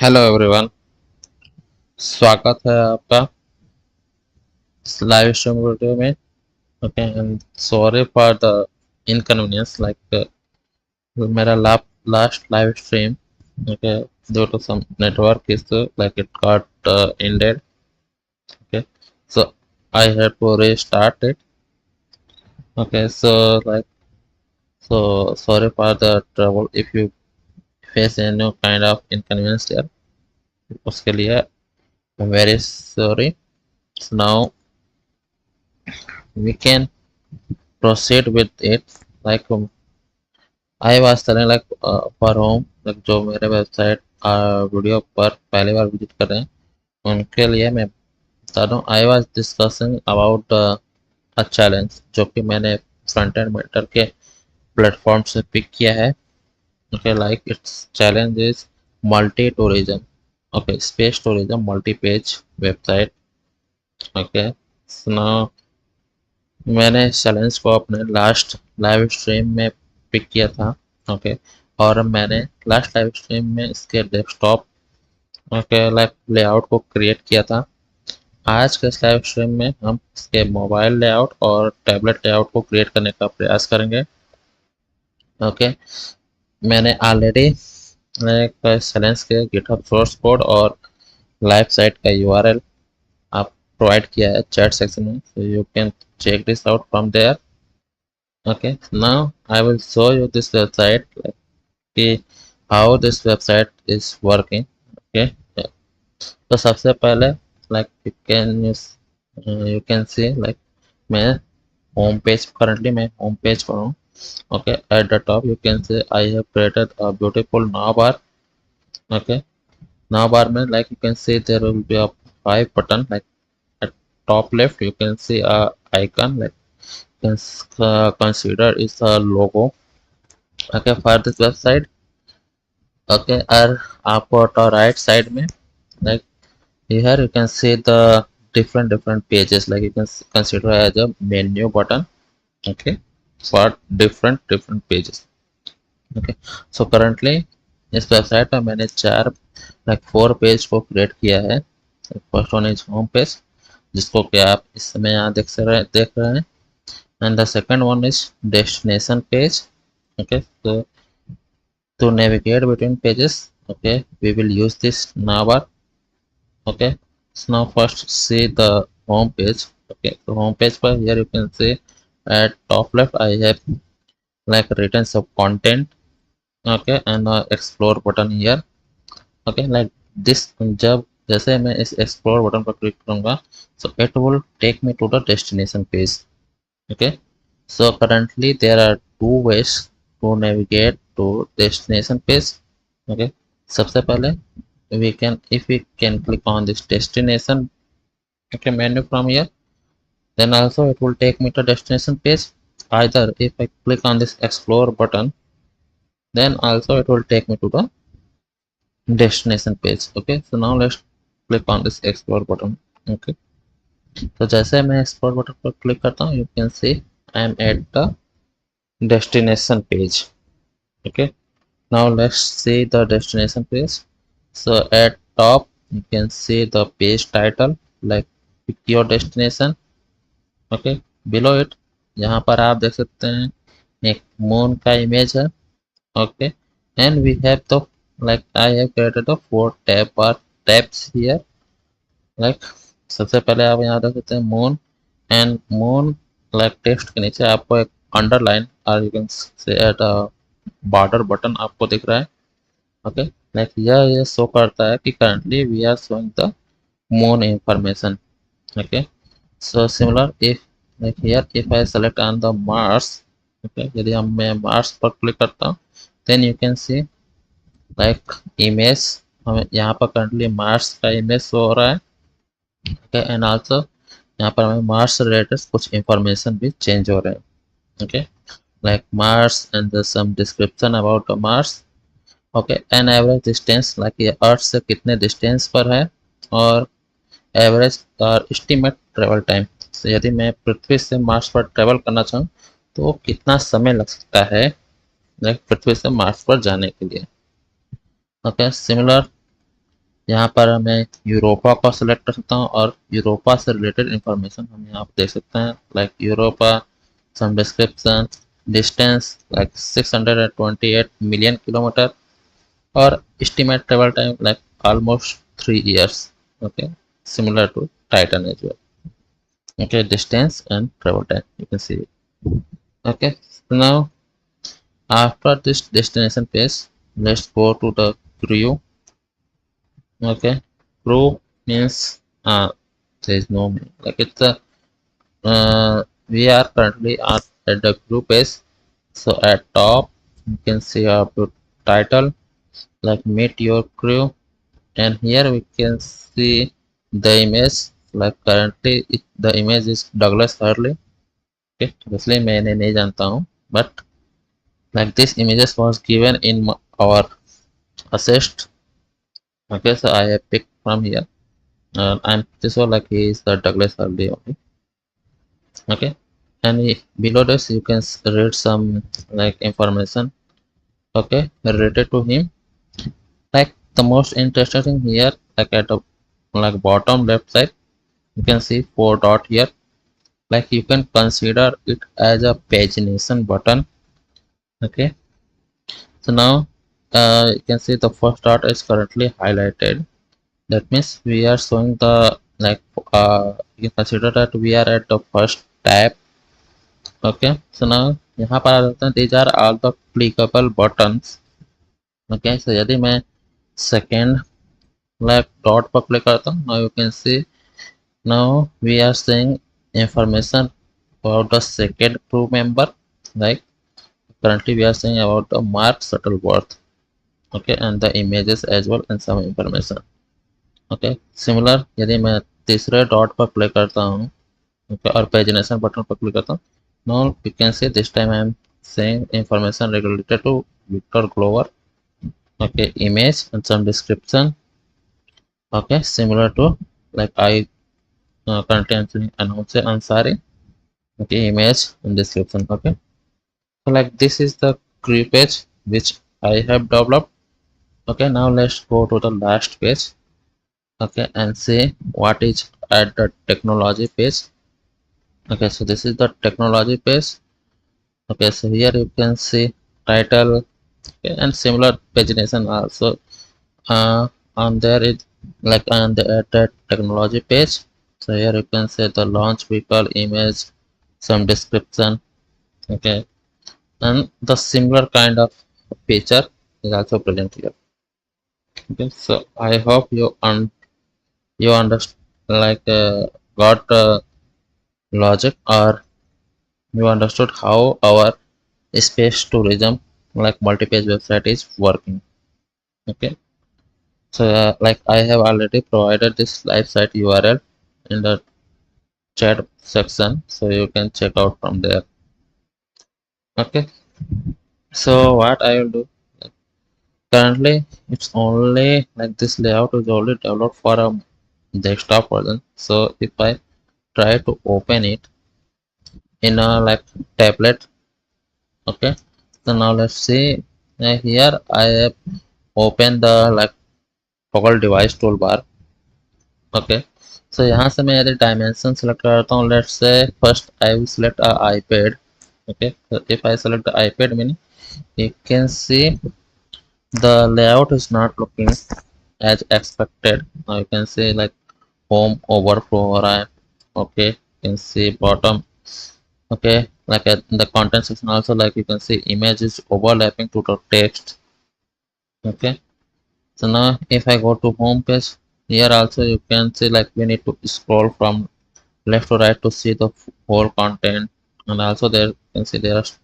Hello everyone. स्वागत है आपका इस लाइव स्ट्रीम वीडियो में। Okay and sorry for the inconvenience like मेरा last live stream okay due to some network issue like it got ended. Okay, so I had to restart it. Okay, so like so sorry for the trouble if you face any kind of inconvenience there. उसके लिए very sorry. So now we can proceed with it. Like I was telling like for home like जो मेरे website video पर पहली बार visit कर रहे हैं उनके लिए मैं बता दूँ। I was discussing about a challenge जो कि मैंने फ्रंट एंड मेटर के प्लेटफॉर्म से पिक किया है। Okay like it's challenge is multi tourism. Okay space tourism multi page website. Okay now मैंने इस चैलेंज को अपने लास्ट लाइव स्ट्रीम में पिक किया था। ओके और मैंने लास्ट लाइव स्ट्रीम में इसके डेस्कटॉप ओके लाइक लेआउट को क्रिएट किया था। आज के इस लाइव स्ट्रीम में हम इसके मोबाइल लेआउट और टैबलेट लेआउट को क्रिएट करने का प्रयास करेंगे। ओके मैंने ऑलरेडी चैलेंज के गिटहब सोर्स कोड और लाइव साइट का यूआरएल आप प्रोवाइड किया है चैट सेक्शन में, so you can check this out from there. Okay, now I will show you this website like how this website is working. Okay, तो सबसे पहले like you can see like मैं home page currently मैं home page पर हूँ। Okay, at the top you can see I have created a beautiful navbar. Okay, navbar में like you can see there will be a 5 button like at top left you can see a icon like you can consider is a logo. Okay, for this website. Okay, और आपको तो right side में like here you can see the different pages like you can consider as a menu button. Okay, for different pages. Okay, so currently इस website में मैंने चार like 4 page को create किया है। First one is home page जिसको कि आप इस समय यहाँ देख रहे हैं and the second one is destination page. Okay, so to navigate between pages okay we will use this navbar. Okay, so now first see the home page. Okay, so home page पर here you can see at top left I have like written some content. Okay, and explore button here. Okay, like this जब जैसे मैं इस explore button पर click करूँगा so it will take me to the destination page. Okay, so currently there are two ways to navigate to destination page. Okay, सबसे पहले if we can click on this destination okay menu from here, then also it will take me to destination page. Either if I click on this explore button, then also it will take me to the destination page. Okay, so now let's click on this explore button. Okay, तो जैसे मैं explore button पर click करता हूँ you can see I am at the destination page. Okay, now let's see the destination page. So at top you can see the page title like pick your destination. Okay, below it यहाँ पर आप देख सकते हैं एक moon का image है। Okay, and we have the like I have created the 4 tabs here. Like सबसे पहले आप यहाँ देख सकते हैं moon and moon like text के नीचे आपको एक अंडरलाइन और you can say at border button आपको दिख रहा है। ओके लाइक यह शो करता है कि currently we are showing the moon information. Okay so similar if like here if I select on the Mars. Okay यदि हम मैं मार्स पर क्लिक करता हूँ then you can see like image हमें यहाँ पर करंटली मार्स का इमेज शो हो रहा है। ओके एंड आल्सो यहाँ पर हमें मार्स से रिलेटेड कुछ इंफॉर्मेशन भी चेंज हो रहे हैं। Okay like Mars and some description about Mars. Okay and average distance like ये अर्थ से कितने डिस्टेंस पर है और एवरेज और एस्टिमेट ट्रेवल टाइम। तो यदि मैं पृथ्वी से मार्स पर ट्रेवल करना चाहूँ तो कितना समय लग सकता है लाइक पृथ्वी से मार्स पर जाने के लिए। ओके सिमिलर यहाँ पर मैं यूरोपा को सिलेक्ट कर सकता हूँ और यूरोपा से रिलेटेड इंफॉर्मेशन हम यहाँ पर देख सकते हैं, like Europa, some description, distance like 628 million kilometre, और estimate travel time like almost 3 years. Okay, similar to Titan as well. Okay, distance and travel time you can see it. Okay, so now after this destination page, let's go to the crew. Okay, crew means there is no meaning. Like it's a we are currently at the crew page. So at top you can see our title like meet your crew, and here we can see the image, like currently the image is Douglas Hurley. Okay, इसलिए मैंने नहीं जानता हूँ, but like this images was given in our assist. Okay, so I have picked from here. I'm pretty sure like he is the Douglas Hurley only. Okay, and below this you can read some like information. Okay, related to him. Like the most interesting thing here, like at the like bottom left side, you can see 4 dot here. Like you can consider it as a pagination button. Okay, so now you can see the first dot is currently highlighted. That means we are showing the like you can consider that we are at the first tab. Okay, so now यहाँ पर आ जाते हैं these are all the clickable buttons. Okay, so यदि मैं second like dot पर click करता हूँ, now you can see now we are seeing information about the second crew member. Like currently we are seeing about the Mark Shuttleworth. Okay, and the images as well and some information. Okay, similar यदि मैं तीसरे dot पर click करता हूँ, okay, और pagination button पर click करता हूँ, now you can see this time I am saying information related to Victor Glover. Okay, image and some description. Okay, similar to like I currently announce Ansari. Okay, image and description. Okay, so like this is the crew page which I have developed. Okay, now let's go to the last page. Okay, and see what is at the technology page. Okay, so this is the technology page. Okay, so here you can see title, okay, and similar pagination also on there is like on the at the technology page. So here you can see the launch vehicle image, some description. Okay, and the similar kind of picture is also present here. Okay, so I hope you understand like got logic, or you understood how our space tourism like multi-page website is working. Okay, so like I have already provided this live site URL in the chat section, so you can check out from there. Okay, so what I will do, currently it's only like this layout is only developed for a desktop version. So if I try to open it in a like tablet, okay, so now let's see, here I have opened the like toggle device toolbar. Okay, so यहाँ से मैं यदि dimension select करता हूँ, let's say first I will select a iPad. Okay, so if I select the iPad mini, you can see the layout is not looking as expected. Now you can see like home overflow, right? Okay, you can see bottom. Okay, like at the content section also, like you can see images overlapping to the text. Okay, so now if I go to home page, here also you can see like we need to scroll from left to right to see the whole content, and also there you can see there is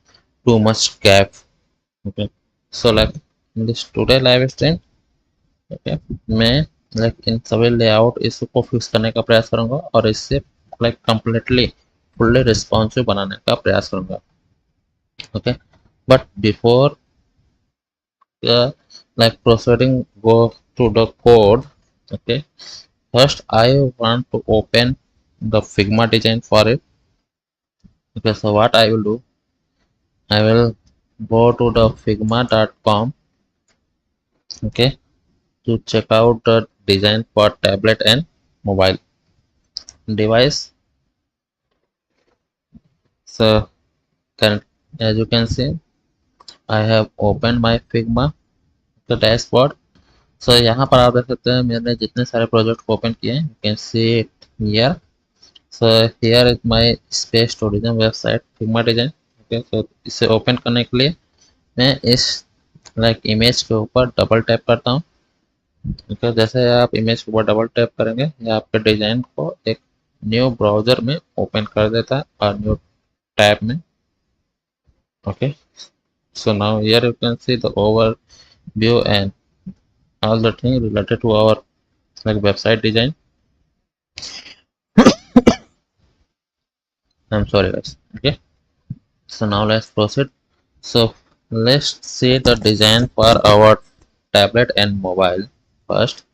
too much gap. Okay, so like in this today live stream, okay, मैं like इन सभी layout इसको fix करने का प्रयास करूंगा और इससे like completely fully responsive बनाने का प्रयास करूंगा. Okay, but before like proceeding go to the code, okay, first I want to open the Figma design for it. Okay, so what I will do, I will go to the figma.com, okay, to check out the design for tablet and mobile device. So current, as you can see, I have opened my Figma the dashboard. So यहाँ पर आप देख सकते हैं मैंने जितने सारे project open किए हैं, you can see it here. So here is my space tourism website Figma design. Okay, so इसे ओपन करने के लिए मैं इस इमेज के ऊपर डबल टैप करता हूँ। तो जैसे आप इमेज के ऊपर डबल टैप करेंगे ये आपके डिजाइन को एक न्यू ब्राउजर में ओपन कर देता है और न्यू टैब में। Okay, so now here you can see the overview and all the things related to our website design. I'm sorry guys. Okay, so now let's proceed. So let's see the design for our tablet and mobile first.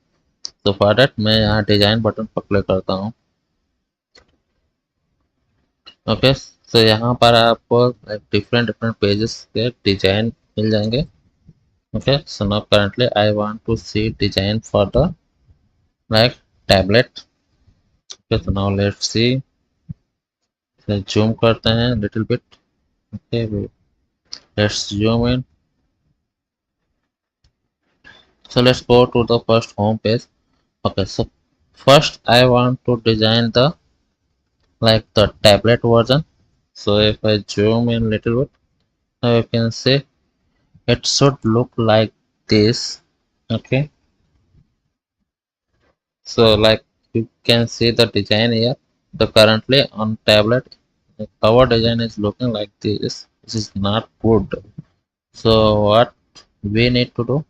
So for that मैं यहाँ design button पर click करता हूँ। Okay, सो यहाँ पर आपको different pages के design मिल जाएंगे। Okay, so now currently I want to see design for the tablet. Okay, so now let's see, zoom करते हैं little bit. Okay, let's zoom in. So let's go to the first home page. Okay, so first I want to design the the tablet version. So if I zoom in little bit, now you can see it should look like this. Okay, so you can see the design here. The currently on tablet our design is looking like this. This is not good. So what we need to do,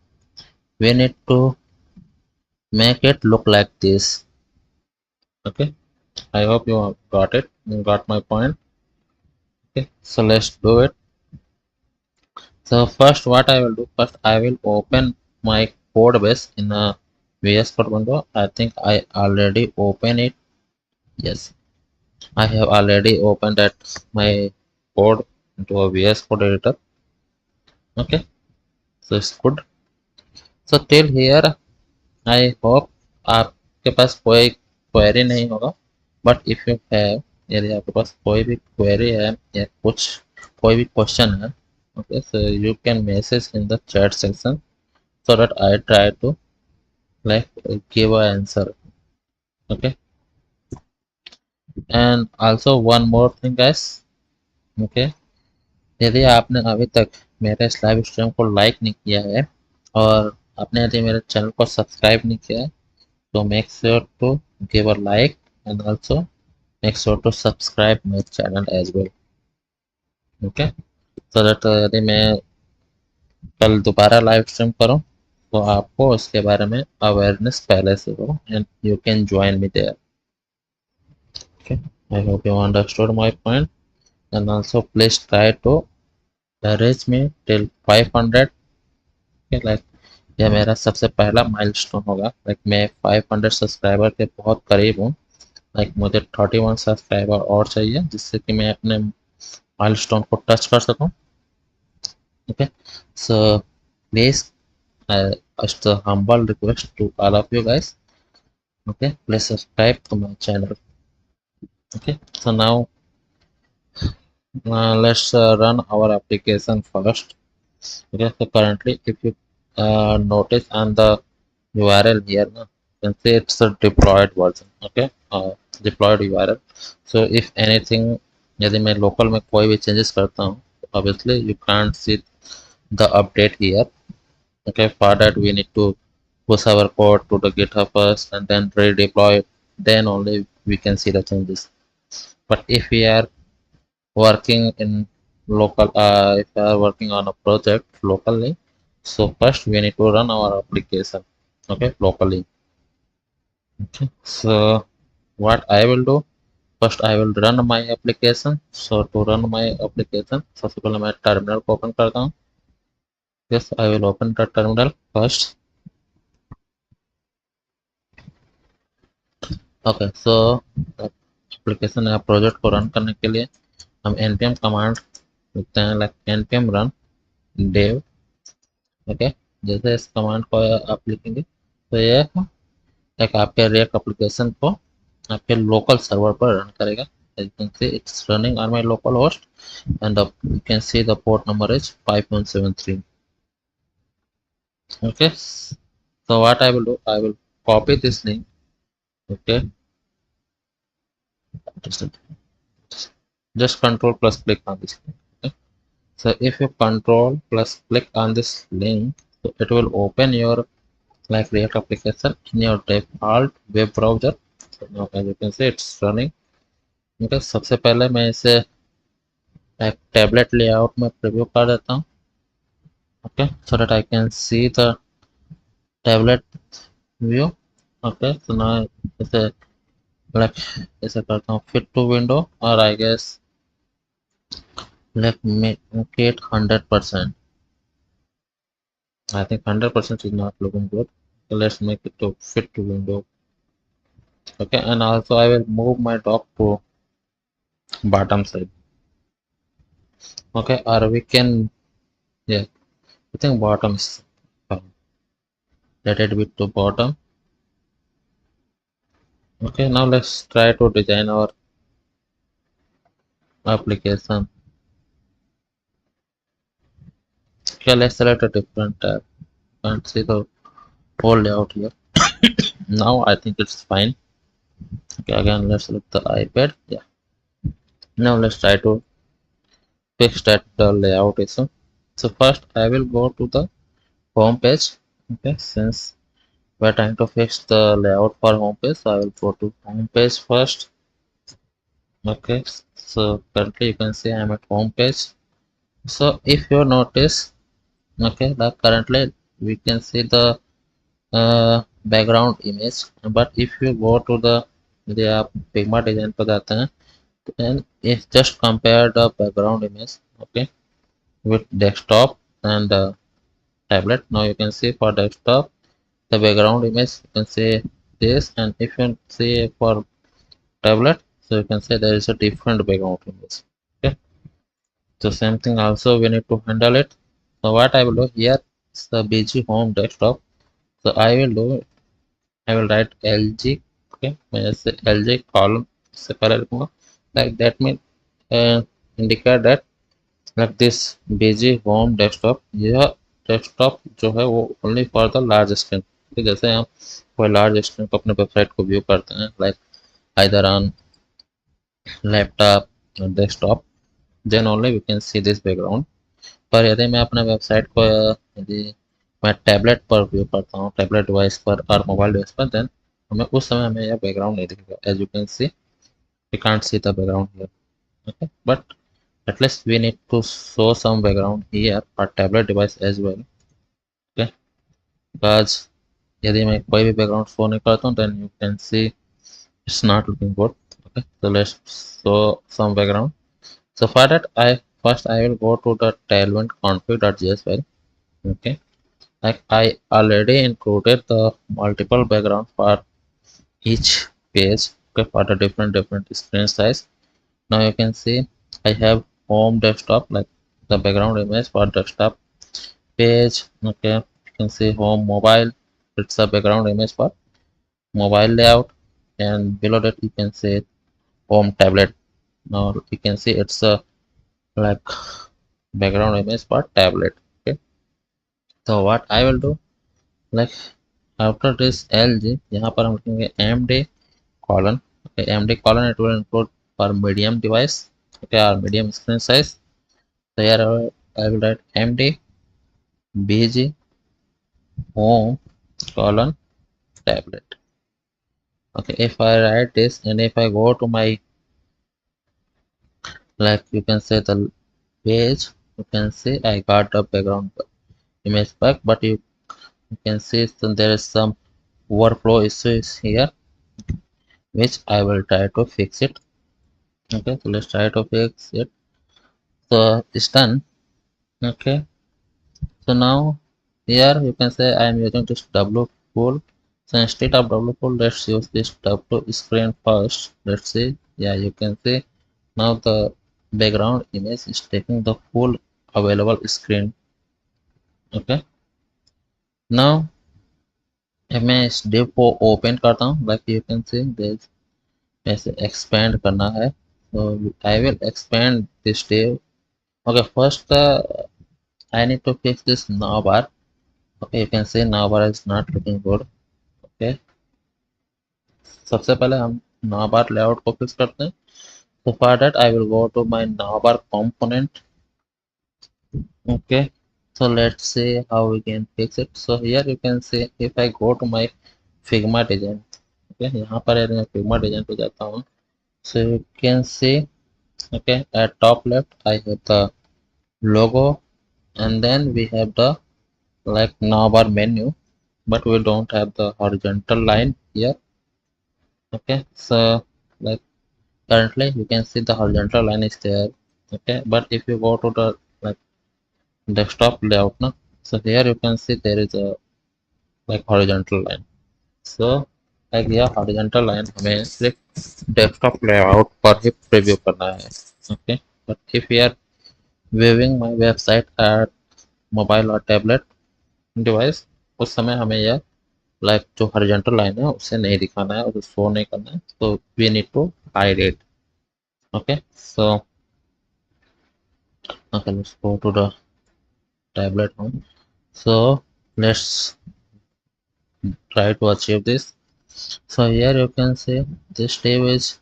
we need to make it look like this. Okay, I hope you got it, you got my point. Okay, so let's do it. So first what I will do, first I will open my code base in a VS Code window. I think I already open it. Yes, I have already opened that my code into a VS Code editor. Okay, so it's good. So till here I hope आपके पास कोई query नहीं होगा, but if you have, यदि आपके पास कोई भी query है या कुछ कोई भी क्वेश्चन है, okay, so you can message in the chat section so that I try to give an answer. Okay, and also one more thing guys. Okay, यदि आपने अभी तक मेरे इस लाइव स्ट्रीम को लाइक नहीं किया है और आपने यदि मेरे चैनल को सब्सक्राइब नहीं किया है, तो make sure to give a like and also make sure to subscribe my channel as well. Okay, so that यदि मैं कल दोबारा लाइव स्ट्रीम करूं तो आपको उसके बारे में अवेयरनेस पहले से हो and you can join me there. Okay, I hope you understood my point and also please try to reach me till 500. यह मेरा सबसे पहला माइलस्टोन होगा। मैं 500 सब्सक्राइबर के बहुत करीब हूँ। मुझे 31 सब्सक्राइबर और चाहिए जिससे कि मैं अपने माइलस्टोन को टच कर सकूं। Okay, so please just a humble request to all of you guys. Okay, please subscribe to my channel. Okay, so now let's run our application first. Okay, so currently if you notice on the URL here, you can see it's a deployed version. Okay, deployed URL. So if anything, यदि मैं local में कोई भी changes करता हूँ, obviously you can't see the update here. Okay, for that we need to push our code to the GitHub first and then redeploy it, then only we can see the changes. But if we are working in local, if we are working on a project locally, so first we need to run our application, okay, locally. Okay, so what I will do, first I will run my application. So to run my application, सबसे पहले मैं terminal को open करता हूँ। Yes, I will open the terminal first. Okay, so application या project को run करने के लिए हम npm कमांड लिखते हैं, npm run dev। ओके, जैसे इस कमांड को आप लिखेंगे तो ये लाइक आपके रिएक्ट एप्लीकेशन को आपके लोकल सर्वर पर रन करेगा. As you can see, it's running on my local host, and you can see the port number is 5173. Okay, so what I will do, I will copy this link. Okay, just control plus click on this link. Okay, so if you control plus click on this link, so it will open your like React application in your default web browser. So now as you can see, it's running. Okay, सबसे पहले मैं इसे एक tablet layout में preview कर देता हूँ. Okay, so that I can see the tablet view. Okay, so now इसे like ऐसे करता हूँ fit to window, or I guess let me make it 100%. I think 100% is not looking good. So let's make it to fit to window. Okay, and also I will move my dock to bottom side. Okay, or we can, yeah, I think bottom is fine. Let it be to bottom. Okay, now let's try to design our application. Okay, let's select a different tab. Can't see the whole layout here. Now I think it's fine. Okay, again let's select the iPad. Yeah. Now let's try to fix that the layout issue. So first I will go to the home page. Okay, since we're trying to fix the layout for home page, so I will go to home page first. Okay, so currently you can see I'm at home page. So if you notice, okay, that currently we can see the background image, but if you go to the Figma design पर जाते हैं, and if just compare the background image, okay, with desktop and tablet. Now you can see for desktop the background image, you can see this, and if you see for tablet, so you can say there is a different background image. Okay, so same thing also we need to handle it. So what I will do here is the BG home desktop. So I will do, I will write LG. Okay, मैं जैसे LG column से पहले लिखूंगा, like that mean indicate that like this BG home desktop, यह desktop जो है वो only for the large screen. जैसे हम कोई लार्ज स्क्रीन पर अपने वेबसाइट को व्यू करते हैं, like either on laptop or desktop, then only we can see this background. पर यदि मैं अपने वेबसाइट को यदि मैं टैबलेट पर व्यू करता हूँ, टैबलेट डिवाइस पर और मोबाइल डिवाइस पर, देन हमें उस समय हमें यह बैकग्राउंड नहीं दिखेगा. As you can see, we can't see the background here. Okay, but at least we need to show some background here for tablet device as well. Okay, because यदि मैं कोई भी background show नहीं करता हूँ, then you can see it's not looking good. Okay, so let's show some background. So for that, I will go to the tailwind config.js file. Okay, like I already included the multiple background for each page. Okay, for the different screen size. Now you can see I have home desktop, like the background image for desktop page. Okay, you can see home mobile, it's a background image for mobile layout, and below that you can see home tablet. Now you can see it's a like background image for tablet. Okay, so what I will do, like after this LG, यहाँ पर हम लिखेंगे MD colon. Okay, MD colon, it will include for medium device. Okay, or medium screen size. So here I will write MD BG home colon tablet. Okay, if I write this and if I go to my, like you can say the page, you can see I got the background image back, but you can see there is some overflow issues here, which I will try to fix it. Okay, so let's try to fix it. So it's done. Okay, so now here you can say I am using this W pool. So instead of W pool, let's use this W screen first. Let's see. Yeah, you can see now the background image is taking the full available screen. Okay. Now मैं इस div को open करता हूँ, like you can see there's ऐसे expand करना है, so I will expand this div. Okay, first I need to fix this navbar. Okay, you can see navbar is not looking good. Okay, सबसे पहले हम navbar layout को fix करते हैं. So for that I will go to my navbar component. Okay, so let's see how we can fix it. So here you can see if I go to my Figma design. Okay, यहाँ पर यदि मैं Figma design पे जाता हूँ, so you can see, okay, at top left I have the logo, and then we have the like navbar menu, but we don't have the horizontal line here. Okay, so like currently you can see the horizontal line is there. Okay, but if you go to the like desktop layout now, so here you can see there is a like horizontal line. So like यह horizontal line हमें सिर्फ desktop layout पर ही preview करना है. Okay, but if we are viewing my website at mobile or tablet device, उस समय हमें यह like जो horizontal line है उसे नहीं दिखाना है, उसे show नहीं करना है. So we need to hide it. Okay, so okay, let's go to the tablet home. So let's try to achieve this. So here you can see this div is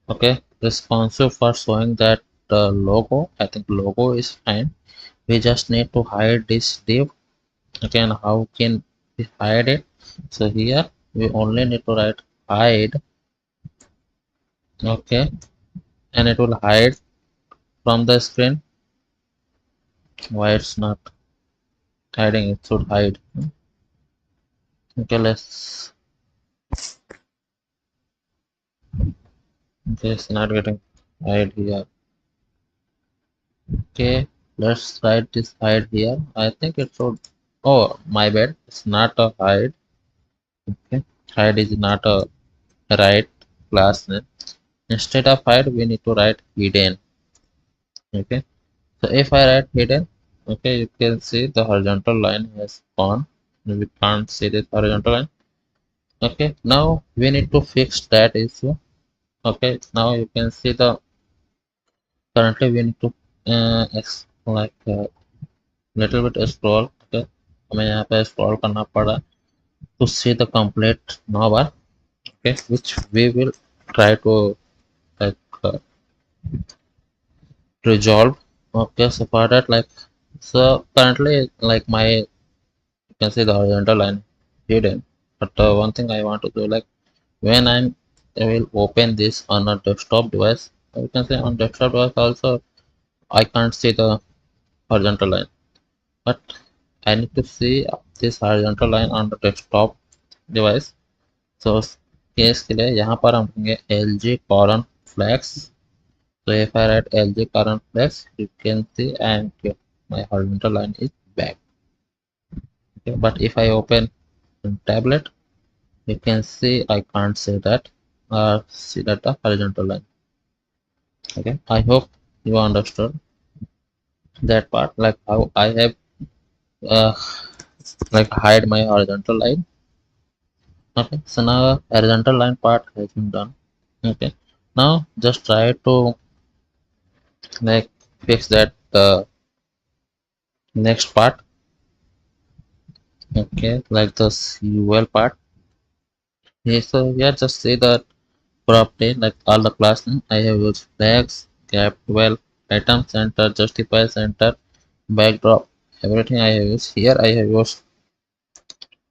okay responsive for showing that the logo. I think logo is fine. We just need to hide this div. Okay, and how can we hide it? So here we only need to write hide. Okay, and it will hide from the screen. Why it's not hiding? It should hide. Okay, let's. Okay, it's not getting hide here. Okay, let's write this hide here. I think it should. Oh, my bad. It's not a hide. Okay, hide is not a right class name. Instead of hide, we need to write hidden. Okay, so if I write hidden, okay, you can see the horizontal line has gone. We can't see this horizontal line. Okay, now we need to fix that issue. Okay, now you can see the currently we need to like little bit scroll. Okay, हमें यहाँ पे scroll करना पड़ा to see the complete navbar. Okay, which we will try to like resolve. Okay, so for that like so currently like my you can see the horizontal line hidden, but one thing I want to do, like when I will open this on a desktop device, you can say on desktop device also I can't see the horizontal line, but I need to see this horizontal line on the desktop device. So case के लिए यहाँ पर हम देंगे LG colon flex. So if I write LG current flex, you can see and my horizontal line is back. Okay, but if I open tablet, you can see I can't see that see that the horizontal line. Okay, I hope you understood that part, like how I have uh, like hide my horizontal line. Okay, so now horizontal line part has been done. Okay, now just try to like fix that next part. Okay, like the UL part. Okay, so yeah, just say that property like all the class name I have used flags, gap 12, item center, justify center, backdrop, everything I have used. Here I have used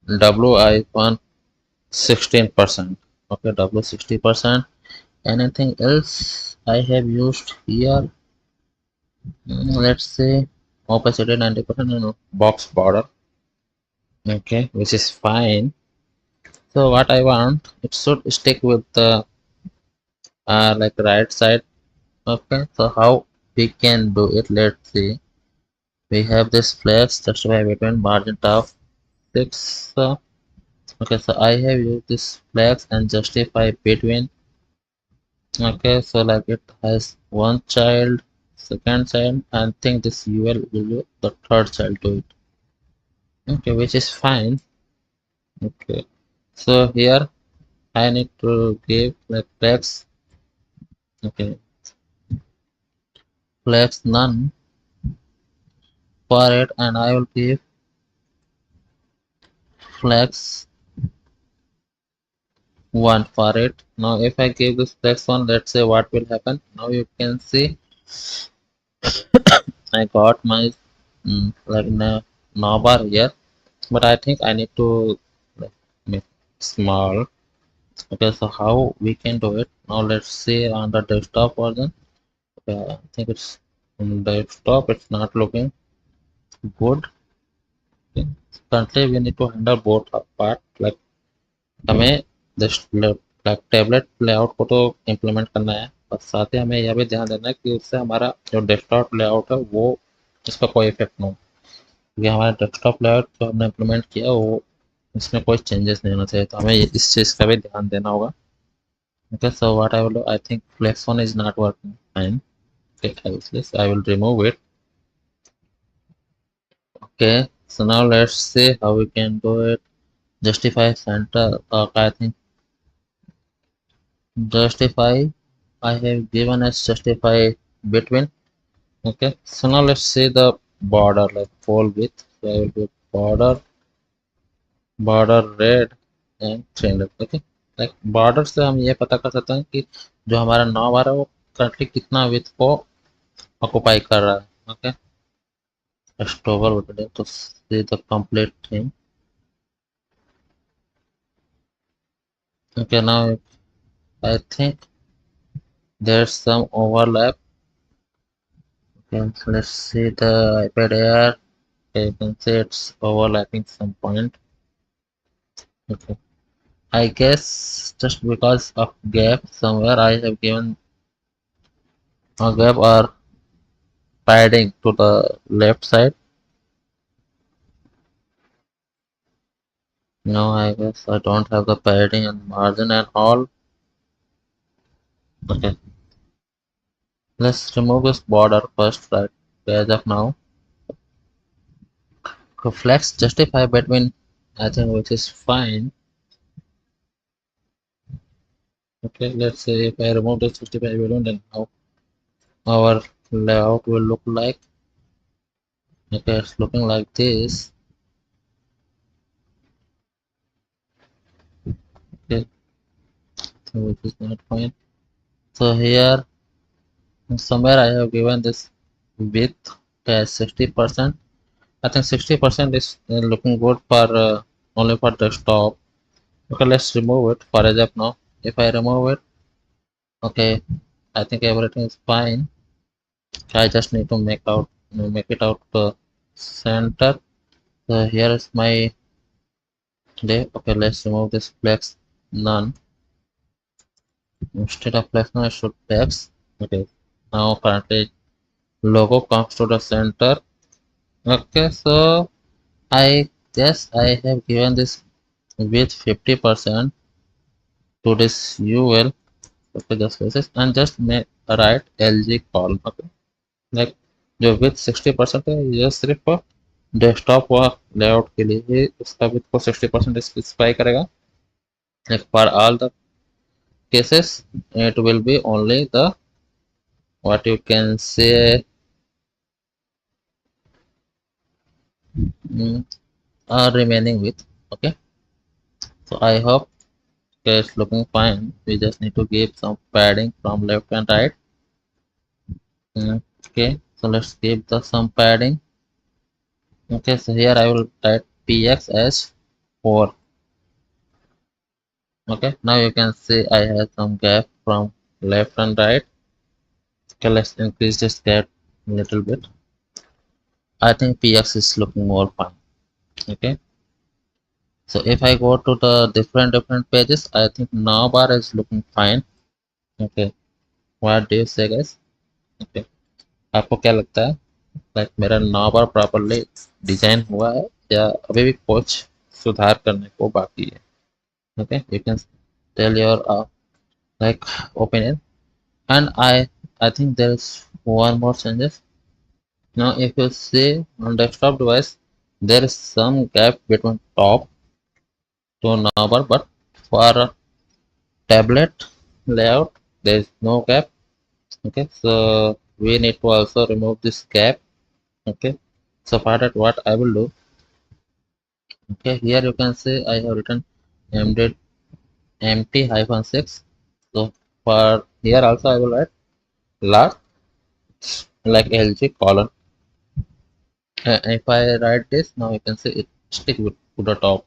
WI1 16%. Okay, W 60%. Anything else I have used here? Let's say opacity 90%, box border. Okay, which is fine. So what I want, it should stick with the like right side. Okay, so how we can do it? Let's see. We have this flex justify between margin of 6. Okay, so I have used this flex and justify between. Okay, so like it has one child, second child, and think this UL will do the third child to it. Okay, which is fine. Okay, so here I need to give like flex. Okay, flex none for it, and I will give flex 1 for it. Now if I give this flex 1, let's say what will happen. Now you can see I got my like navbar here, but I think I need to like, make small. Okay, so how we can do it? Now let's see on the desktop version. Okay, I think it's on desktop, it's not looking good. Okay. Currently we need to handle both part, like हमें tablet layout को तो implement करना है, और साथ ही हमें यह भी ध्यान देना है कि उससे हमारा जो डेस्कटॉप लेआउट है वो इसका कोई इफेक्ट ना हो, क्योंकि हमारा डेस्कटॉप लेआउट जो हमने इम्प्लीमेंट किया वो इसमें कोई चेंजेस नहीं होना चाहिए, तो हमें इस चीज़ का भी ध्यान देना होगा. Okay, so what I will do, I think flex one is not working fine. Okay, I will remove it. Okay, so now let's see how we can do it. Justify center. I think justify I have given as justify between. Okay, so now let's see the border, like full width. So I will do border red and 300. Okay, like border से हम ये पता कर सकते हैं कि जो हमारा नाव आ रहा है वो करंटली कितना width को ऑक्युपाई कर रहा है. Okay, let's toggle with it to see the complete thing. Okay, now I think there's some overlap. Okay, so let's see the iPad Air. Okay, you can see it's overlapping some point. Okay, I guess just because of gap somewhere I have given a gap or padding to the left side. No, I guess I don't have the padding and margin and all. Okay, let's remove this border first, right? As of now, so flex justify between, I think, which is fine. Okay, let's say if I remove this justify between, then how our layout will look like. Okay, it's looking like this. Okay, so which is not fine. So here somewhere I have given this width as 60%. I think 60% is looking good for only for desktop. Okay, let's remove it for as of now. If I remove it, okay, I think everything is fine. I just need to make it out to center. So here is my day. Okay, let's remove this flex none. Instead of flex none, I should flex. Okay, now currently logo comes to the center. Okay, so I guess I have given this with 50% to this UL. Okay, just faces and just make write LG call. Okay, like जो with 60% है ये सिर्फ desktop व layout के लिए ही उसका with को 60% specify करेगा. Like for all the cases it will be only the what you can say mm, remaining with. Okay, so I hope it's looking fine. We just need to give some padding from left and right. Okay, so let's give the some padding. Okay, so here I will type px as 4. Okay, now you can see I have some gap from left and right. Okay, let's increase this gap a little bit. I think px is looking more fine. Okay, so if I go to the different pages, I think navbar is looking fine. Okay, what do you say, guys? Okay, आपको क्या लगता है, like मेरा नॉबर properly design हुआ है या अभी भी कुछ सुधार करने को बाकी है? Okay, you can tell your like opinion. And I think there is one more changes. Now if you see on desktop device there is some gap between top to number, but for tablet layout there is no gap. Okay, so we need to also remove this gap. Okay, so for that what I will do, okay, here you can see I have written embedded empty hyphen 6. So for here also I will write large like LG colon. If I write this, now you can see it stick to the top.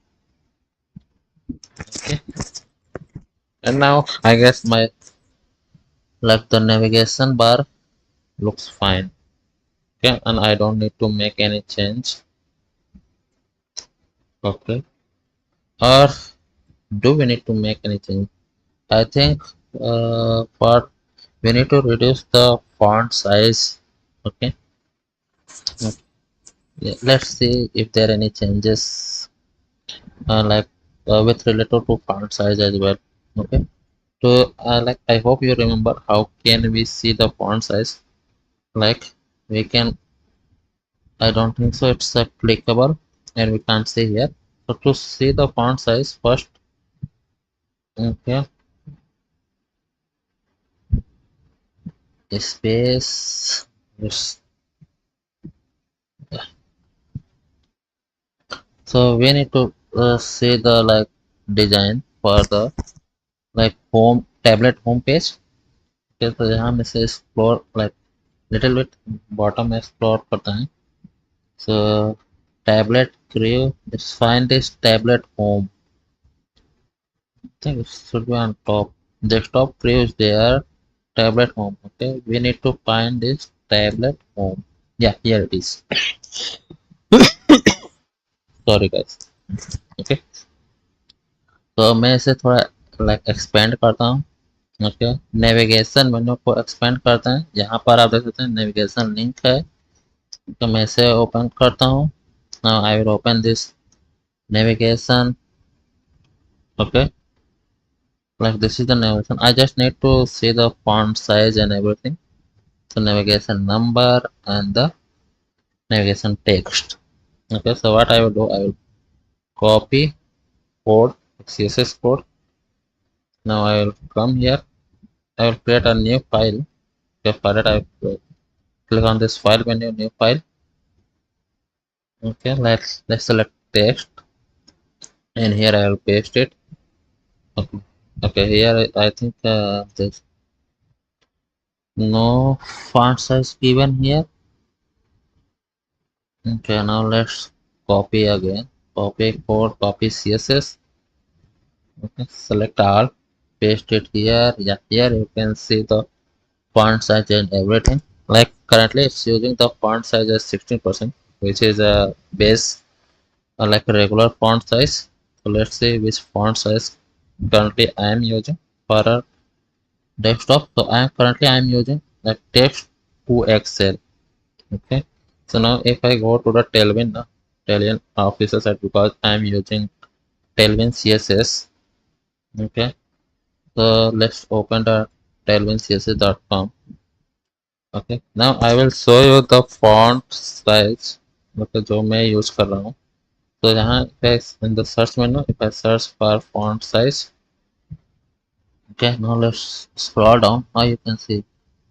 Okay, and now I guess my like the navigation bar looks fine. Okay, and I don't need to make any change. Okay, or do we need to make any change? I think for we need to reduce the font size. Okay, yeah, let's see if there are any changes like with related to font size as well. Okay, so like I hope you remember how can we see the font size. Like we can, I don't think so it's clickable and we can't see here. So to see the font size first, okay, space, yes. So we need to see the like design for the like home tablet home page. Okay, तो यहाँ में से explore like little bit bottom explore करता है. So tablet crew, let's find this tablet home. I think it should be on top. Desktop crew is there. Tablet home. Okay, we need to find this tablet home. Yeah, here it is. Sorry guys. Okay, तो मैं इसे थोड़ा like expand करता हूँ. Okay, navigation menu को expand करते हैं. यहाँ पर आप देख सकते हैं नेविगेशन लिंक है, तो मैं इसे ओपन करता हूँ. Now I will open this navigation. Okay, like this is the navigation. I just need to see the font size and everything. So navigation number and the navigation text. Okay, so what I will do, I will copy code, CSS code. Now I will come here, I will create a new file. Okay, for that I will click on this file menu, new file. Okay, let's select text and here I will paste it. Okay, okay, here I think there's no font size given here. Okay, now let's copy again. Copy code, copy CSS. Okay, select all, paste it here. Yeah, here you can see the font size and everything. Like currently it's using the font size as 16%, which is a base like a regular font size. So let's see which font size currently I am using for a desktop. So I am using the text to Excel. Okay, so now if I go to the Tailwind officer site, because I am using Tailwind CSS. Okay, so let's open the tailwindcss.com. Okay, now I will show you the font size मतलब जो मैं use कर रहा हूँ. तो यहाँ पे in the search menu, if I search for font size, okay, now let's scroll down. Now you can see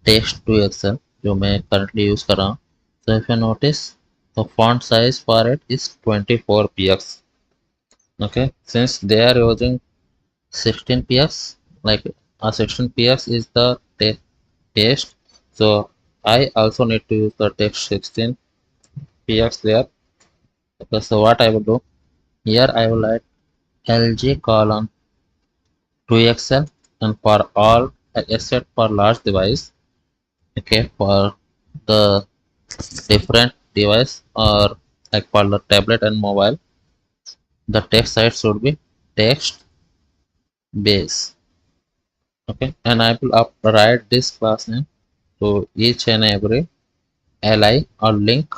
text to Excel जो मैं currently use कर रहा हूँ. So if you notice, the font size for it is 24 px. Okay, since they are using 16 px, like 16 px is the text, so I also need to use the text 16 px there. Okay, so what I will do here, I will write LG colon 2XL and for all except for large device. Okay, for the different device or like for the tablet and mobile, the text size should be text base. Okay, and I will write this class name to each and every li or link.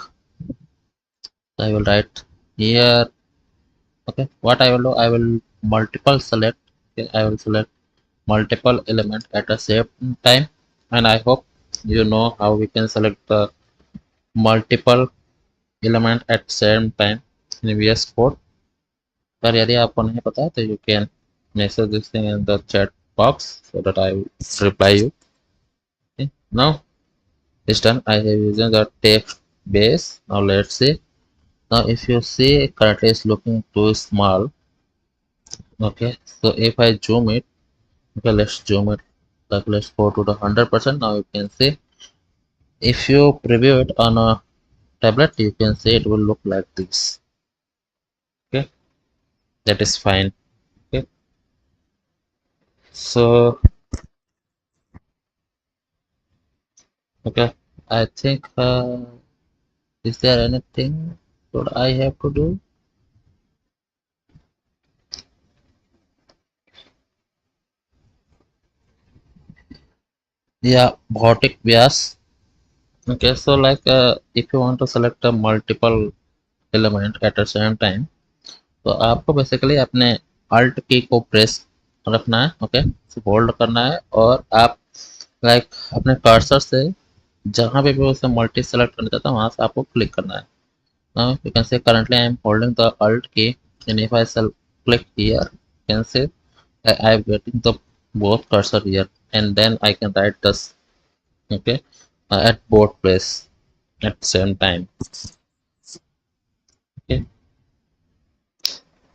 So I will write here. Okay, what I will do, I will multiple select. Okay, I will select multiple element at the same time, and I hope you know how we can select the multiple element at same time in VS Code. पर यदि आपको नहीं पता है तो you can message this thing in the chat box so that I will reply you. Okay. Now it's done. I have used the text base. Now let's see. Now if you see currently it's looking too small. Okay, so if I zoom it, okay, let's zoom it. Like let's go to the 100%. Now you can see if you preview it on a tablet, you can see it will look like this. Okay, that is fine. Okay, so okay, I think is there anything that I have to do? Yeah, Bhotic bias. Okay, so like if you want to select a multiple element at the same time, तो आपको basically अपने alt की को press रखना है, okay, hold करना है और आप लाइक अपने कर्सर से जहाँ पे भी उसे मल्टी सेलेक्ट करना चाहता हूँ वहाँ से आपको क्लिक करना है. Now you can say currently I am holding the alt key and if I click here, you can say I am getting the both cursor here and then I can write this, okay, at both place at same time. Okay,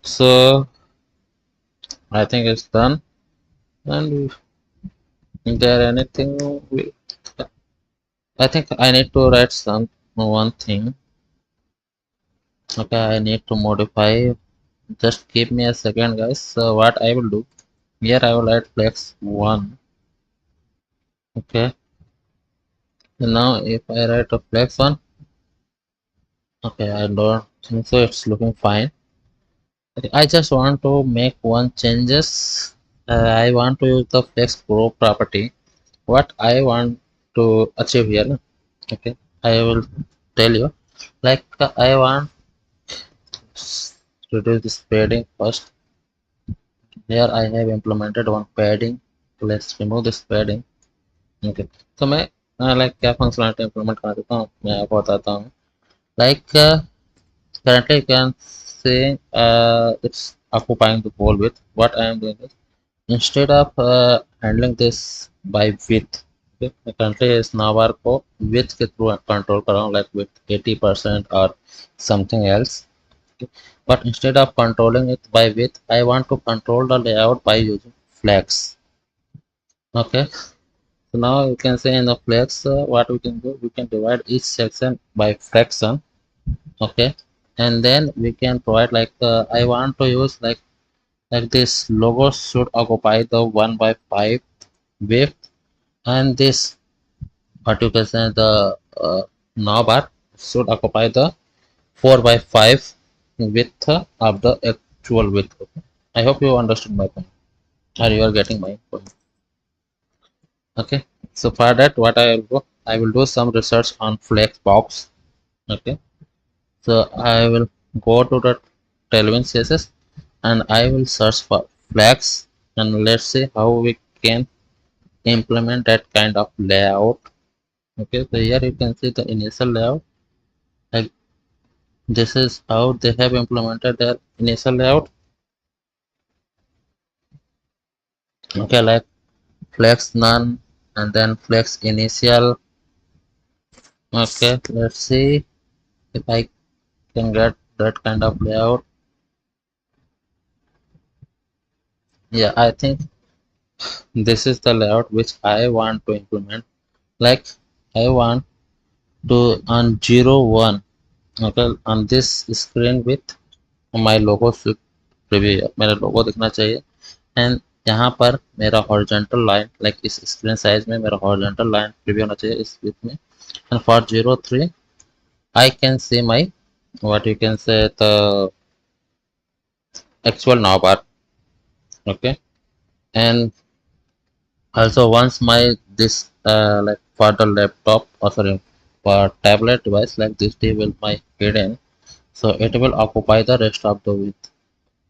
so I think it's done. And is there anything I think I need to write some one thing. Okay, I need to modify. Just give me a second, guys. So what I will do here, I will add flex one. Okay. Now if I write a flex one, okay, I don't think so. It's looking fine. Okay, I just want to make one changes. I want to use the flex pro property. What I want to achieve here, no? Okay, I will tell you. Like I want to do this padding first. Here I have implemented one padding. Let's remove this padding. Okay. तो मैं like क्या functionality implement करना देता हूँ मैं आपको बताता हूँ. Like currently you can say it's occupying the whole width. What I am doing is instead of handling this by width, okay, मैं currently इस navbar को width के through control कर रहा हूँ like with 80% or something else. Okay. But instead of controlling it by width, I want to control the layout by using flex. Okay. So now you can say in the flex, what we can do, we can divide each section by fraction. Okay, and then we can provide like I want to use like this logo should occupy the 1/5 width, and this what you can say the navbar should occupy the 4/5 width of the actual width. Okay. I hope you understood my point, or you are getting my point. Okay, so for that, what I will go, I will do some research on Flexbox. Okay, so I will go to the Tailwind CSS and I will search for Flex and let's see how we can implement that kind of layout. Okay, so here you can see the initial layout. Like this is how they have implemented their initial layout. Okay, like Flex none and then Flex initial. Okay, let's see if I can get that kind of layout. Yeah, I think this is the layout which I want to implement. Like I want to on 01, okay, on this screen with my logo preview मेरा logo दिखना चाहिए and यहाँ पर मेरा horizontal line like इस screen size में मेरा horizontal line preview होना चाहिए इस width में and for 03 I can see my what you can say the actual navbar. Okay, and also once my this like for the laptop or sorry for tablet device like this will my hidden, so it will occupy the rest of the width.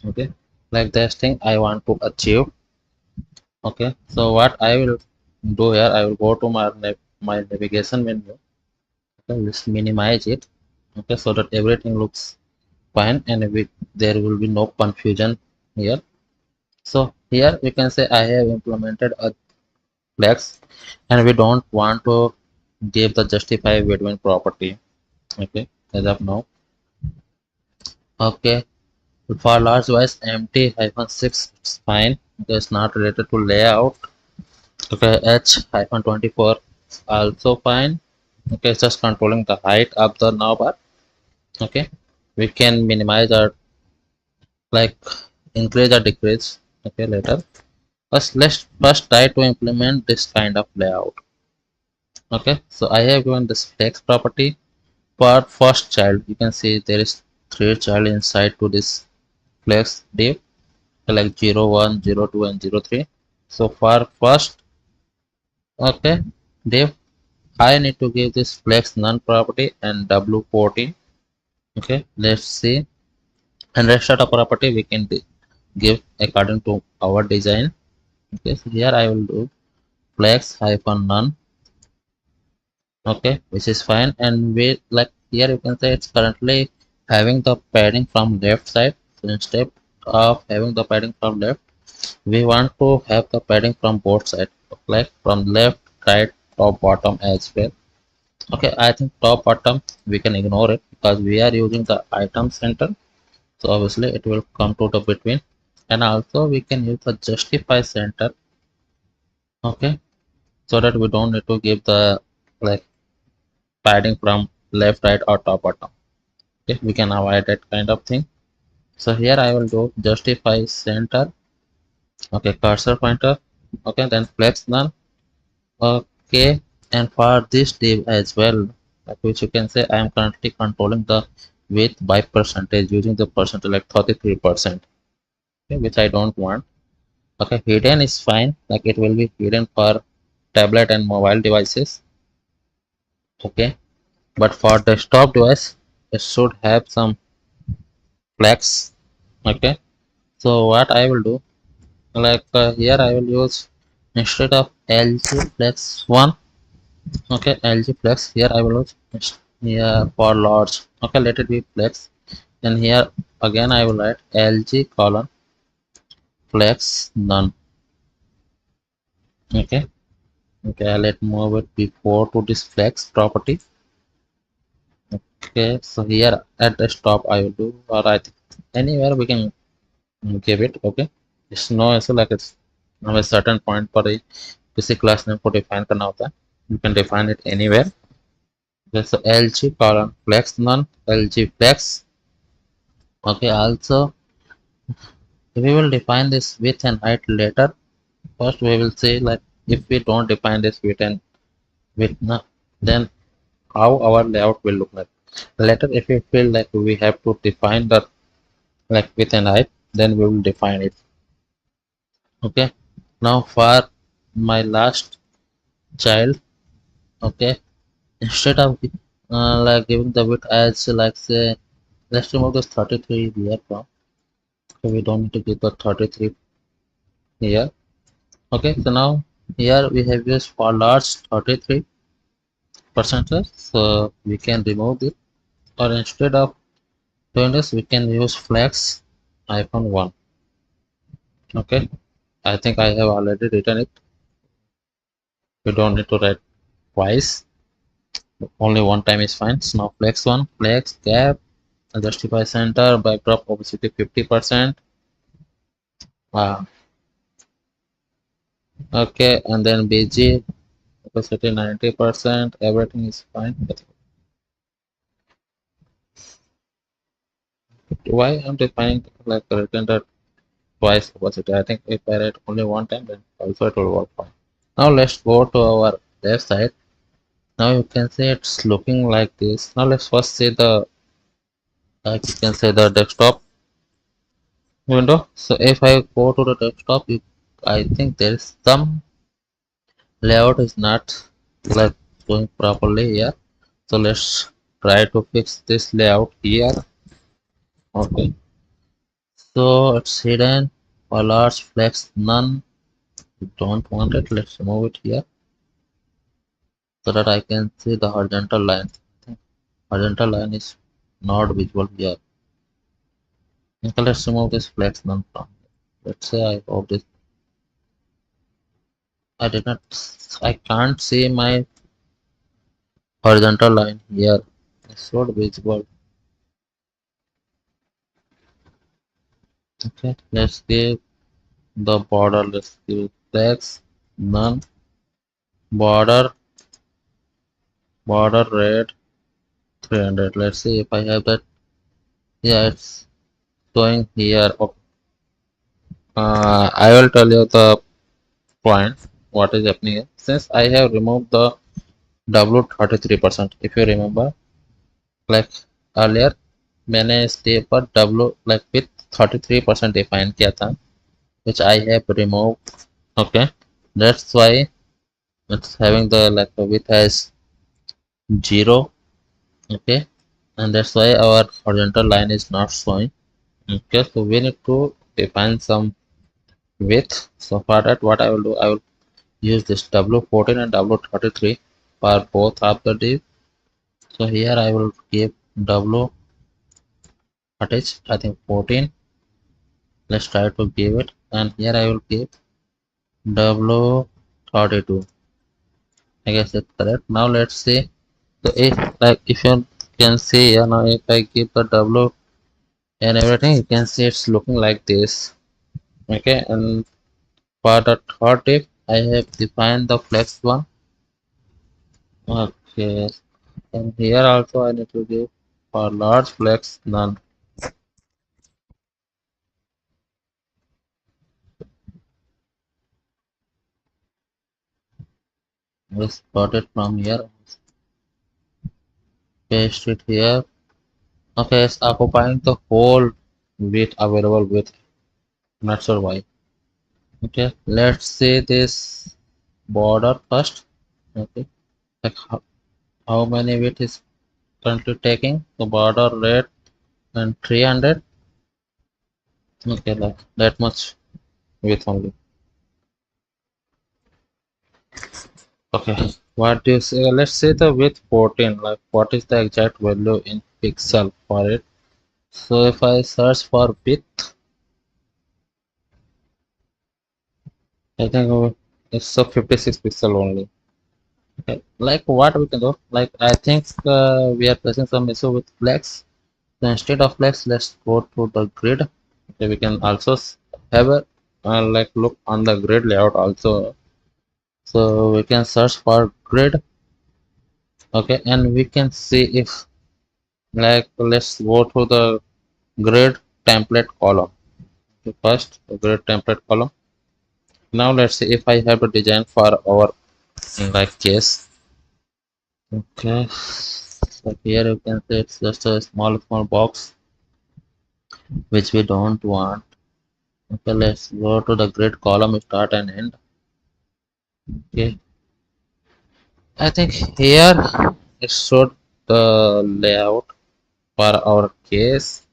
Okay, like this thing I want to achieve. Okay, so what I will do here, I will go to my navigation menu. Okay, let's minimize it. Okay, so that everything looks fine, and there will be no confusion here. So here we can say I have implemented a flex, and we don't want to give the justify between property. Okay, as of now. Okay, for large wise empty hyphen 6 it's fine. Okay, it's not related to layout. Okay, h hyphen 24 also fine. Okay, it's just controlling the height of the navbar. Okay, we can minimize or like increase or decrease. Okay, later. Let's first try to implement this kind of layout. Okay, so I have given this flex property for first child. You can see there is three child inside to this flex div, like 0 1 0 2 and 0 3. So for first, okay, div I need to give this flex none property and w14. Okay, let's see. And rest of the property we can give according to our design. Okay, so here I will do flex hyphen none. Okay, which is fine, and we like here you can say it's currently having the padding from left side. So instead of having the padding from left, we want to have the padding from both sides, like from left, right, top, bottom as well. Okay, I think top bottom we can ignore it because we are using the item center, so obviously it will come to the between. And also we can use the justify center. Okay, so that we don't need to give the like padding from left, right, or top bottom. Okay, we can avoid that kind of thing. So here I will do justify center. Okay, cursor pointer. Okay, then flex none. Okay, and for this div as well, like which you can say I am currently controlling the width by percentage using the percentage like 33%. Okay, which I don't want. Okay, hidden is fine, like it will be hidden for tablet and mobile devices. Okay, but for desktop device it should have some flex. Okay, so what I will do, like here I will use instead of LG flex 1. Okay, LG flex, here I will use here for large. Okay, let it be flex, and here again I will write LG colon flex none. Okay, okay, let move it before to this flex property. Okay, so here at the stop I will do, or I think anywhere we can give it. Okay, it's no issue, like it's now a certain point पर ही किसी class name को define करना होता है. You can define it anywhere. Okay, so LG colon flex none, LG flex. Okay, also we will define this width and height later. First we will say like if we don't define this width and width, then how our layout will look like. Later if we feel like we have to define the like width and height, then we will define it. Okay, now for my last child. Okay, instead of like giving the width as like say, let's remove this 33 here from, so we don't need to give the 33 here. Okay, so now here we have used for large 33 percentage, so we can remove it, or instead of doing this we can use flex hyphen 1. Okay, I think I have already written it. We don't need to write twice, only one time is fine. So now flex 1, flex gap, justify center, backdrop opacity 50%. Okay, and then BG opacity 90%, everything is fine. Why I'm defining like written that twice opacity? I think if I write only one time, then also it will work fine. Now let's go to our left side. Now you can see it's looking like this. Now let's first see the, like you can say, the desktop window. So if I go to the desktop, I think there is some layout is not like going properly here. So let's try to fix this layout here. Okay, so it's hidden for large flex none. We don't want it. Let's remove it here so that I can see the horizontal line. Horizontal line is not visible here. Okay, let's remove this flex none from. Let's say I hope this. I did not. I can't see my horizontal line here. It's not visible. Okay, let's give the border. Let's give flex none border red 300. Let's see if I have that. Yeah, it's showing here. Okay. I will tell you the point what is happening here. Since I have removed the W 33%, if you remember, like earlier मैंने stay पर W like with 33% define किया था, which I have removed. Okay, that's why it's having the like width as 0. Okay, and that's why our horizontal line is not showing. Okay, so we need to define some width. So for that, what I will do, I will use this W14 and W33 for both of the div. So here I will give W attach, I think 14. Let's try to give it, and here I will give W32. I guess that's correct. Now let's see. So if like if you can see, you know, if I give the W and everything, you can see it's looking like this. Okay, and for the third tip, I have defined the flex one. Okay, and here also I need to give for large flex none. Just got it from here, paste it here. Okay, it's occupying the whole width available width. Not sure why. Okay, let's see this border first. Okay, like how many width is currently taking? The border rate and 300. Okay, like that much width only. Okay, what do you say? Let's say the width 14. Like, what is the exact value in pixel for it? So if I search for width, I think it's a 56 pixel only. Okay. Like what we can do? Like I think we are facing some issue with flex. So instead of flex, let's go to the grid. Okay, we can also have a like look on the grid layout also. So we can search for grid. Okay, and we can see if like let's go to the grid template column. Okay, first the grid template column. Now let's see if I have a design for our like case. Okay, so here you can see it's just a small box which we don't want. Okay, let's go to the grid column start and end. Okay, I think here it showed the layout for our case.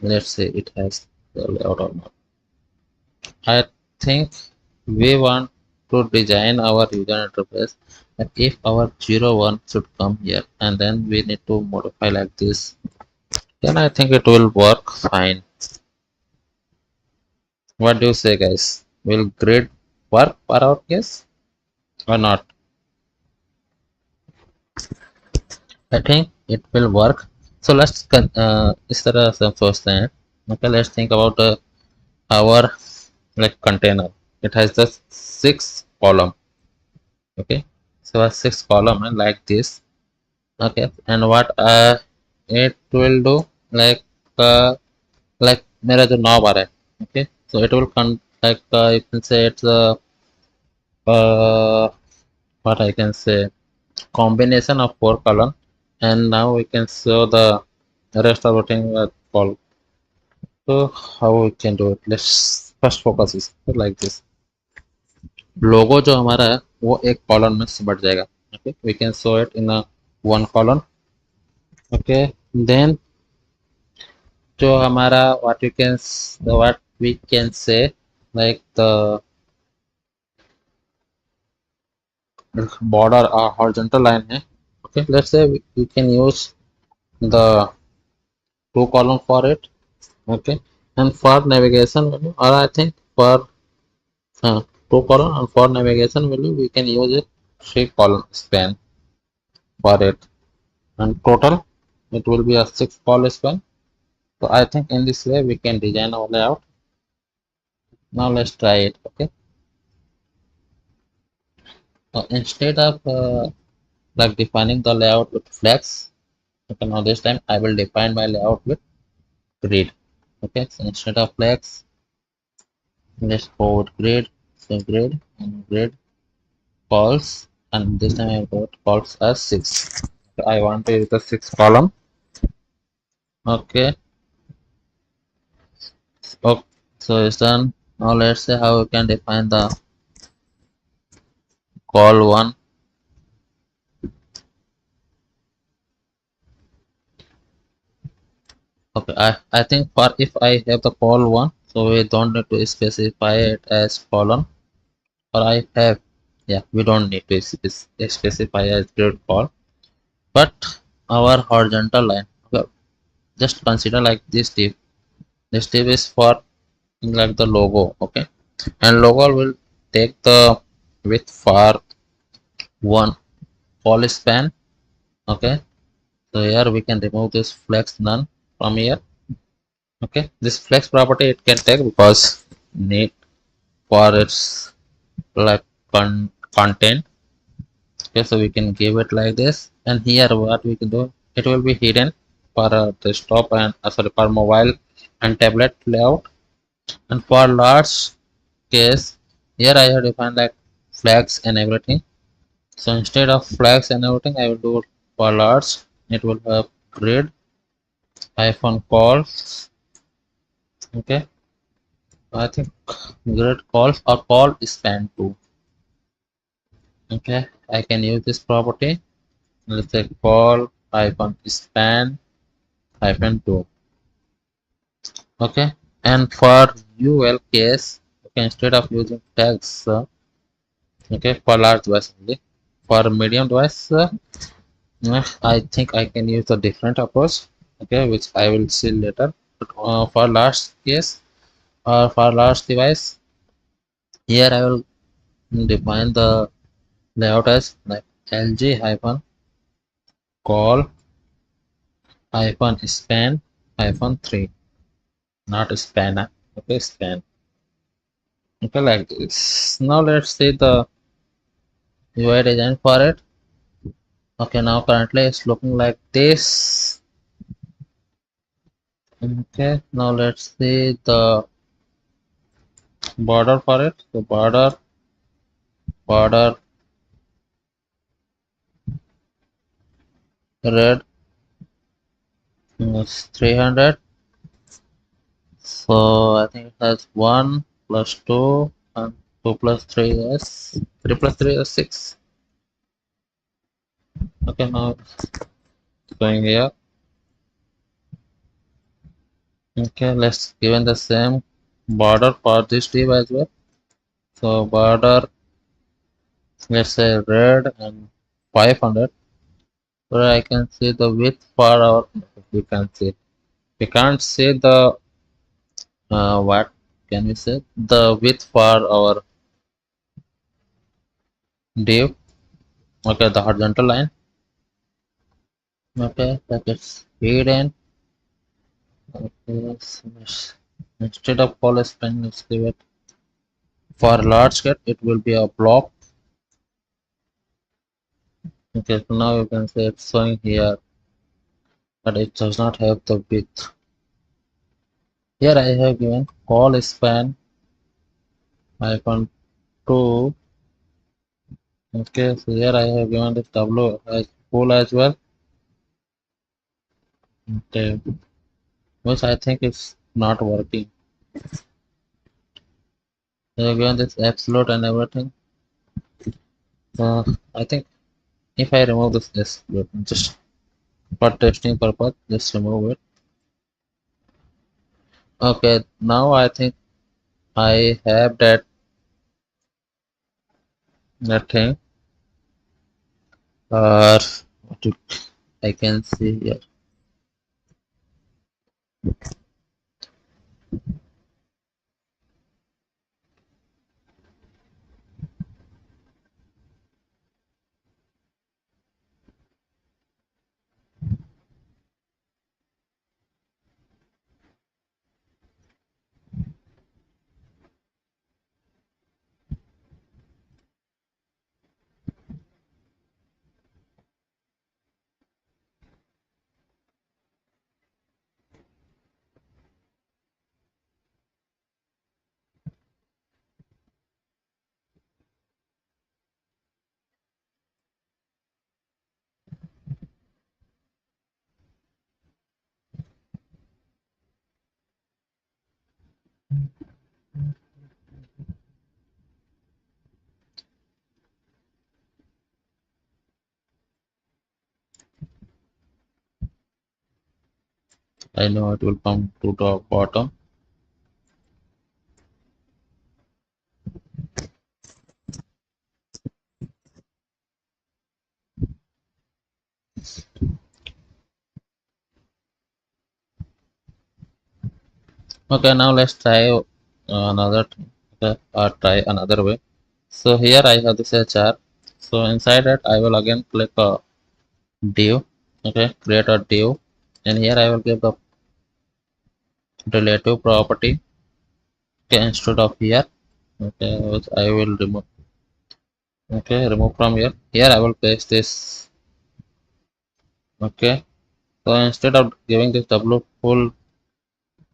Let's say it has the layout or not. I think we want to design our user interface and if our 01 should come here and then we need to modify like this, then I think it will work fine. What do you say, guys? Will grid work for our case or not? I think it will work. So let's is there some first thing? Okay, let's think about our like container. It has the 6 column. Okay, so a 6 column and like this. Okay, and what it will do like like मेरा जो knob आ रहा है. Okay, so it will like you can say it's a what I can say combination of 4 column, and now we can show the rest of the thing called. So how we can do it? Let's first focus is like this. लोगो जो हमारा है वो एक column में सिमट जाएगा. Okay, we can show it in a one column. Okay, then जो हमारा what we can say like the border or horizontal line है. Okay, let's say we can use the two column for it. Okay, and for navigation menu, or I think for uh, two column, and for navigation menu we can use it three column span for it, and total it will be a six column span. So I think in this way we can design our layout. Now let's try it. Okay, so instead of like defining the layout with flex, okay, now this time I will define my layout with grid. Okay, so instead of flex, let's go with grid. So grid and grid calls, and this time I got calls as six. So I want to use the six column. Okay, so, so it's done. Now let's see how we can define the call one. Okay, I think for if I have the call one, so we don't need to specify it as column, or I have, yeah, we don't need to specify as grid call, but our horizontal line. Okay, just consider like this div. This div is for like the logo. Okay, and logo will take the width for one call span. Okay, so here we can remove this flex none from here. Okay, this flex property it can take because need for its like content. Okay, so we can give it like this, and here what we can do, it will be hidden for desktop and sorry, for mobile and tablet layout. And for large case, here I have defined like flags and everything. So instead of flags and everything, I will do for large, it will have grid hyphen calls. Okay, I think grid calls or call span 2. Okay, I can use this property. Let's say call hyphen span hyphen 2. Okay, and for UL case, okay, instead of using tags, okay, for large device only. For medium device, I think I can use a different approach. Okay, which I will see later. But for large case or for large device, here I will define the layout as like LG hyphen call hyphen span hyphen 3, not spanner. Okay, span. Okay, like this. Now let's see the UI design for it. Okay, now currently it's looking like this. Okay, now let's see the border for it. So border red is 300. So I think it has 1 plus 2 and 2 plus 3 is 3 plus 3 is 6. Okay, now it's going here. Okay, let's given the same border for this div as well. So border, let's say red and 500. So I can see the width for our, we can see, we can't see the what can we say, the width for our div. Okay, the horizontal line. Okay, that is hidden. Okay, so instead of call span, let's give it for large cat, it will be a block. Okay, so now you can say it's showing here, but it does not have the width. Here I have given call span icon 2. Okay, so here I have given this W as full as well. Okay, which I think is not working. I have given this absolute and everything. I think if I remove this absolute, just for testing purpose, just remove it. Okay, now I think I have that thing, or what I can see here. I know it will come to the bottom. Okay, now let's try another thing. Okay, or try another way. So here I have this HR. So inside it, I will again click a div. Okay, create a div, and here I will give the relative property. Okay, instead of here. Okay, which I will remove. Okay, remove from here. Here I will paste this. Okay, so instead of giving this W full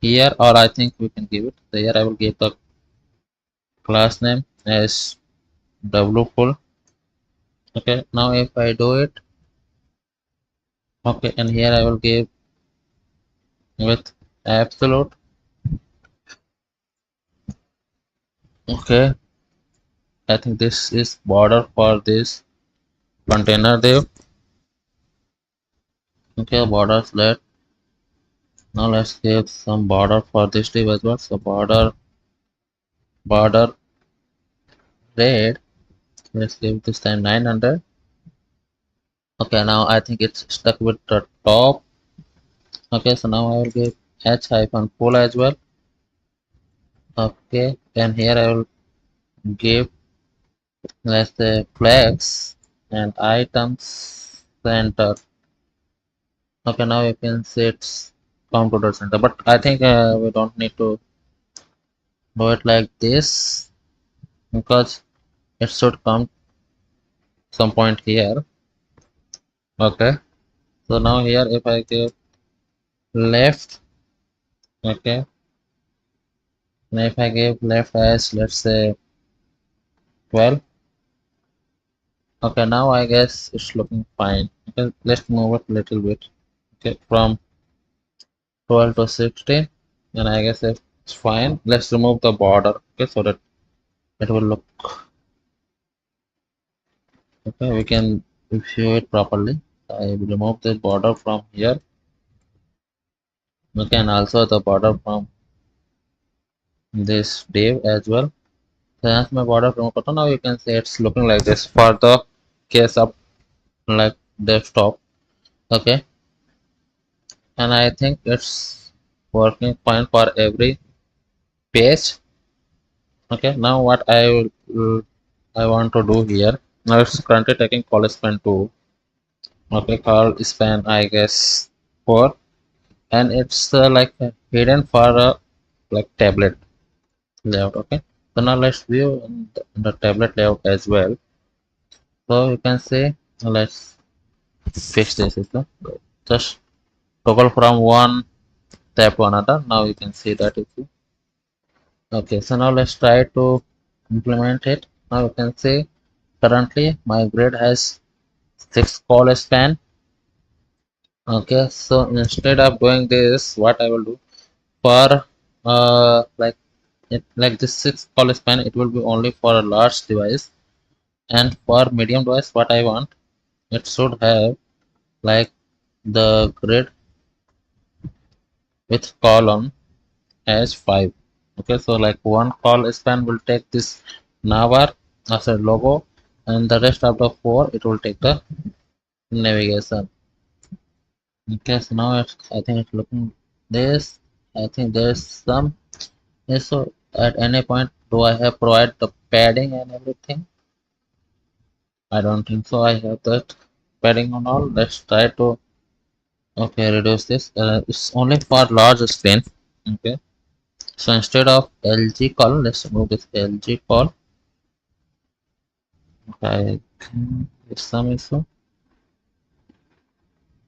here, or I think we can give it. So here I will give the class name as W full. Okay, now if I do it, okay, and here I will give with absolute. Okay, I think this is border for this container div. Okay, borders let. Now let's give some border for this div as well. So border red. Let's give this time 900. Okay, now I think it's stuck with the top. Okay, so now I will give h hyphen full as well. Okay, and here I will give, let's say, flex and items center. Okay, now you can see it's computer center, but I think we don't need to do it like this because it should come some point here. Okay, so now here if I give left, okay, and if I give left as, let's say, 12. Okay, now I guess it's looking fine. Okay, let's move it a little bit. Okay, from 12 to 16, and I guess it's fine. Let's remove the border, okay, so that it will look okay. We can view it properly. I will remove the border from here. We can also the border from this div as well. So that's my border from button. Now you can see it's looking like this for the case of like desktop. Okay, and I think it's working fine for every page. Okay, now what I want to do here. Now it's currently taking call span 2. Okay, call span I guess 4, and it's like hidden for like tablet layout. Okay, so now let's view the tablet layout as well. So you can say, let's fix this system. Just toggle from one tab to another. Now you can see that issue. Okay, so now let's try to implement it. Now you can see currently my grid has 6 call span. Okay, so instead of doing this, what I will do for like like this 6 call span, it will be only for a large device, and for medium device, what I want, it should have like the grid with column as 5. Okay, so like one call span will take this navbar as a logo, and the rest of the 4 it will take the navigation. Okay, so now I think it's looking this. I think there's some. Yes, so at any point do I have provide the padding and everything? I don't think so. I have that padding on all. Let's try to okay reduce this. It's only for large screen. Okay. So instead of LG color, let's remove this LG color. Okay, it's some issue.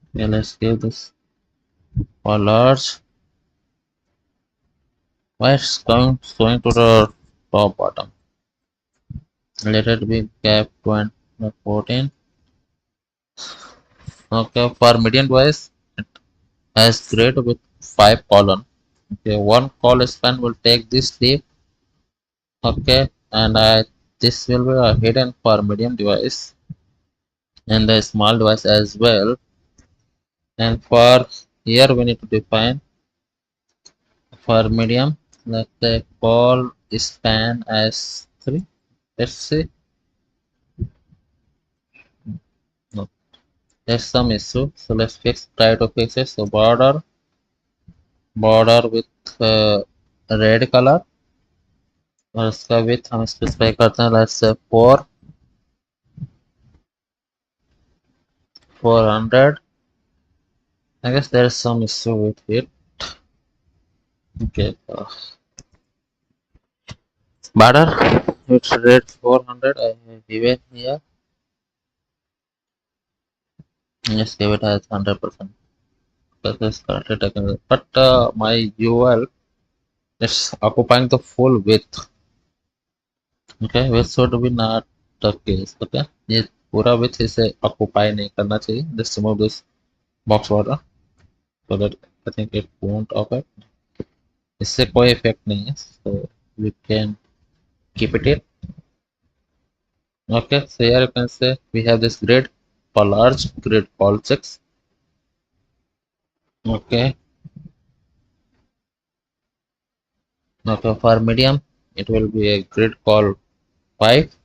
Okay, let's give this for large. Why it's going showing to the top bottom? Let it be cap 20, 14. Okay, for median device, it has grid with 5 column. Okay, one call span will take this deep. Okay, and this will be hidden for medium device and the small device as well. And for here we need to define for medium, let's say call span as 3. Let's see. No, there's some issue. So let's try to fix it. So border with red color और इसका width हम specify करते हैं. Let's say 400. I guess there's some issue with it. Okay, border it's red 400. I have given here. Let's give it as 100%. This is currently taken, but my UL is occupying the full width. Okay, which should be not the case. Okay, ये पूरा width इसे occupy नहीं करना चाहिए. Just remove this box border so that I think it won't affect. इससे कोई effect नहीं है. So we can keep it in. Okay, so here you can say we have this grid for large, grid call 6. Okay, okay, for medium it will be a grid call 5.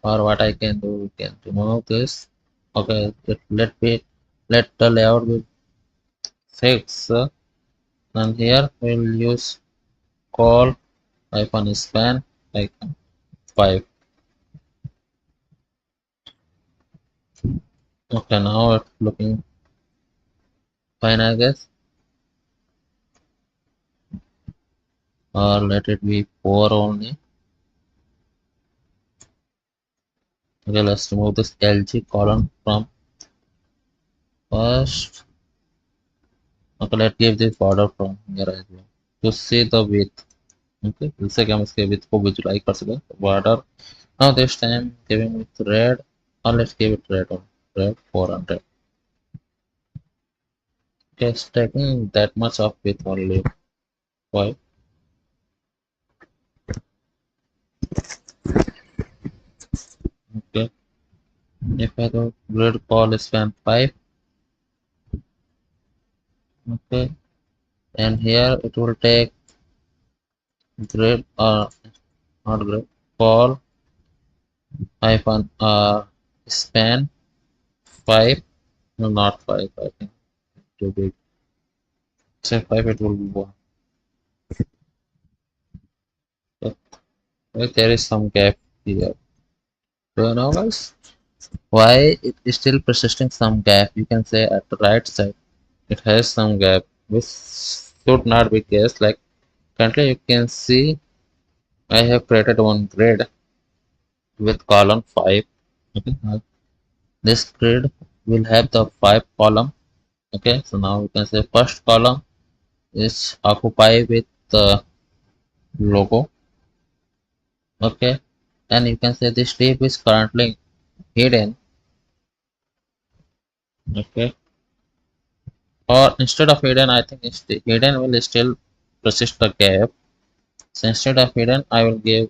Or what I can do, we can remove this. Okay, let the layout be 6. And here we'll use call hyphen span icon 5. Okay, now it's looking fine, I guess. Or let it be 4 only. Okay, let's remove this LG column from first. Okay, let's give this border from here as well to see the width. Okay, इससे क्या हम इसके width को visualize कर सकें. Border. Now this time giving with red. Or let's give it red on red 400. Okay, it's taking that much of width only. Why? Okay, if I go grid call span 5. Okay, and here it will take grid not grid call hyphen span 5. No, not 5. I think too big. Say 5. It will be 1. But there is some gap here. Do you know, guys? Why it is still persisting some gap? You can say at the right side it has some gap which should not be case. Like currently you can see I have created one grid with column 5. Okay, now this grid will have the 5 column. Okay, so now we can say first column is occupied with the logo. Okay, and you can say this div is currently hidden. Okay, or instead of hidden, I think it's the hidden will still persist the gap. So instead of hidden, I will give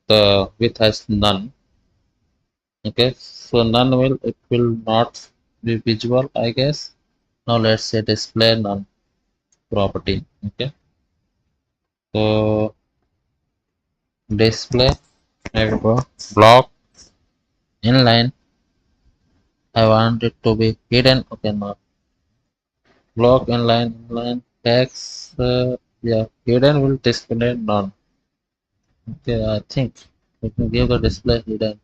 the width as none. Okay, so none will not be visible, I guess. Now let's say display none property. Okay, so display I will go block inline. I want it to be hidden. Okay, not block inline text. Yeah, hidden will display none. Okay, I think let me give the display hidden.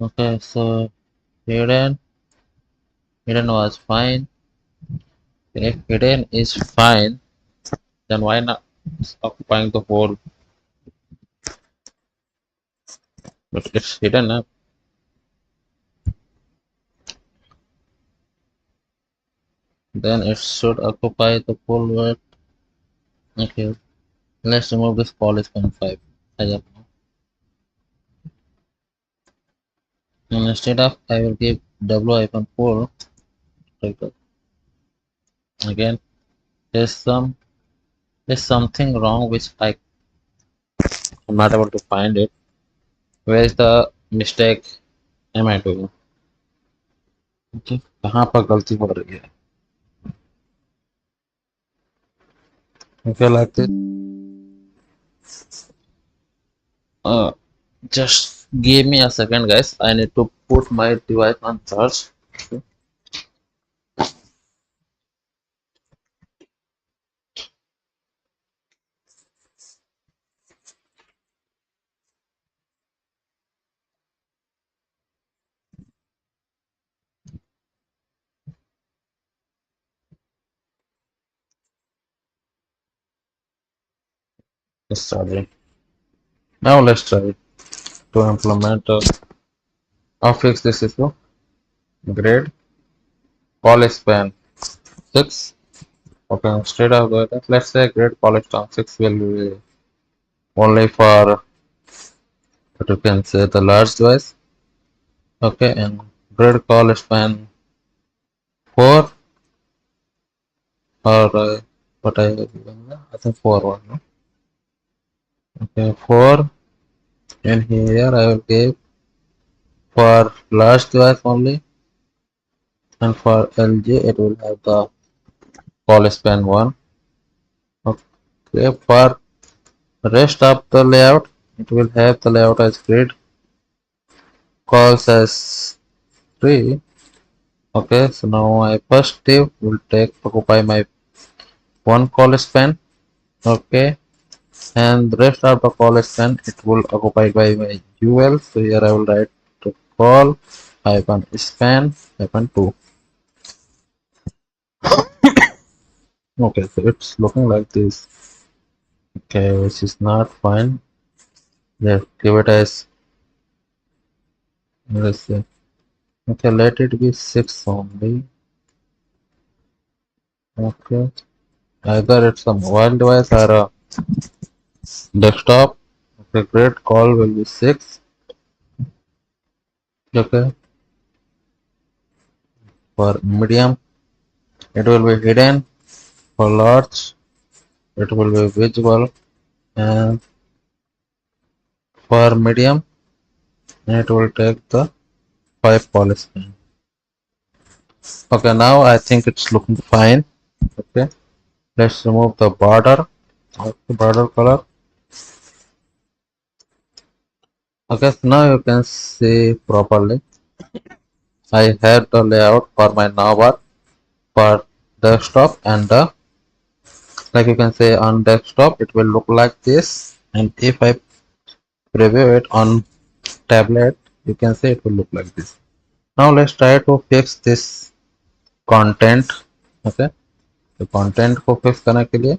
Okay, so hidden was fine. If hidden is fine, then why not occupying the whole? But it's hidden up. Then it should occupy the full width. Okay, let's remove this polish pen 5 as of now. And instead of I will give w-4 like that. Again, there's something wrong which I'm not able to find it. Where is the mistake am I doing? Okay, कहाँ पर गलती हो रही है? Okay, like this. Uh, just give me a second, guys. I need to put my device on charge. Okay. Let's try it. Now let's try to implement or fix this issue. Grade polish span 6. Okay, instead of that, let's say grade polish span 6 will be only for what you can say the large device. Okay, and grade polish span 4 or what I have given, I think 4 one. No? Okay, 4, and here I will give for large device only, and for LG it will have the polish span 1. Okay, for rest of the layout it will have the layout as grid, calls as 3. Okay, so now my first div will occupy my one call span. Okay, and the rest of the call span it will occupy by my UL. So here I will write to call hyphen span hyphen 2. Okay, so it's looking like this. Okay, which is not fine. Let's give it as, let's see. Okay, let it be 6 only. Okay, either it's a mobile device or a desktop. Okay, great, call will be 6. Okay, for medium it will be hidden, for large it will be visible, and for medium it will take the 5 polish pen. Okay, now I think it's looking fine. Okay, let's remove the border of the border color. Okay, so now you can see properly. I have the layout for my navbar for desktop, and the, like you can say on desktop it will look like this, and if I preview it on tablet you can say it will look like this. Now let's try to fix this content. Okay, तो content को fix करने के लिए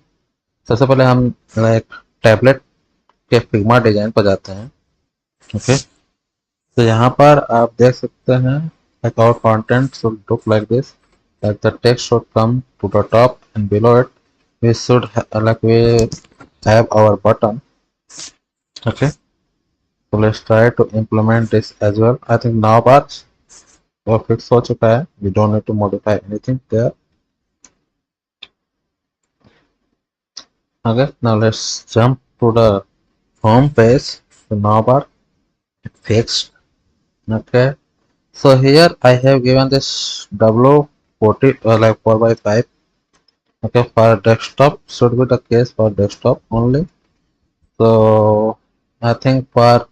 सबसे पहले हम like tablet के Figma design पर जाते हैं. ओके, तो यहाँ पर आप देख सकते हैं like our content should look like this, like the text should come to the top, and below it we should like we have our button. Okay, so let's try to implement this as well. I think now बात वो fix हो चुका है, we don't need to modify anything there. Okay, now let's jump to the home page. The navbar fixed. Okay, so here I have given this W40 like 4 by 5. Okay, for desktop should be the case for desktop only. So I think for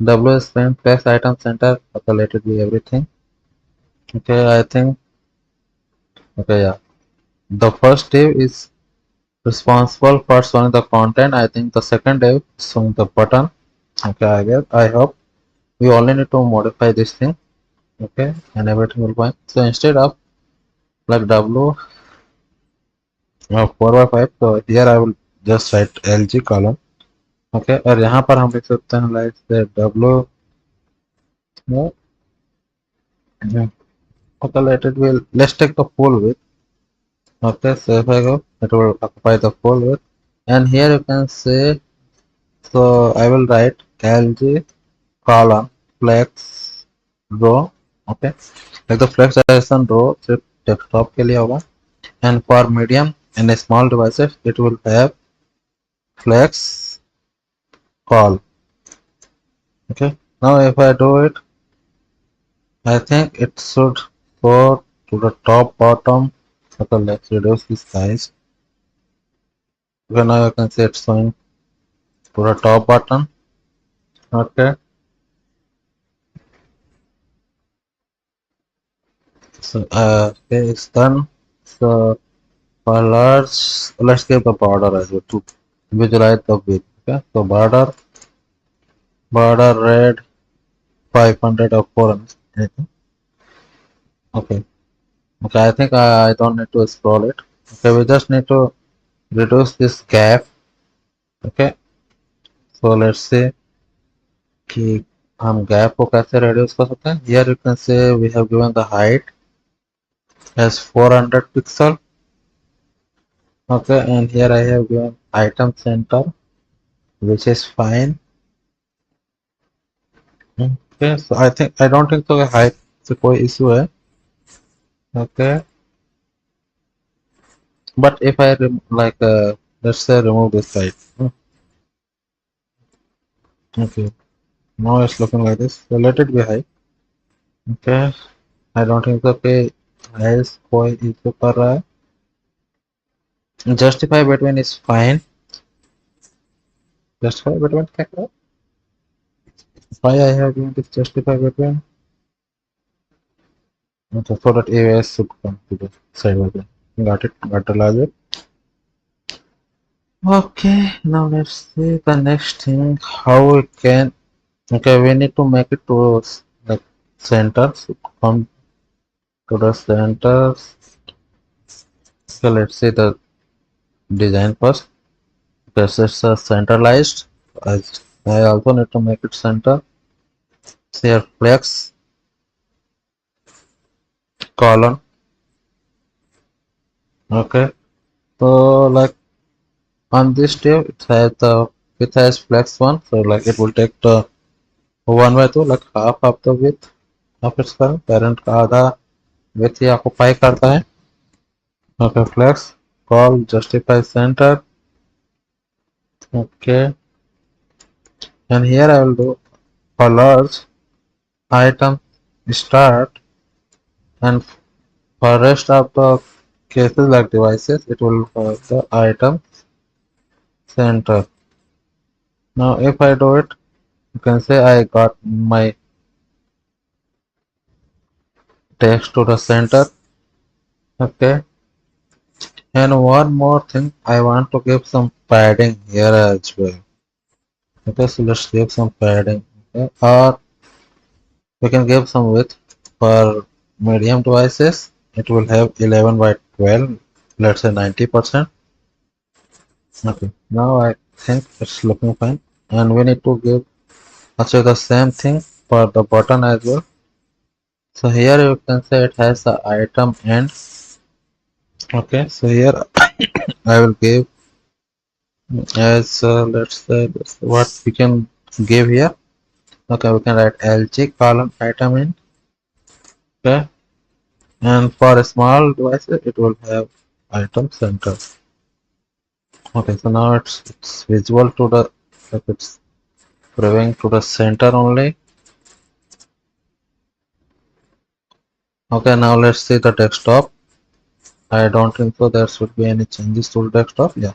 W is frame flex item center. Okay, let it be everything. Okay, I think. Okay, yeah. The first div is responsible for showing the content. I think the second div is showing the button. Okay, I guess. I hope we only need to modify this thing. Okay, and everything will fine. So instead of like W 4 by 5, so here I will just write LG column. Okay, और यहाँ पर हम लिख सकते हैं like say W. Okay, let it will. Let's take the full width. Okay, so if I go, it will occupy the full width. And here you can say, so I will write LG column flex row. Okay, like the flex direction row सिर्फ desktop के लिए होगा. And for medium and small devices, it will have flex call. Okay, now if I do it, I think it should go to the top bottom. Okay, let's reduce the size. Okay, now you can see it's showing to the top button. Okay, so okay, it's done. So for large, let's give the border as well to visualize the width. Okay, so border red 500 or 400. Okay, okay, I think I don't need to scroll it. Okay, we just need to reduce this gap. Okay, so let's say कि हम gap को कैसे reduce कर सकते हैं. Here you can say we have given the height as 400 pixel. Okay, and here I have given item center, which is fine. Okay, so I don't think so height से कोई issue है. Okay, but if I like let's say remove this side. Okay, now it's looking like this. So let it be high. Okay, I don't think so कि highest कोई issue कर रहा है. Justify between is fine. Justify between क्या करो? Why I have given this justify between? Okay, so that AOS should come to the side of it. Got it. Got the logic. Okay, now let's see the next thing. How we can. Okay, we need to make it to the center. So come to the center. Okay, let's see the design first. This is centralized. I also need to make it center. Here flex column. Okay, so like on this div it has flex one, so like it will take the 1/2 like half of the width of its parent का आधा width ही occupy करता है. Okay, flex call justify center. Okay, and here I will do for large item start, and for rest of the cases like devices it will have the item center. Now if I do it, you can say I got my text to the center. Okay, and one more thing, I want to give some padding here as well. Okay, so let's give some padding. Okay, or we can give some width. For medium devices it will have 11 by 12, let's say 90%. Okay, now I think it's looking fine, and we need to give also the same thing for the button as well. So here you can say it has the item end. Okay, so here I will give as let's say this, what we can give here. Okay, we can write LG column item in. Okay, and for small devices it will have item center. Okay, so now it's visible to the, like it's previewing to the center only. Okay, now let's see the desktop. I don't think so there should be any changes to the desktop. Yeah,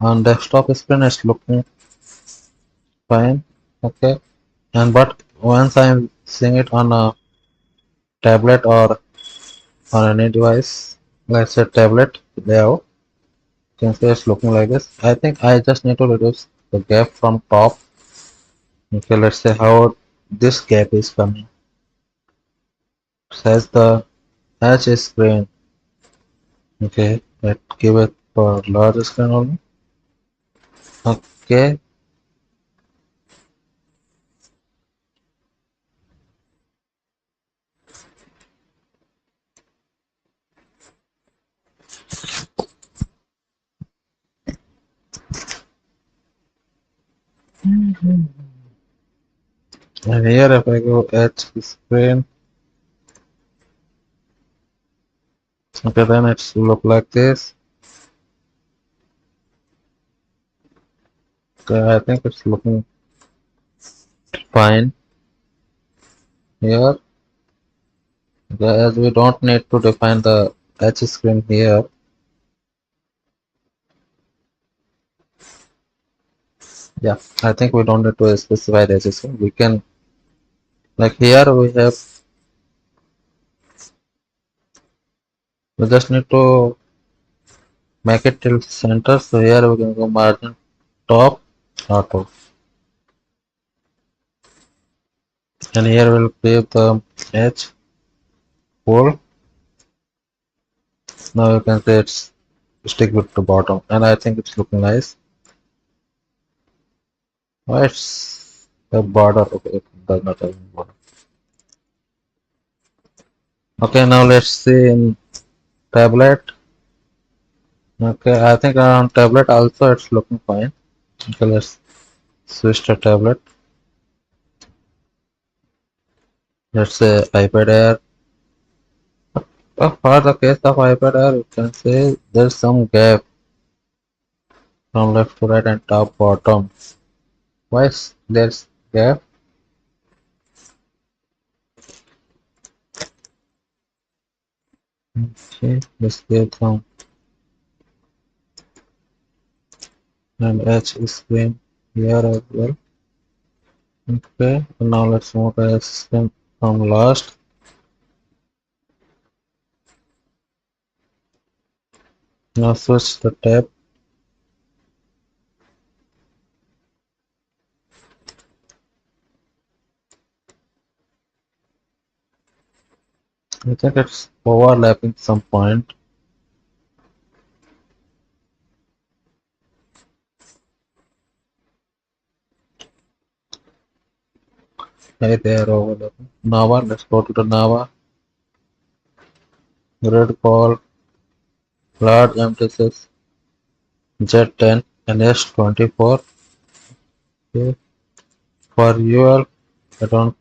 on desktop screen it's looking fine. Okay, and but once I'm seeing it on a tablet or on any device, let's say tablet layout, you can see it's looking like this. I think I just need to reduce the gap from top. Okay, let's say how this gap is coming. Says the H screen. Okay, let's give it for large screen only. Okay, and here if I go H screen, okay, then it's look like this. Okay, I think it's looking fine here. Okay, as we don't need to define the H screen here. Yeah, I think we don't need to specify the H screen. We can, like here we have, we just need to make it till center. So here we can go margin top auto, and here we'll create the H full. Now you can say it's stick with the bottom, and I think it's looking nice. Why it's the border? Okay, it does not have any border. Okay, now let's see in tablet. Okay, I think on tablet also it's looking fine. Okay, let's switch to tablet. Let's say iPad Air. For the case of iPad Air, you can say there's some gap from left to right and top bottom. Why is there's gap? Okay, let's get some and H screen here as well. Okay, now let's move the screen from last. Now switch the tab. I think it's overlapping some point. Hey, they are overlapping. Nava, let's go to the Nava. Grid call, large emphasis, Z10 and S24. Okay. For UL, I don't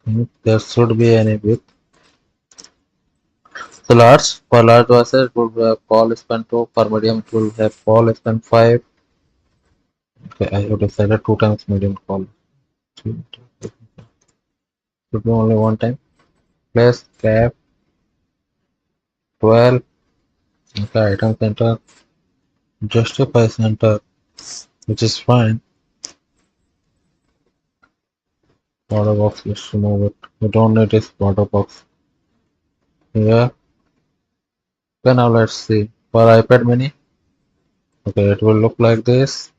think there should be any width. So large, for large devices, it will have call span 2. For medium, it will have call span 5. Okay, I have decided 2 times medium call. Should be only 1 time. Place cap 12. Okay, item center, justify center, which is fine. Border box, let's remove it. We don't need this border box here. Okay, now let's see. For iPad mini, okay, it will look like this.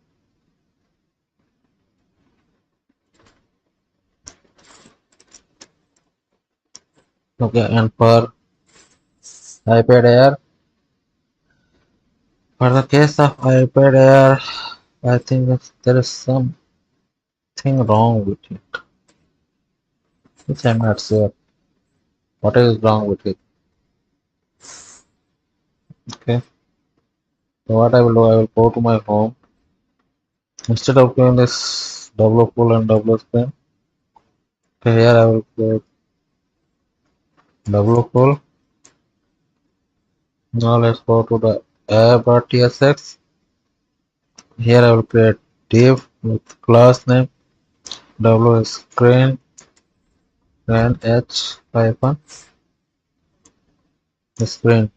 Okay, and for iPad Air, for the case of iPad Air, I think there is something wrong with it. Which I'm not sure. What is wrong with it? Okay, so what I will do, I will go to my home. Instead of doing this double pull and double spin, okay, here I will go double pull. Now let's go to the app.tsx. Here I will create div with class name w screen and h hyphen screen.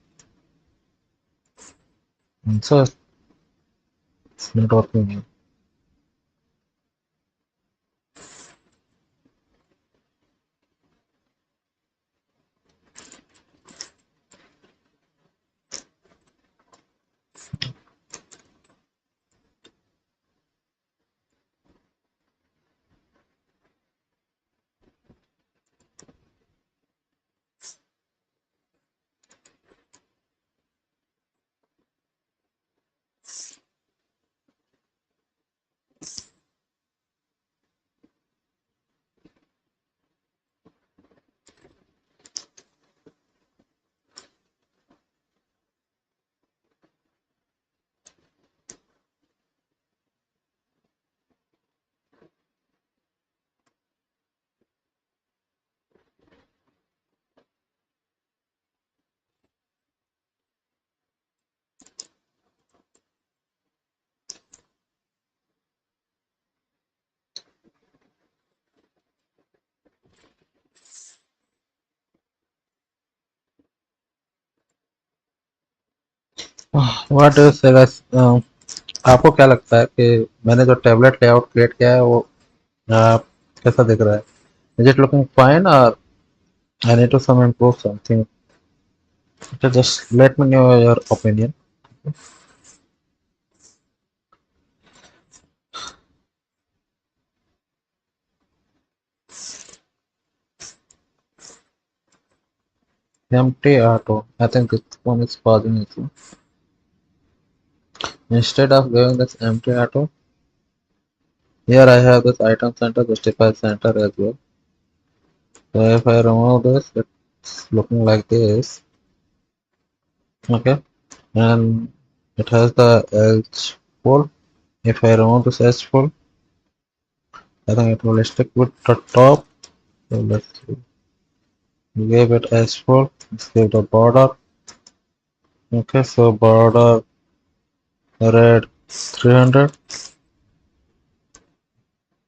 And so it's not working here. What do you से guys? आपको क्या लगता है कि मैंने जो tablet layout create किया है वो कैसा दिख रहा है? Is it looking fine or I need to some improve something? Just let me know your opinion. Empty auto. I think this one is causing issue. Instead of giving this empty auto, here I have this item center, justify center as well. So if I remove this, it's looking like this. Okay, and it has the edge pull. If I remove this edge pull, I think it will stick with the top. So let's see. Give it edge pull. Let's give the border. Okay, so border red 300.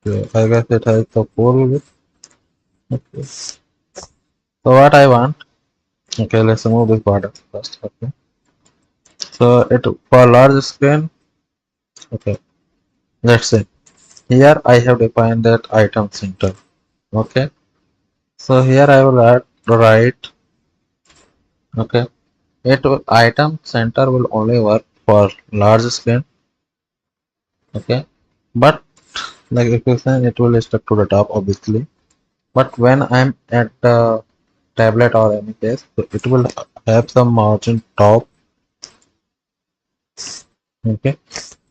Okay, I guess it has the pull with. Okay. So what I want, okay, let's remove this border first. Okay, so it for large screen, okay, let's say here I have defined that item center. Okay, so here I will add write. Okay, item center will only work for large screen. Okay, but like if you say it will stick to the top obviously, but when I'm at the tablet or any case, so it will have some margin top. Okay,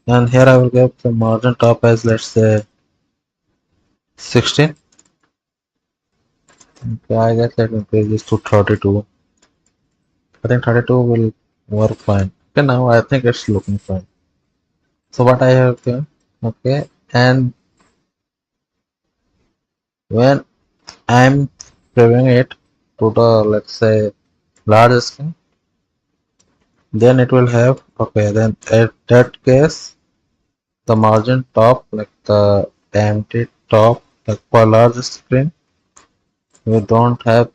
and here I will give the margin top as let's say 16. Okay, I guess let me increase this to 32. I think 32 will work fine. Okay, now I think it's looking fine. So what I have here, okay, and when I'm previewing it to the let's say large screen, then it will have okay. Then at that case, the margin top like the empty top like for large screen, we don't have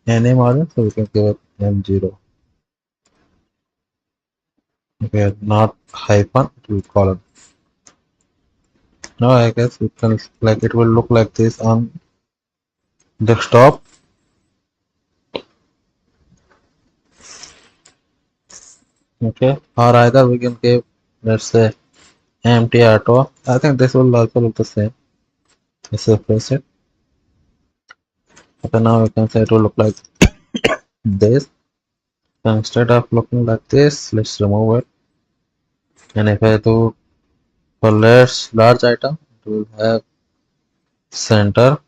any margin, so we can give it M0. Okay, not hyphen, it will column. Now I guess we can like it will look like this on desktop. Okay, or either we can give let's say empty auto. I think this will also look the same. Let's refresh it. Okay, now we can say it will look like this. So instead of looking like this, let's remove it. And if I do for large item, it will have center,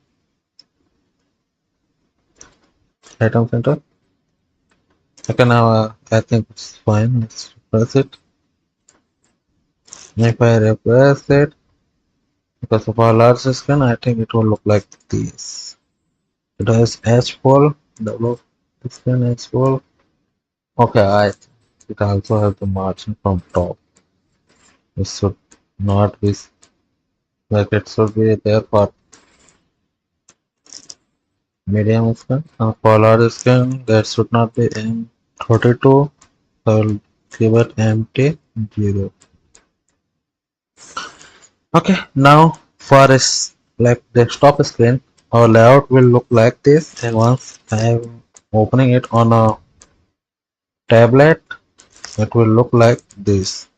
item center. Okay, now I think it's fine. Let's press it. If I repress it, because of our large screen, I think it will look like this. It has H4, double screen H4. Okay, it also has the margin from top. It should not be like it should be there for medium screen. For large screen, that should not be M32. So I will give it empty 0. Okay, now for this like desktop screen, our layout will look like this, and once I am opening it on a tablet, it will look like this.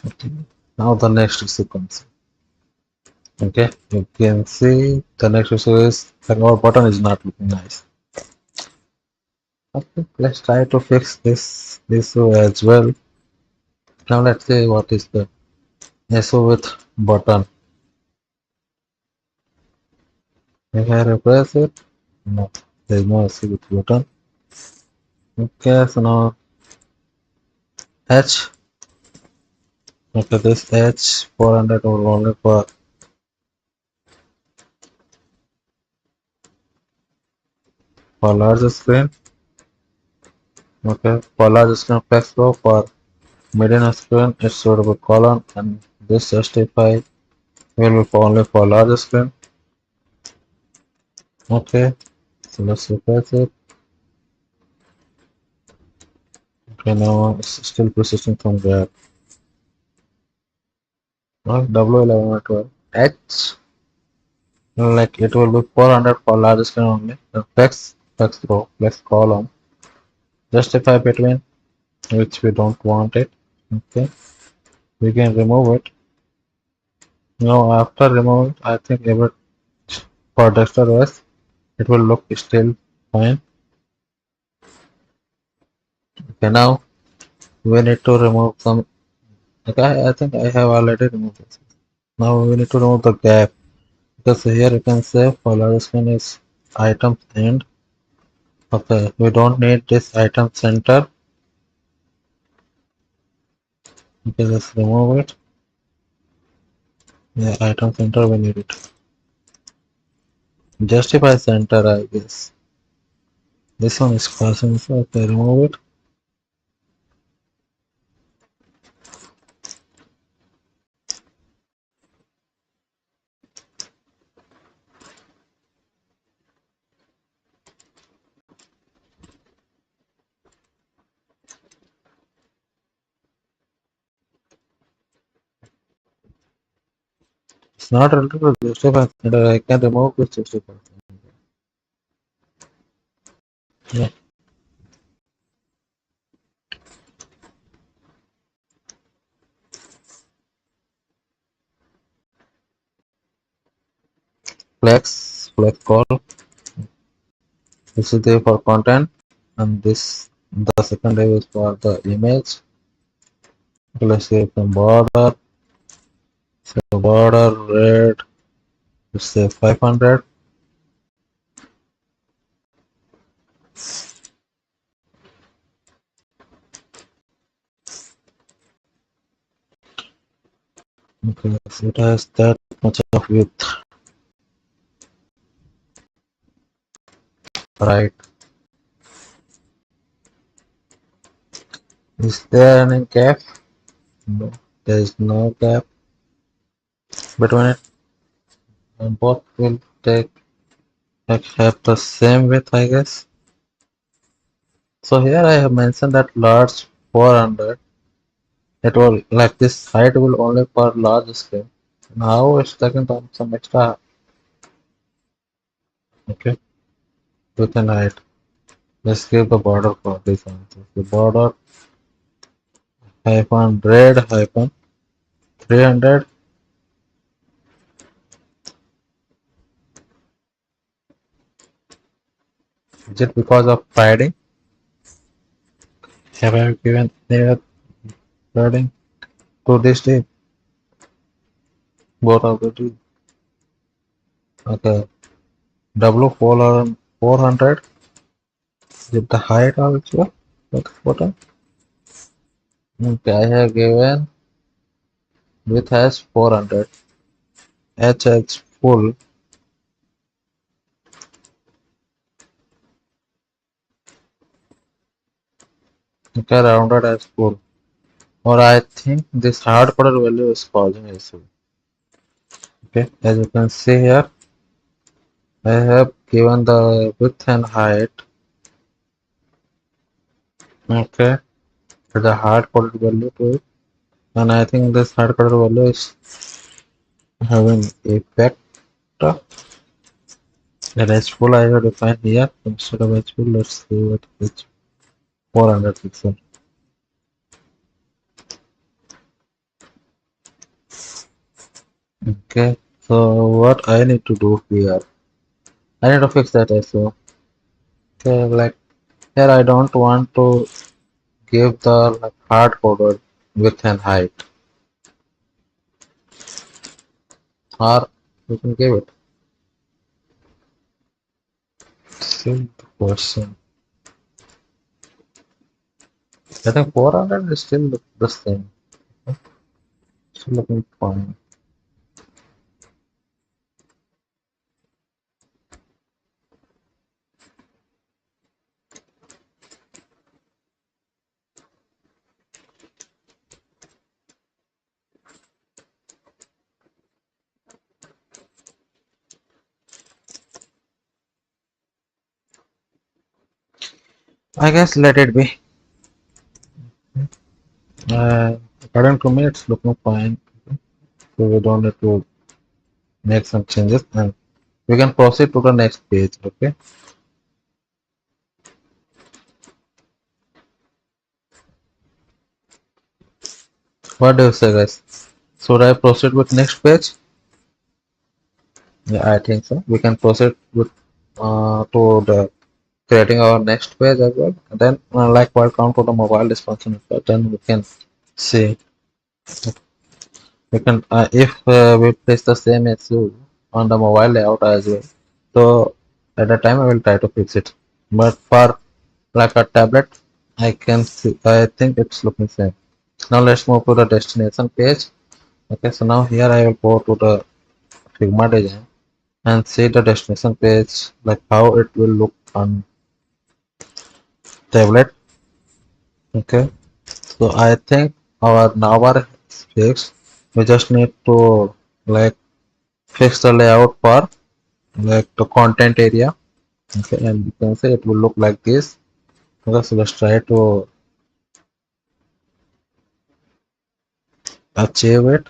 Okay. Now the next sequence. Okay, you can see the next issue is the our button is not looking nice. Okay, let's try to fix this issue as well. Now let's see what is the issue with button. If I replace it, no, there is no issue with button. Okay, so now H. Okay, this H 400 will only for large screen. Okay, for large screen flex flow, for medium screen it should be column, and this justify will be for only for large screen. Okay, so let's replace it. Okay, now it's still persisting from there. Now W11 at 12. H, like it will be 400 for large screen only. The flex row, flex column. Justify between, which we don't want it. Okay, we can remove it. Now after removing, I think every for Dexter OS, it will look still fine. Okay, now we need to remove some. Okay, I think I have already removed this. Now we need to remove the gap because here you can say for large screen is items end. Okay, we don't need this item center. Okay, let's remove it. Yeah, item center we need it. Justify center, I guess. This one is causing so okay, remove it. It's not related to justify center. I can remove this justify center. Yeah, flex call. This is there for content, and this the second div is for the image. Okay, let's say from border. So border red. Let's say 500. Okay, so it has that much of width, right? Is there any gap? No, there is no gap between it, and both will take like have the same width, I guess. So here I have mentioned that large 400. It will like this height will only for large scale. Now it's taking some extra. Okay, within height. Let's give the border for this answer. The border hyphen red hyphen 300. Is it because of padding? Have I given there padding to this tip? Both of the two. Okay. W 400. Is it the height also? Like photo? Okay, I have given width has 400. H full. Okay, rounded as full. Or I think this hard-coded value is causing issue. Okay, as you can see here, I have given the width and height. Okay, the hard-coded value to it, and I think this hard-coded value is having effect. The restful I have defined here instead of h full. Let's see what is 400 pixel. Okay, so what I need to do here? I need to fix that ISO. Okay, like here I don't want to give the like, hard coded width and height, or you can give it. Same question. I think 400 is still the same. Still looking fine. I guess let it be. According to me, it's looking fine. So we don't need to make some changes and we can proceed to the next page. Okay. What do you say, guys? Should I proceed with next page? Yeah, I think so. We can proceed with to the creating our next page as well. And then, like welcome to the mobile responsive. Then we can see we can if we place the same issue on the mobile layout as well. So at the time I will try to fix it. But for like a tablet, I can see. I think it's looking same. Now let's move to the destination page. Okay, so now here I will go to the Figma design and see the destination page, like how it will look on tablet. Okay, so I think our now our is fixed. We just need to like fix the layout for like the content area. Okay, and you can say it will look like this. Okay, so let's try to achieve it.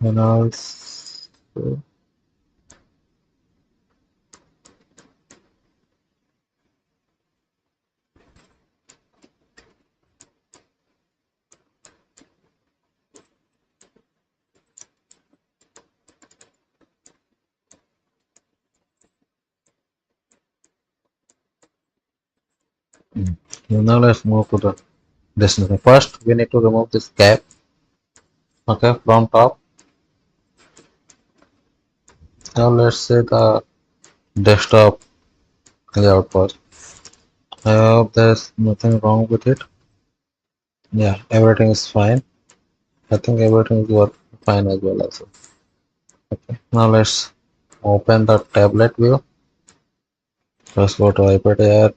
And also now let's move to the destination. First, we need to remove this cap. Okay, from top. Now let's say the desktop layout first. I hope there's nothing wrong with it. Yeah, everything is fine. I think everything is working fine as well also. Okay, now let's open the tablet view. First go to iPad Air.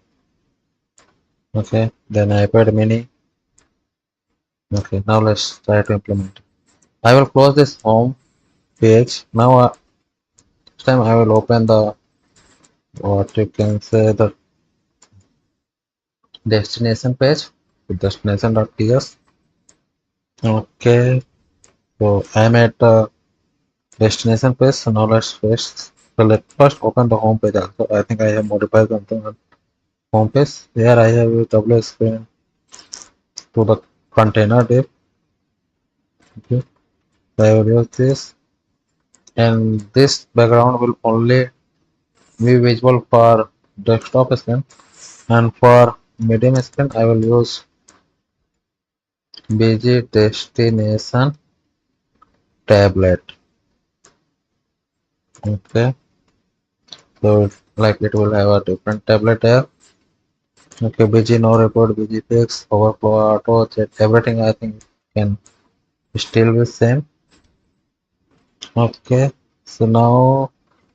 Okay, then iPad Mini. Okay, now let's try to implement. I will close this home page. Now this time I will open the what you can say the destination page with destination.ts. Okay, so I'm at the destination page. So now let's first open the home page also. I think I have modified something on home page. Here I have a double screen to the container div. Okay, so I will use this, and this background will only be visible for desktop screen, and for medium screen I will use BG destination tablet. Okay, so like it will have a different tablet here. Okay, BG no report, BG fix, overflow auto, chat, everything I think can still be same. Okay, so now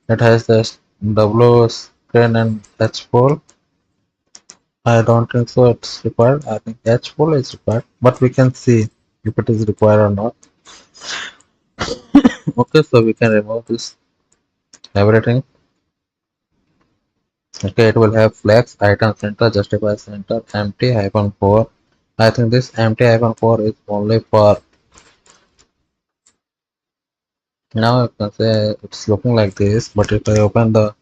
it has this W screen and H pole. I don't think so it's required. I think H pole is required, but we can see if it is required or not. Okay, so we can remove this everything. Okay, it will have flex, item center, justify center, empty hyphen 4. I think this empty hyphen 4 is only for now. You can say it's looking like this, but if I open the,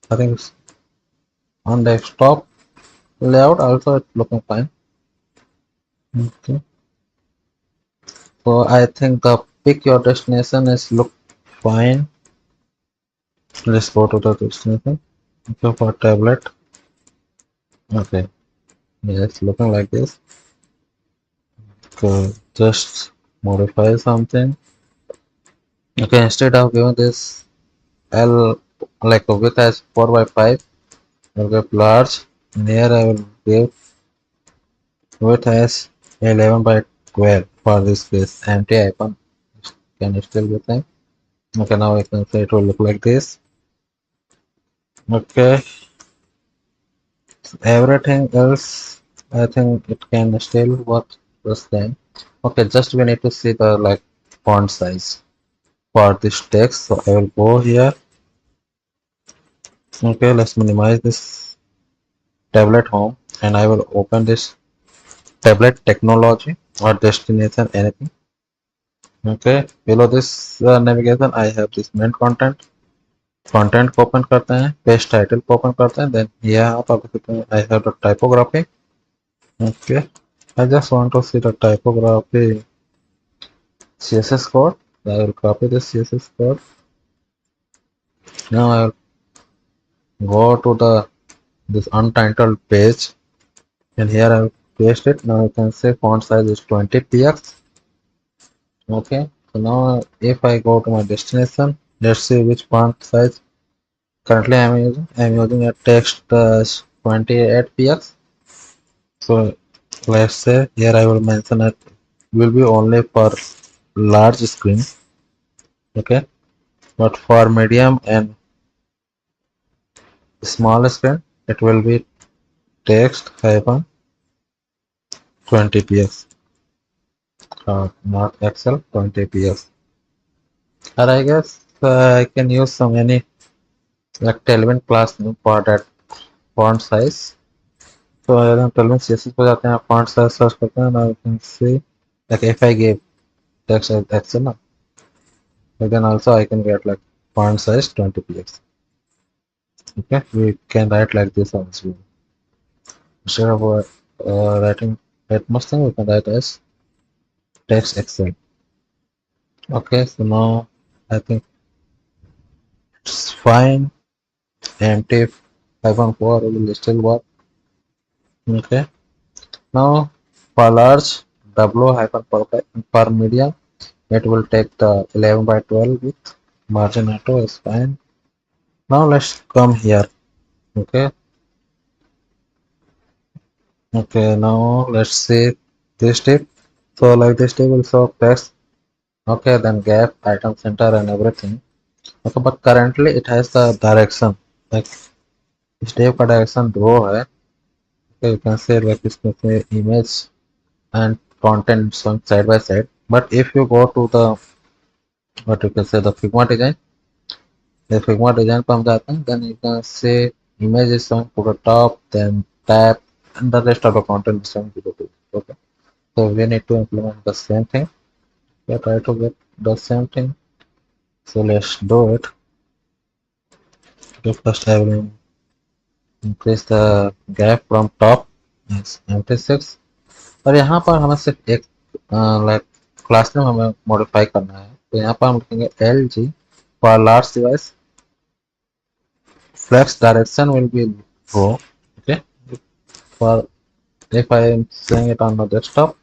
I think it's on desktop layout also it's looking fine. Okay, so I think the pick your destination is look fine. Let's go to the destination. Okay, for tablet. Okay, yes, looking like this. Okay, just modify something. Okay, instead of giving this L like a width as 4 by 5, I'll give large. And here I will give width as 11 by 12 for this case. Empty icon can still be same. Okay, now I can say it will look like this. Okay, everything else I think it can still work the same. Okay, just we need to see the like font size for this text. So I will go here. Okay, let's minimize this tablet home. and I will open this tablet technology or destination anything. Okay, below this navigation I have this main content को open करते हैं, page title को open करते हैं, then यहाँ पर I have the typography. Okay, I just want to see the typography CSS code. I will copy this CSS code. Now I will go to the this untitled page, and here I will paste it. Now you can say font size is 20 px. Okay, so now if I go to my destination, let's see which font size currently I am using. I am using a text 28 px. So let's say here I will mention it will be only for large screen. Okay, but for medium and small screen it will be text hyphen 20 px, not Excel 20 px. Or I guess I can use some any like Tailwind class name for that font size. So Tailwind CSS पे जाते हैं, font size search करते हैं, now you can see like if I give text as Excel, then also I can get like font size 20 px. Okay, we can write like this also. Instead of writing that much thing, we can write as text Excel. Okay, so now I think it's fine. Empty 5.4 will still work. Okay, now for large W hyphen per media, it will take the 11 by 12 with margin auto is fine. Now let's come here. Okay, okay, now let's see this tip. So like this tip will show text. Okay, then gap, item center and everything. Okay, but currently it has the direction, like step का direction row है. Okay, you can say like इसमें image and content side by side. But if you go to the what you can say the Figma design, the Figma design पे हम जाते हैं, then you can say image is shown to the top, then tab, and the rest of the content is shown below it. Okay, so we need to implement the same thing. We try to get the same thing. So let's do it. Okay, first I will increase the gap from top is 96. और यहाँ पर हमें सिर्फ एक like class name हमें modify करना है, तो यहाँ पर हम लिखेंगे LG for large device flex direction will be row. Okay, for if I am saying it on the desktop.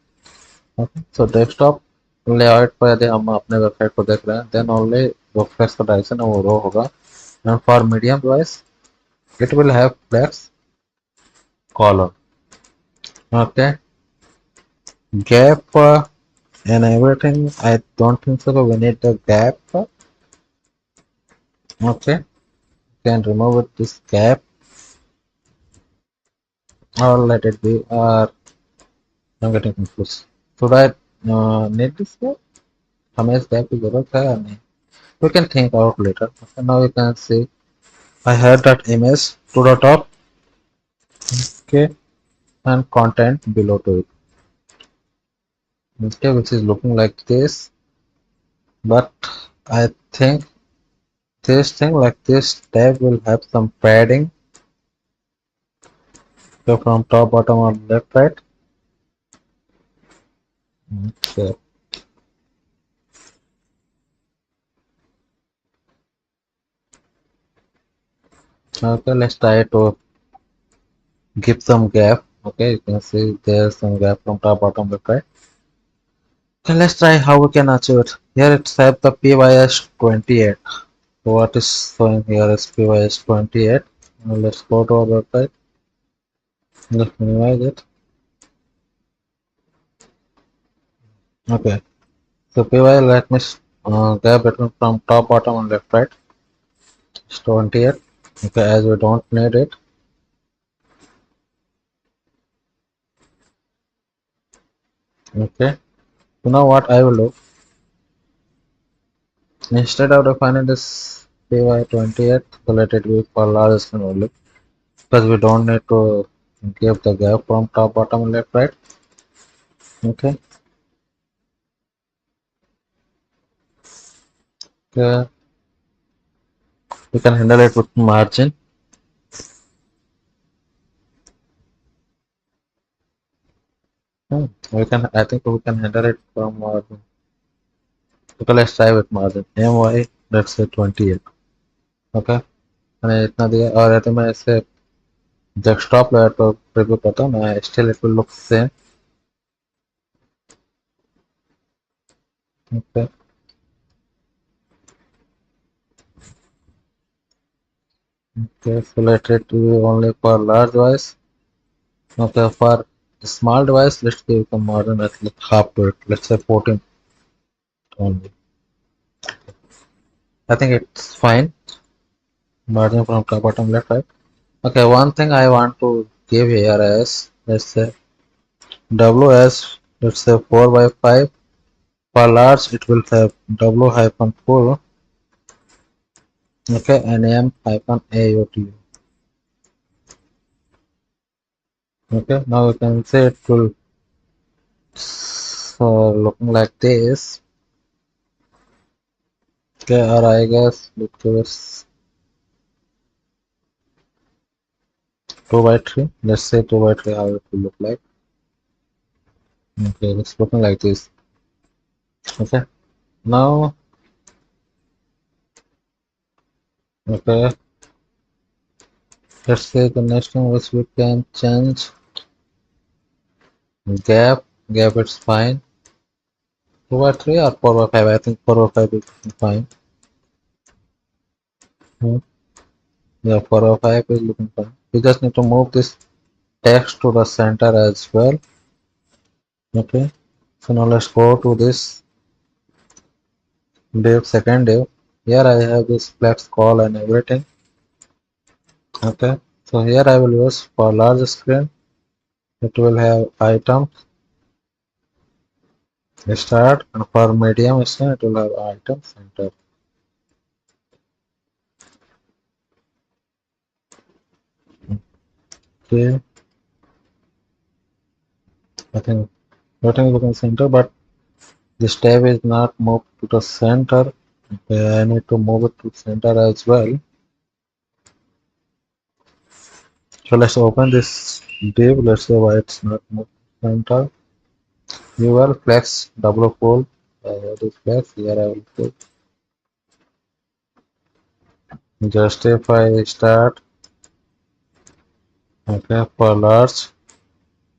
Okay, so desktop layout पर यदि हम अपने वेबसाइट पर देख रहे हैं, then only वो flex का डायरेक्शन है वो रो होगा. And for medium device it will have flex column. Okay, gap and everything I don't think so we need the gap. Okay, can remove this gap or let it be, or I'm getting confused. Should I need this gap? हमें इस gap की जरूरत है या नहीं? We can think out later. Okay, now you can see I had that image to the top. Okay, and content below to it. Okay, which is looking like this, but I think this thing like this tab will have some padding. So from top, bottom, or left, right. Okay. Okay, let's try to give some gap. Okay, you can see there's some gap from top, bottom, left, right. Okay, let's try how we can achieve it. Here it's have the PYS 28. So what is showing here is PYS 28. Now let's go to our website. Let's minimize it. Okay. So PYS let me gap between from top, bottom, and left, right. It's 28. Okay, as we don't need it. Okay. So now what I will do, instead of defining this PY28, so let it be for large screen only, because we don't need to give the gap from top, bottom, left, right. Okay. Okay. We can handle it with margin. We can. I think we can handle it from margin. Okay, let's try with margin. My, let's say 28. Okay. मैंने इतना दिया और यदि मैं इसे desktop layer पर preview करता हूँ मैं still it will look same. Okay. Okay, so let it be only for large device. Okay, for small device, let's give the margin at like half to it. Let's say 14 only. I think it's fine. Margin from top, bottom, left, right. Okay, one thing I want to give here is let's say W as let's say 4 by 5. For large, it will have W hyphen 4. Okay, and M hyphen AOT. Okay, now you can say it will looking like this. Okay, or I guess because 2 by 3. Let's say 2 by 3 how it will look like. Okay, it's looking like this. Okay, now okay, let's say the next one which we can change gap. Gap it's fine. 2 by 3 or 4 by 5. I think 4 by 5 is fine. Hmm. Yeah, 4 by 5 is looking fine. We just need to move this text to the center as well. Okay, so now let's go to this div, second div. Here I have this flex call and everything. Okay, so here I will use for large screen. It will have items start, and for medium screen it will have item center. Okay, I think everything is looking center, but this tab is not moved to the center. Okay, I need to move it to center as well. So let's open this div. Let's say why it's not moved to center. You will flex double fold. I have this flex here. I will put justify start. Okay, for large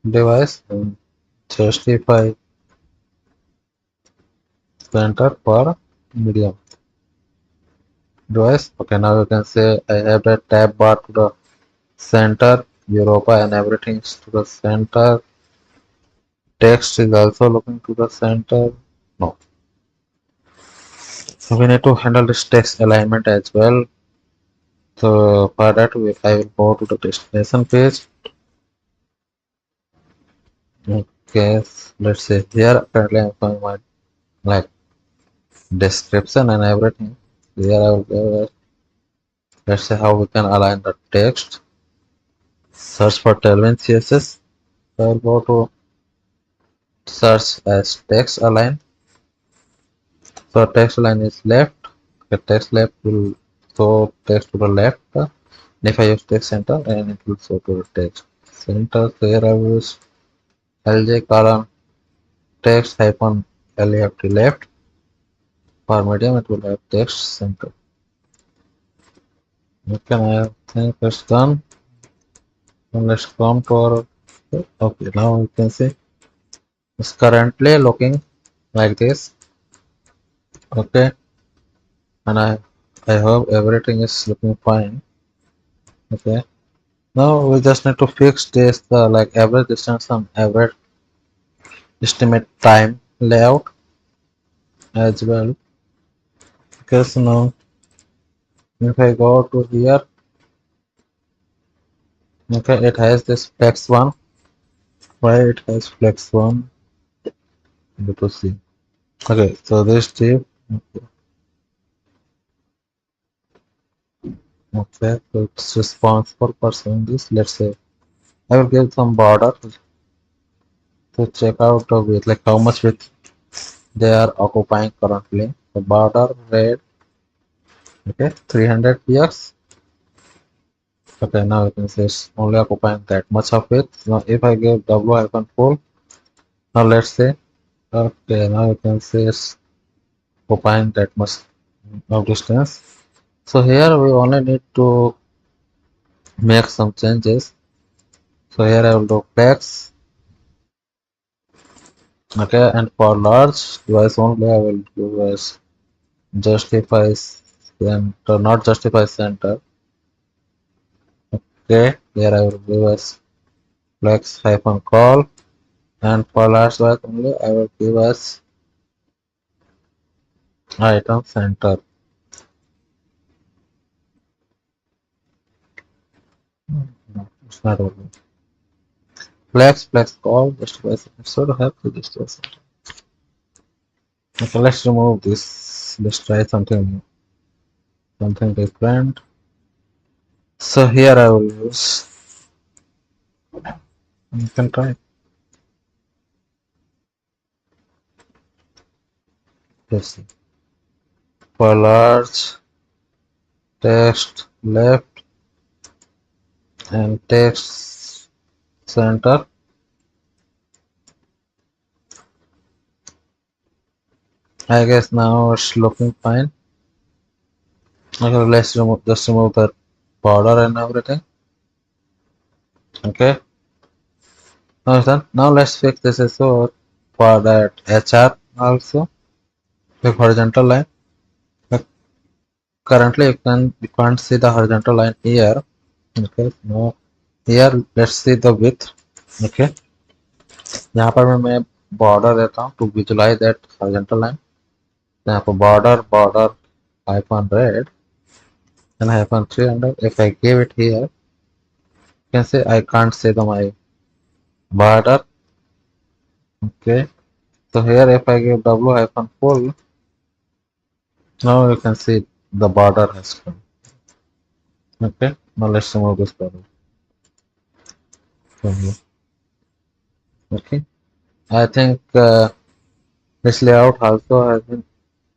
device and justify center for medium device. Okay, now you can say I have the tab bar to the center, Europa and everything is to the center. Text is also looking to the center. No. So we need to handle this text alignment as well. So for that I will go to the destination page. Okay, let's say here currently I'm going my like description and everything. Here I will go. Let's say how we can align the text. Search for Tailwind CSS. I will go to search as text align. So text align is left. The text left will show text to the left. And if I use text center, and it will show to the text center. So here I will use LJ column text hyphen left left. For medium, it will have text center. Okay, I think it's done. And let's come to our. Okay, now you can see it's currently looking like this. Okay, and I hope everything is looking fine. Okay, now we just need to fix this like average distance and average estimate time layout as well. Because now if I go to here, okay, it has this flex one. Why it has flex one? Let us see. Okay, so this tip. Okay, so it's responsible for showing this. Let's say I will give some border to check out the width, like how much width they are occupying currently. The border red, okay, 300 px. Okay, now you can see it's only occupying that much of it. Now if I give w-full, now let's say, okay, now you can see it's occupying that much of distance. So here we only need to make some changes. So here I will do flex, okay, and for large device only I will do as justify center, not justify center. Okay, here I will give as flex hyphen call, and for large device only I will give as item center. No, it's not working. Flex call justify center. So to have to justify center. Okay, let's remove this. Let's try something new, something different. So here I will use. You can try. Let's see. For large text left and text center. I guess now it's looking fine. Okay, let's remove the border and everything. Okay, now it's done. Now let's fix this also for that HR also. The horizontal line. Like currently you can't see the horizontal line here. Okay, now here let's see the width. Okay, यहाँ पर मैं border देता हूँ to visualize that horizontal line. यहाँ पर border hyphen red and hyphen 300. If I give it here, you can say I can't see my border. Okay, so here if I give w hyphen full, now you can see the border has come. Okay, now let's remove this border from here. Okay, I think this layout also has been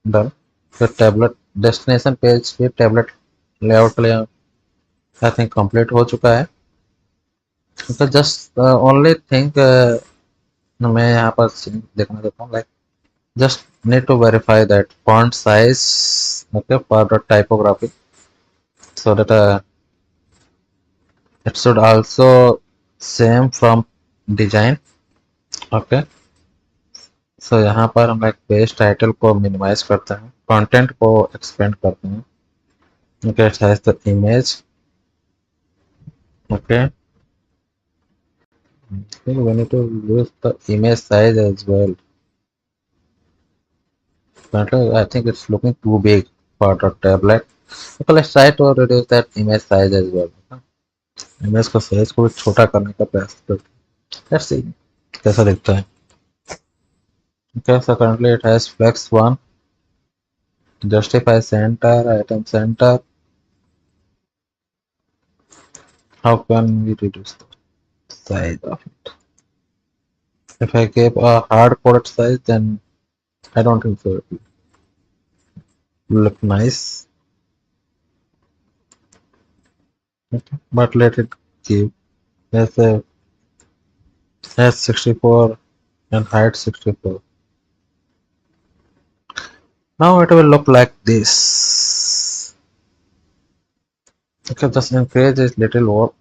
done. The tablet destination page पे tablet layout I think complete हो चुका है. तो just only thing मैं यहाँ पर देखना चाहता हूँ, like just need to verify that font size, okay, for the typography, so that it should also same from design. Okay, so यहाँ पर हम like पेज टाइटल को मिनिमाइज करते हैं, कंटेंट को एक्सपेंड करते हैं. Okay, it has the image. Okay, we need to use the image size as well. Currently, I think it's looking too big for the tablet. Okay, let's try to reduce that image size as well. Image का size को भी छोटा करने का प्रयास करते हैं. Let's see कैसा दिखता है. Okay, so currently it has flex 1, justify center, item center. How can we reduce the size of it? If I give a hard coded size, then I don't think so it will look nice. Okay, but let it give. Let's say S64 and height 64. Now it will look like this. Okay, just increase it little more.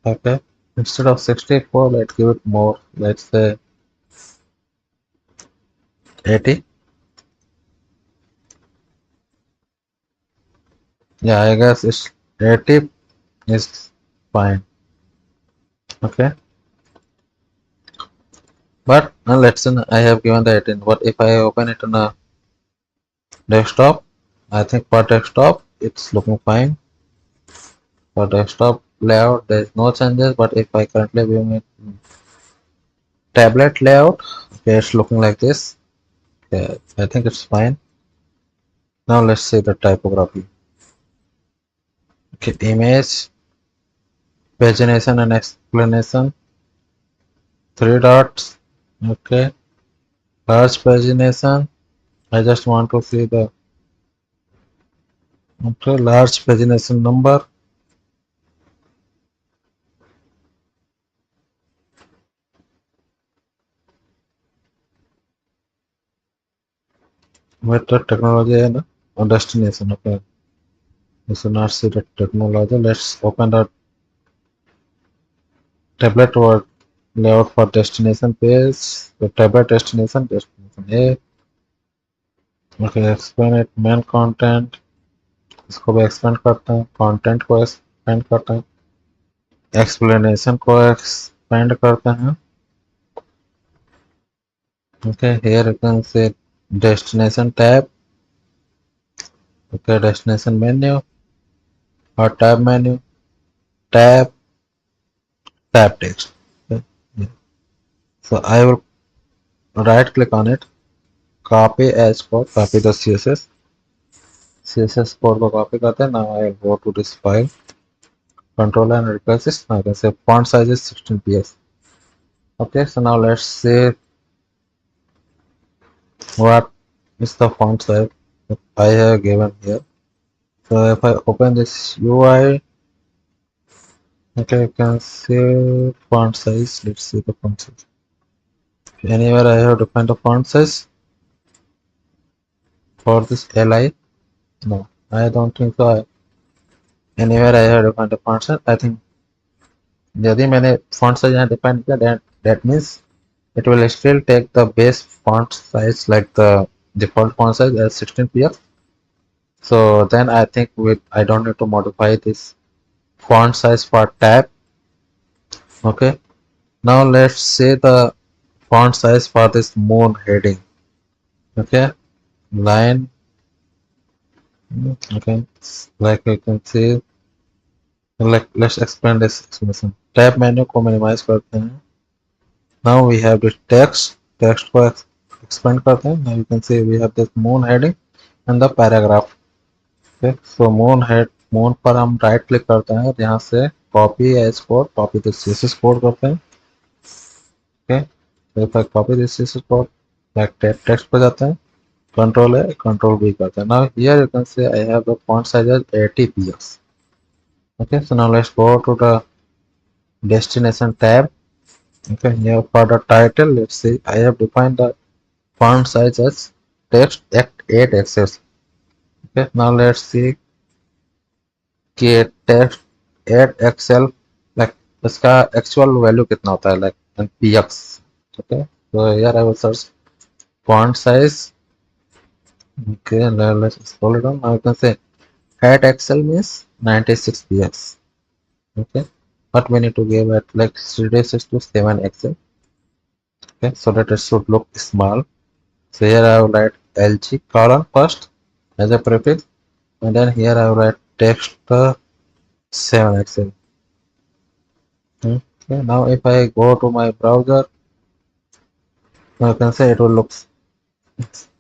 Okay, instead of 64, let's give it more. Let's say 80. Yeah, I guess it's 80 is fine. Okay, but now let's say I have given the 18. What if I open it on a desktop? I think for desktop it's looking fine. For desktop layout there is no changes, but if I currently view it tablet layout, okay, it's looking like this. Okay, I think it's fine. Now let's see the typography. Okay, image. pagination and explanation, 3 dots. Okay, large pagination. I just want to see the large pagination number. Method technology and destination. Okay, we should not see the technology. Let's open the tablet word layout for destination page. The tablet destination A. Okay, explain it. Main content. इसको भी expand करते हैं, content को expand करते हैं, explanation को expand करते हैं. Okay, here you can see destination tab. Okay, destination menu or tab menu, tab text. Okay. Yeah. So I will right click on it, copy as code, copy the CSS code को copy करते हैं. Now I will go to this file, control and replace this. Now I can say font size is 16 px. Okay, so now let's see what is the font size that I have given here. So if I open this UI, okay, you can see font size. Let's see the font size. Anywhere I have defined the font size for this li? No, I don't think so. Anywhere I have defined the font size, I think यदि मैंने font size यहाँ define किया, that means it will still take the base font size like the default font size as 16 px. So then I think I don't need to modify this font size for tab. Okay, now let's say the font size for this moon heading. Okay, line. Okay, like you can see, like let's expand this explanation. Tab menu को minimize करते हैं. Now we have this text को expand करते हैं. Now you can see we have this moon heading and the paragraph. Okay, so moon पर हम right click करते हैं और यहाँ से copy as code, copy the CSS code करते हैं. Okay, so if I copy this CSS code, like text पर जाते हैं, control A, control V करते हैं. Now here you can see I have the font size as 80 px. Okay, so now let's go to the destination tab. Okay, here for the title, let's see I have defined the font size as text at 8 pixels. Okay, now let's see कि text 8 pixel like इसका actual value कितना होता है, like px. Okay, so here I will search font size. Okay, let's scroll it down. Now you can say 8 pixel means 96 px. Okay, but we need to give it like 36 to 7 pixel. Okay, so that it should look small. So here I will write LG colon first as a prefix, and then here I will write text 7 pixel. Okay, now if I go to my browser, now you can say it will look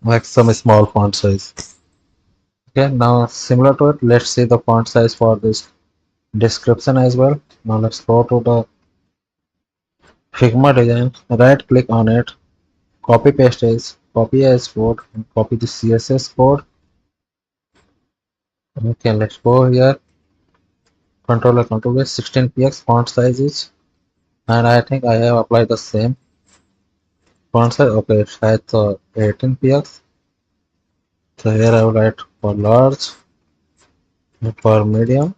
like some small font size. Okay, now similar to it, let's see the font size for this description as well. Now let's go to the Figma design, right click on it, copy paste as code, and copy the CSS code. Okay, let's go here, control 16 px font size is, and I think I have applied the same font size. Okay, it's 18 px. So here I will write for large, for medium.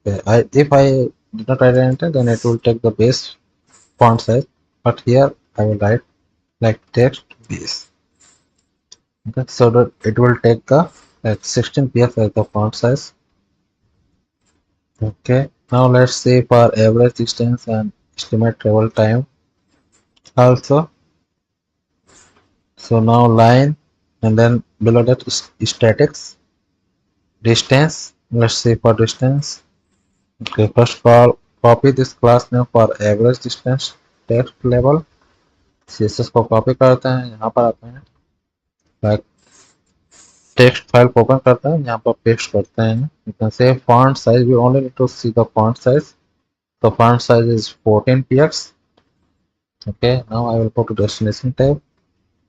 Okay, if I did not write anything, then it will take the base font size, but here I will write like text base. Okay, so that it will take the 16 px as the font size. Okay, now let's see for average distance and estimate travel time also. So now line, and then below that is statics distance. Let's see for distance. Okay, first copy this class name for average distance text level. CSS को copy करते हैं, यहाँ पर आते हैं, like text file को open करते हैं, यहाँ पर पेस्ट करते हैं. You can say font size, we only need to see the font size. The font size is 14 px. Okay, now I will go to destination tab.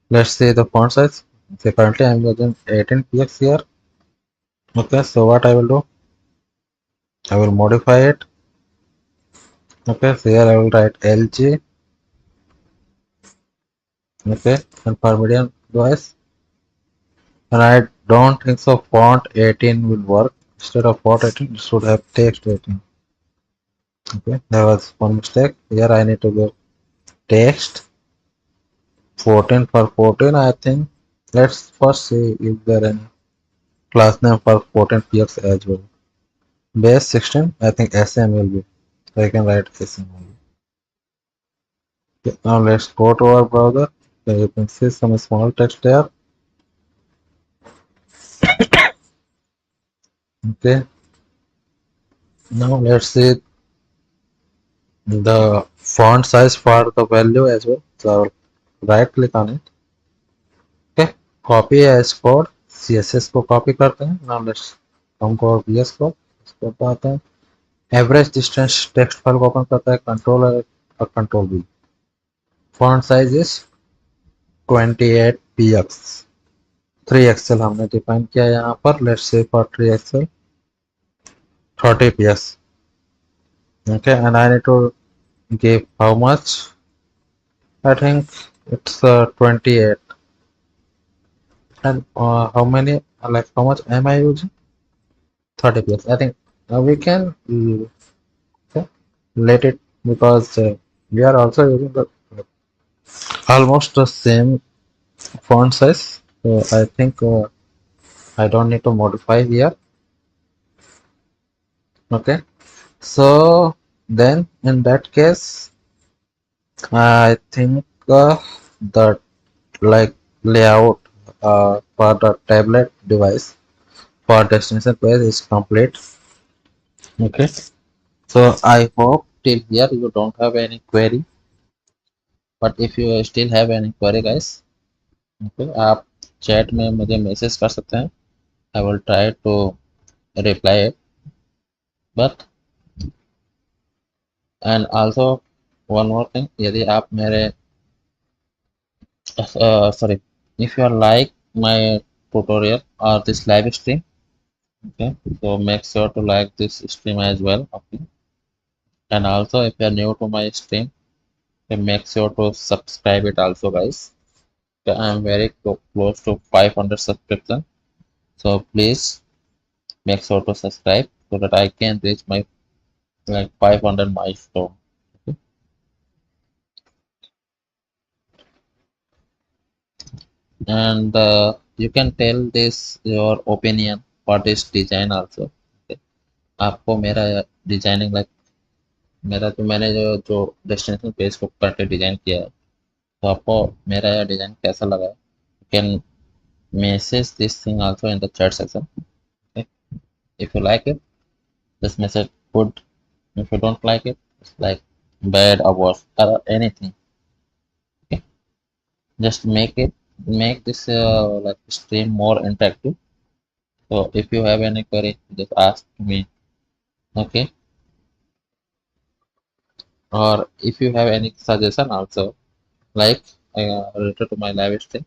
Let's see the font size. So currently I'm using 18 px here. Okay, so what I will do, I will modify it. Okay, so here I will write LG. Okay, and for medium device, and I don't think so font 18 will work. Instead of font 18 it should have text 18. Okay, there was one mistake here. I need to go text 14 for 14. I think let's first see if there any class name for 14px as well. Base 16, I think SM will be, so I can write SM only. Okay, now let's go to our browser. So you can see some small text there. Okay, now let's see the font size for the value as well. So right click on it. Okay, copy as code. CSS को copy करते हैं. Now let's come to our VS Code. इसको पाते हैं. Average distance text file को open करता है. Control और Control V. Font size is 28px. 3xl हमने डिफाइन किया यहाँ पर. Let's say for 3xl 30px. Okay, and I need to give how much? I think it's 28. And how many? Like how much am I using? 30px. I think we can okay, let it because we are also using the almost the same font size. So I think I don't need to modify here. Okay. So then in that case, I think the like layout for the tablet device for destination page is complete. Okay. So I hope till here you don't have any query. But if you still have any query guys, okay, आप chat में मुझे message कर सकते हैं. I will try to reply it. But and also one more thing, यदि आप मेरे sorry, if you are like my tutorial or this live stream, okay, so make sure to like this stream as well. Okay, and also if you are new to my stream, then make sure to subscribe it also guys. Okay, I am very close to 500 subscription, so please make sure to subscribe so that I can reach my like 500 milestone. Okay. And you can tell this your opinion for this design also. Okay. आपको मेरा designing like मेरा तो मैंने जो destination page को करके design किया है, तो आपको मेरा यह डिजाइन कैसा लगा है? You can message this thing also in the chat section. Okay. If you like it, just message good. If you don't like it, it's like bad or worse or anything. Okay. Just make this like stream more interactive. So if you have any query, just ask me. Okay. Or if you have any suggestion also, like related to my live stream,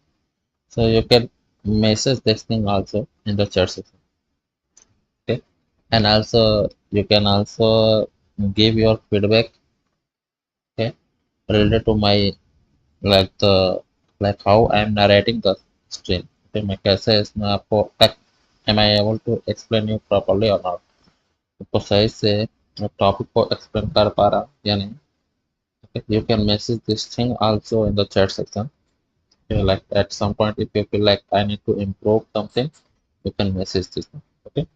so you can message this thing also in the chat section. Okay. And also you can also give your feedback. Okay. Related to my like the like how I am narrating the stream. Okay, मैं कैसे इसमें आपको like am I able to explain you properly or not? आपको सही से topic को explain कर पा रहा या नहीं? Okay, you can message this thing also in the chat section. Okay, like at some point if you feel like I need to improve something, you can message this one. Okay.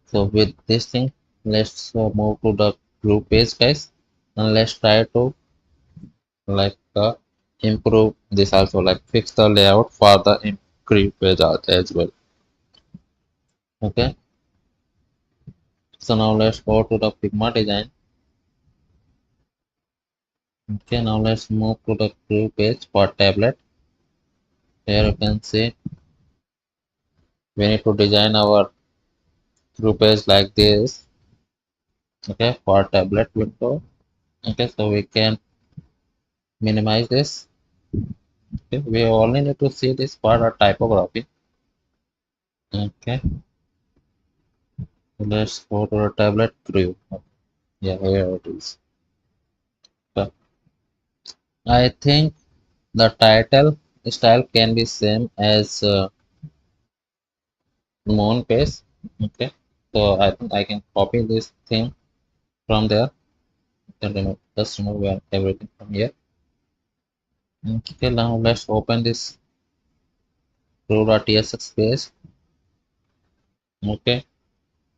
So with this thing, let's move to the group page, guys, and let's try to like improve this also, like fix the layout for the group page as well. Okay. So now let's go to the Figma design. Okay, now let's move to the group page for tablet. Here you can see we need to design our group page like this. Okay, for tablet window. Okay, so we can minimize this. Okay, we only need to see this for a typography. Okay, let's go to the tablet view. Yeah, here it is. So I think the title style can be same as moon page. Okay, so I think I can copy this thing from there. Then just remove everything from here. Okay, now let's open this Pro.tsx page. Okay,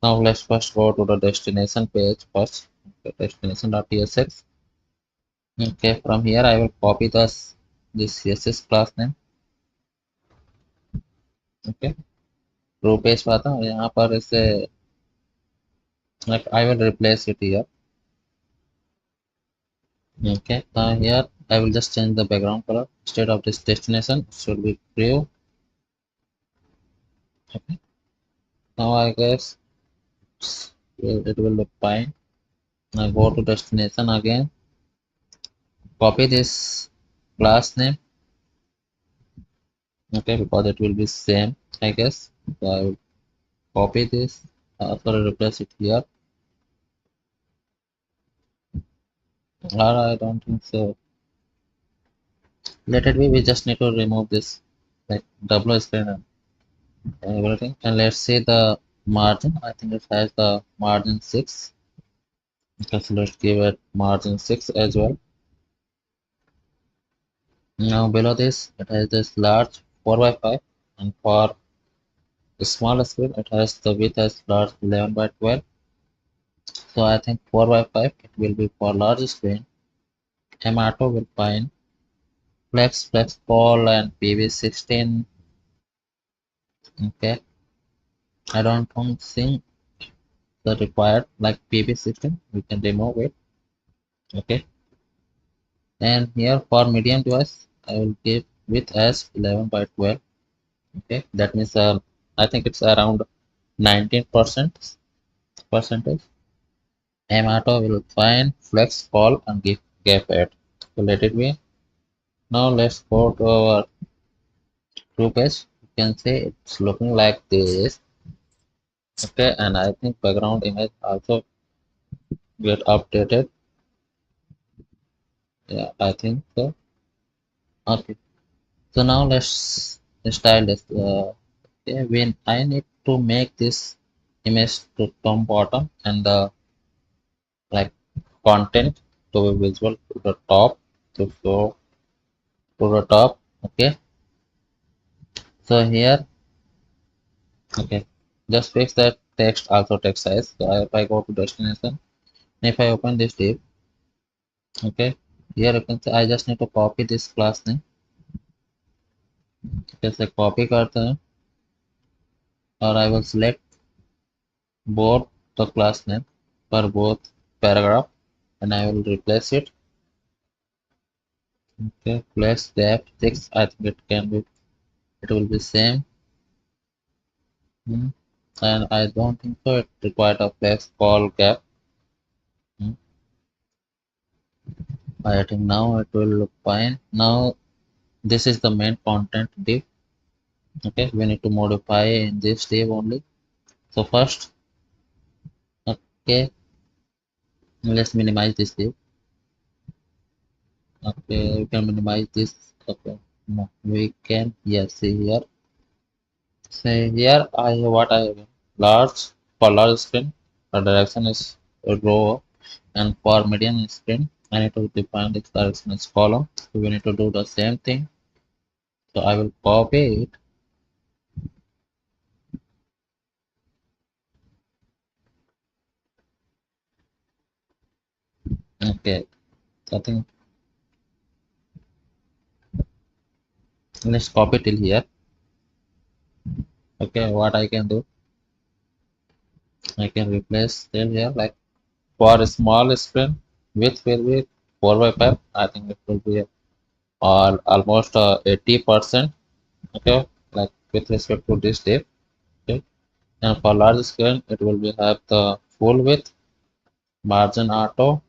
now let's first go to the destination page first. Okay, destination.tsx. Okay, from here I will copy this CSS class name. Okay, pro page पर आता हूँ यहाँ पर इसे like I will replace it here. Okay, now here I will just change the background color. Instead of this destination, it should be preview. Okay, now I guess it will look fine. Now go to destination again. Copy this class name. Okay, because it will be same, I guess. So I will copy this. Sorry, replace it here. Or I don't think so. Let it be. We just need to remove this like double screen and everything. And let's see the margin. I think it has the margin 6. Okay, so let's give it margin 6 as well. Now below this, it has this large 4 by 5, and for the small screen, it has the width as large 11 by 12. So I think 4 by 5 it will be for large screen. Amato will find Flex Pole and PV16. Okay, I don't think the required like PV16. We can remove it. Okay, and here for medium device, I will give width as 11 by 12. Okay, that means I think it's around 19% percentage. Amato will find flex call and give gap add. So let it be. Now let's go to our true page. You can say it's looking like this. Okay, and I think background image also get updated. Yeah, I think so. Okay, so now let's style this. Okay, when I need to make this image to top bottom and the like content to be visible to the top to go to the top. Okay, so here, okay, just fix that text also text size. So if I go to destination, if I open this div, okay, here you can say I just need to copy this class name. जैसे copy करते हैं और I will select both the class name for both paragraph and I will replace it. Okay, place depth 6. I think it will be same. And I don't think so it required a flex call gap. I think now it will look fine. Now this is the main content div. Okay, we need to modify in this div only. So first, okay, let's minimize this div. Okay, we can minimize this. Okay, no, we can, yes, see here. Say here I have what I have large for large screen. The direction is a row, and for medium screen I need to define this direction as column. So we need to do the same thing. So I will copy it. Okay, I think let's copy till here. Okay, what I can do, I can replace till here like for a small screen width will be 4 by 5. I think it will be all almost 80%. Okay, like with respect to this depth. Okay, and for large screen it will be have the full width. Margin auto,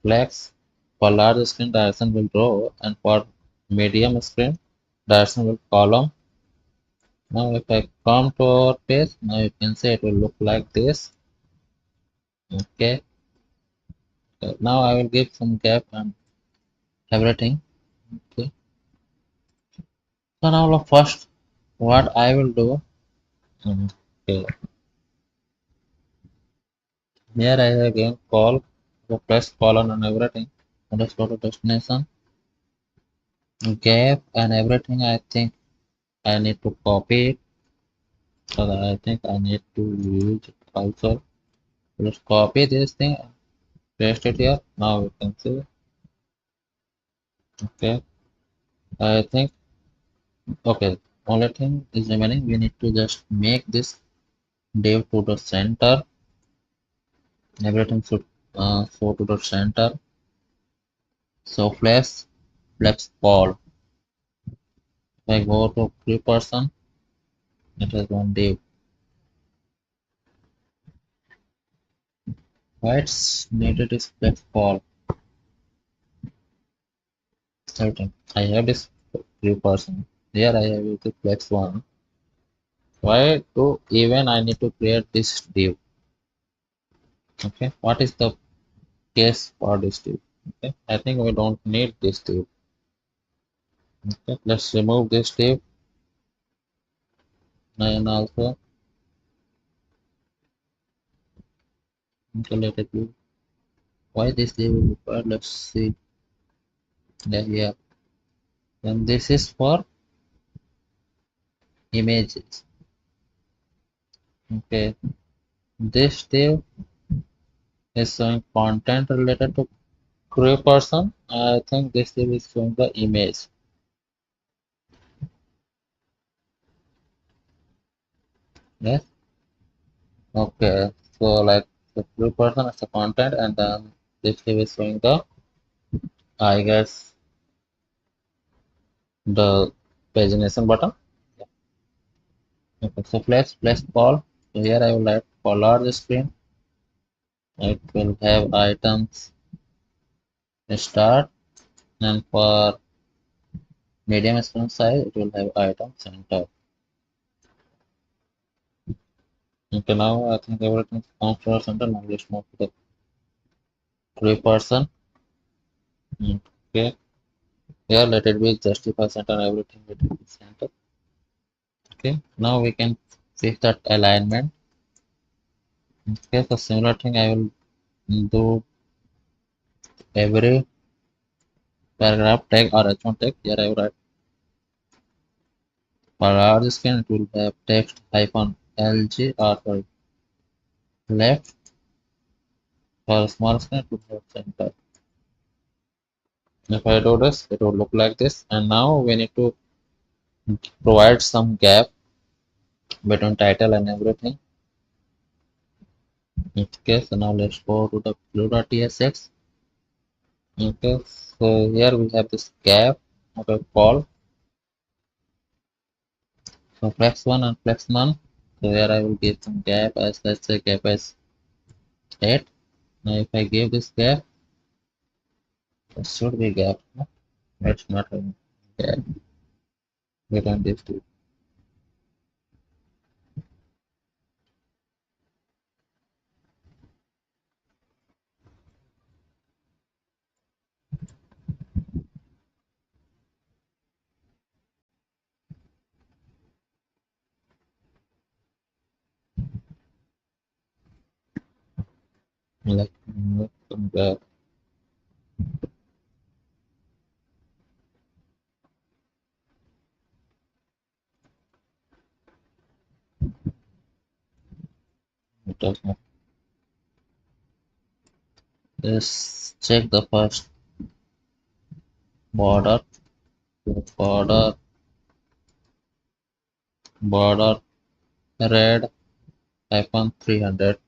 flex. For large screen, direction will row, and for medium screen, direction will column. Now, if I come to our page, now you can see it will look like this. Okay. Now I will give some gap and everything. Okay. So now first, what I will do. Okay. Here I again call the press colon and everything. Let's go to destination. Gap and everything. I think I need to copy it. So that I think I need to use it also. Let's copy this thing, paste it here. Now you can see. Okay. I think okay. Only thing is remaining. We need to just make this div to the center. Everything should go to the center. So flex ball. If I go to free person, it is one div. Why it's needed is flex ball. Certain. I have this free person. Here I have the flex one. Why do even I need to create this div? Okay. What is the case for this div? Okay. I think we don't need this div. Okay. Let's remove this div and also okay, let it be. Why this div is required? Let's see. Yeah, yeah. Then this is for images. Okay. This div is showing content related to crew person. I think this div is showing the image. Yes. Okay. So like the crew person is the content, and then this div is showing the I guess the pagination button. Yeah. Okay. So let's call. So here I will write for large screen. It will have items start, and for medium screen size, it will have items center. Okay, now I think everything comes to our center. Now let's move to the three person. Okay, here let it be justify center and everything let it be center. Okay, now we can fix that alignment. Okay, so similar thing I will do every paragraph tag or h1 tag. Here I will write for large screen it will have text hyphen lg or sorry left. For small screen it will have center. If I do this, it will look like this. And now we need to provide some gap between title and everything. Okay, so now let's go to the blue.tsx. Okay, so here we have this gap. Okay, call. So flex one and flex none. So here I will give some gap as let's say gap as 8. Now if I give this gap, it should be gap. No? It's not a gap between these two. Like some gap. It does not. Let's check the first border. Border, border red hyphen 300.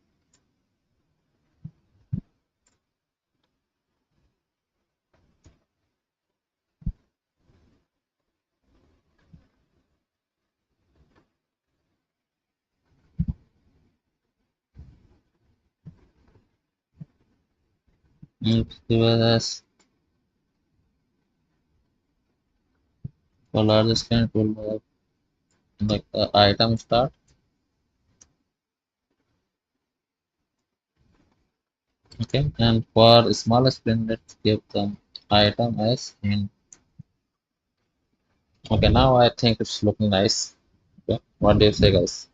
give us for large screen, it will have like the item start. Okay, and for small screen, let's give the item as in. Okay, now I think it's looking nice. Okay, what do you say, guys?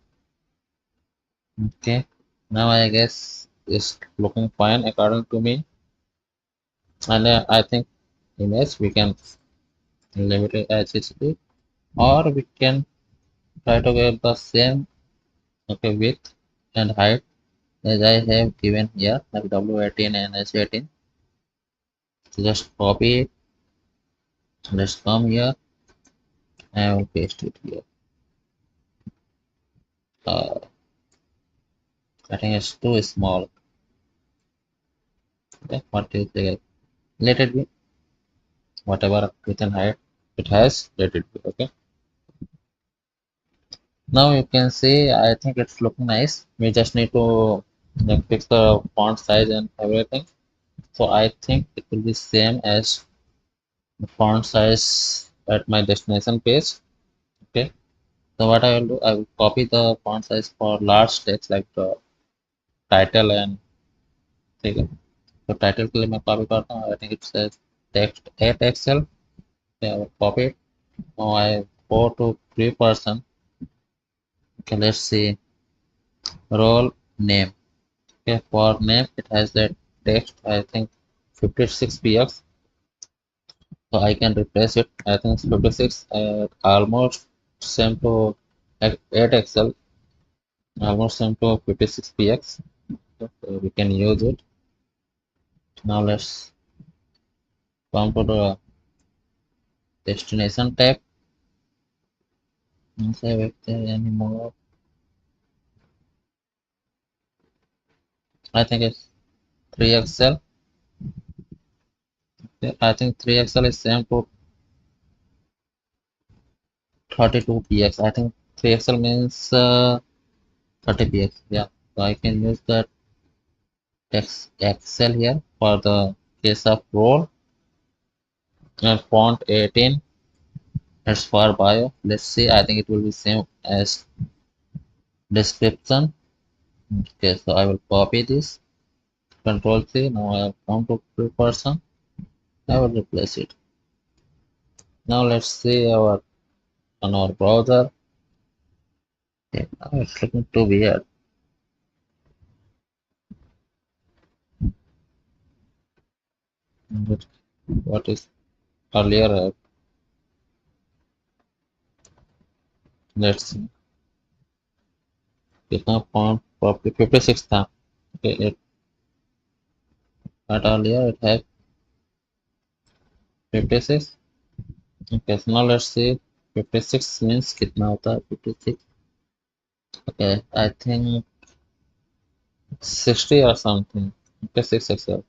Okay, now I guess it's looking fine according to me, and I think image we can limit it as it is, or we can try to get the same okay width and height as I have given here, like W18 and S18. So just copy it. Let's come here and I will paste it here. Uh, I think it's too small. Okay, what do you think? Let it be whatever width and height it has. Let it be. Okay. Now you can see. I think it's looking nice. We just need to like, fix the font size and everything. So I think it will be same as the font size at my destination page. Okay. So what I will do, I will copy the font size for large text like the title and ठीक है तो title के लिए मैं copy करता हूँ I think it's text at excel yeah, I will copy it now I go to free person okay let's see role name okay for name it has that text I think 56 px so I can replace it I think it's 56 almost same to 8 excel almost same to 56 px so we can use it now let's come to the destination tab and save if there any more I think it's 3xl yeah, I think 3xl is same to 32 px I think 3xl means 30 px yeah so I can use that text excel here for the case of role and font 18 that's for bio let's see I think it will be same as description okay so I will copy this control C now I have come to free person I will replace it now let's see our on our browser okay, now it's looking too weird but what is earlier let's see कितना point property 56 था okay it but earlier it had 56 okay so now let's see 56 means कितना होता है 56 okay I think 60 or something okay 6xl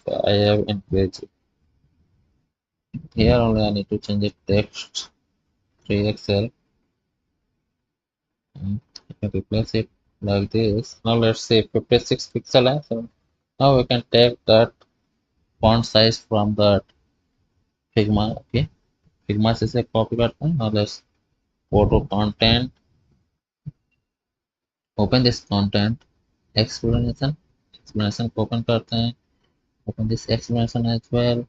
so I have increased it here only I need to change the text 3xl and I can replace it like this now let's say 56 pixel so now we can take that font size from that Figma okay Figma से से copy करते हैं now let's go to content open this content explanation को open करते हैं open this explanation as well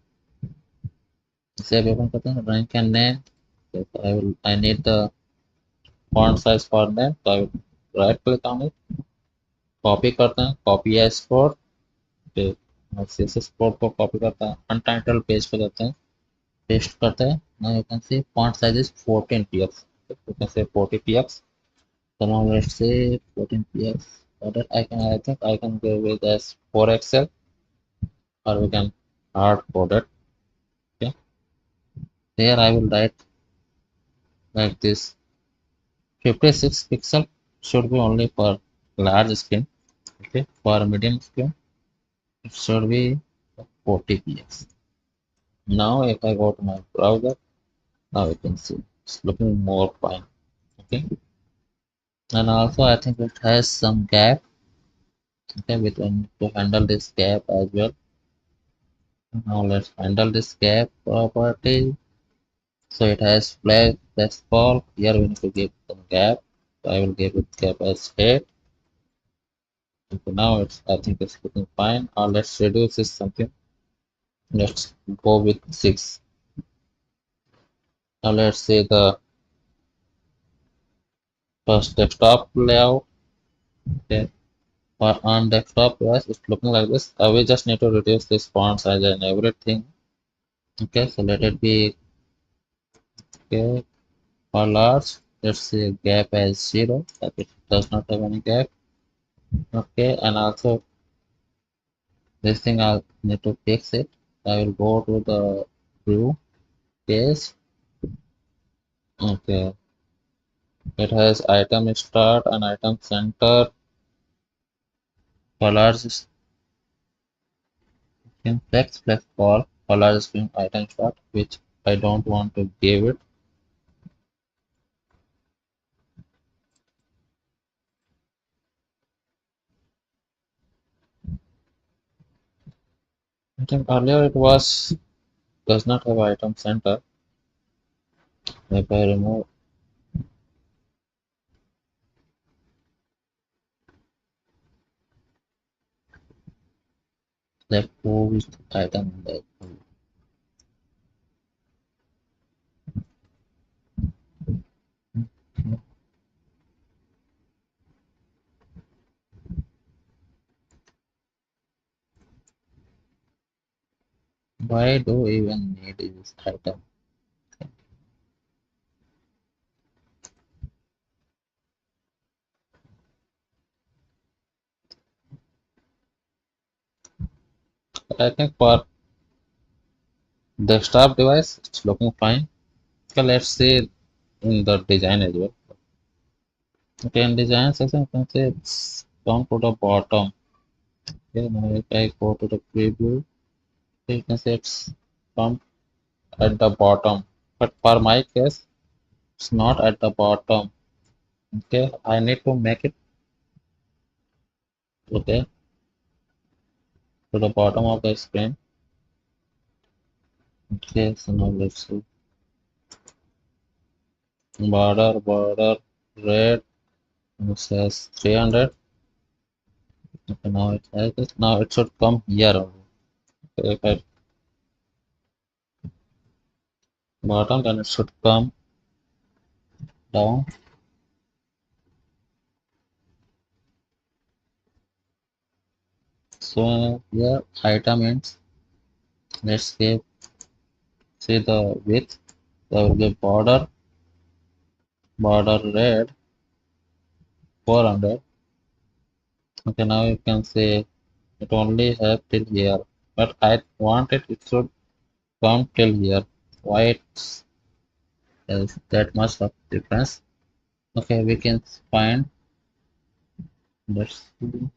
इसे भी open करते हैं rank and name so I need the font size for name so I will right click on it copy करते हैं copy as code CSS code को copy करता है untitled page पे जाते हैं पेस्ट करते हैं now you can see font size is 14 px you can say 40 px so now let's say 14 px so that I think I can go with as 4xl or we can hard code it okay here I will write like this 56 pixel should be only for large screen okay for medium screen it should be 40 px now if I go to my browser now you can see it's looking more fine okay and also I think it has some gap Okay, we need to handle this gap as well. Now let's handle this gap property. So it has flag plus call. Here we need to give some gap. So I will give it gap as 8. Okay, now it's, I think it's looking fine. Let's reduce this something. Let's go with 6. Now let's say the first desktop layout. Okay. On desktop OS, it's looking like this. We just need to reduce this font size and everything. Okay, so let it be okay for large. Let's say gap as 0, that it does not have any gap. Okay, and also this thing I'll need to fix it. I will go to the view page. Okay, it has item start and item center. For large in flex call for large string item start, which I don't want to give it. I think earlier it was does not have item center. If I remove that post item in that. Why do we even need this item? But I think for desktop device it's looking fine. Okay, let's see in the design as well. Okay, in design section you can say it's down to the bottom. Okay, now if I go to the preview, you can say it's come at the bottom. But for my case, it's not at the bottom. Okay, I need to make it okay to the bottom of the screen. Okay, so now let's see border red. It says 300. Okay, now it has this. Now it should come here only. Okay, if I bottom, then it should come down. So here item ends. Let's give see the width. So I will give border red 400. Okay, now you can say it only have till here, but I want it should come till here. Why it's is that much of difference? Okay, we can find let's see.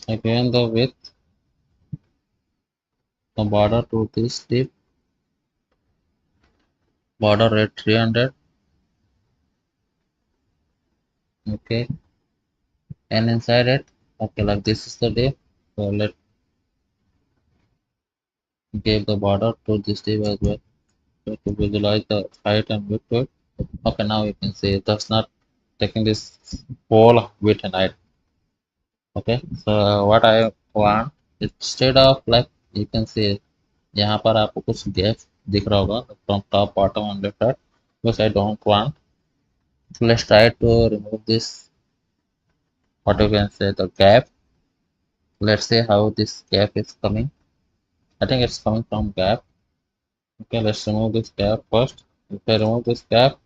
Again the width, the border to this tip, border red 300. Okay, and inside it, okay, like this is the div. So let give the border to this div as well. So to visualize the height and width to it. Okay, now you can see that's not taking this whole width and height. Okay, so what I want instead of like you can see यहाँ पर आपको कुछ gap दिख रहा होगा from top bottom and left side because I don't want. So let's try to remove this what you can say the gap. Let's see how this gap is coming. I think it's coming from gap. Okay, let's remove this gap first. If I remove this gap,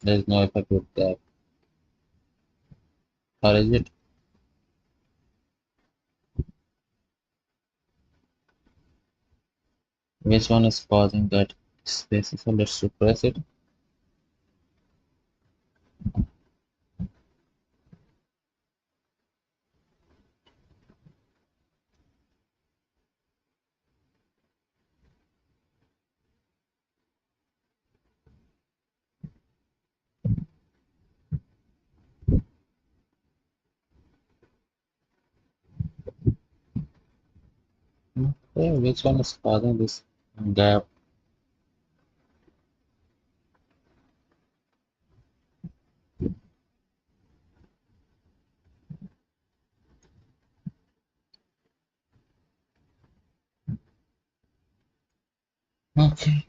there is no effect with gap. Or is it? Which one is causing that space? So let's suppress it. Okay, which one is causing this gap? Okay.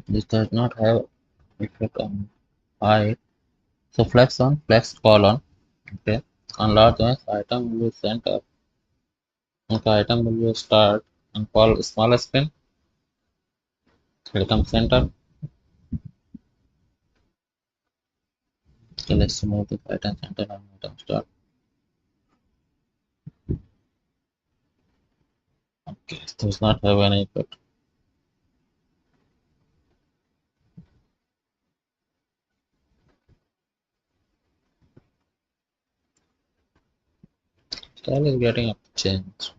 This does not have effect on height. So flex on, flex colon. Okay. On large ones, item will be center. Okay, item will be start and call smaller screen. Item center. Okay, let's move the item center and item start. Okay, it does not have any effect. Style is getting a change.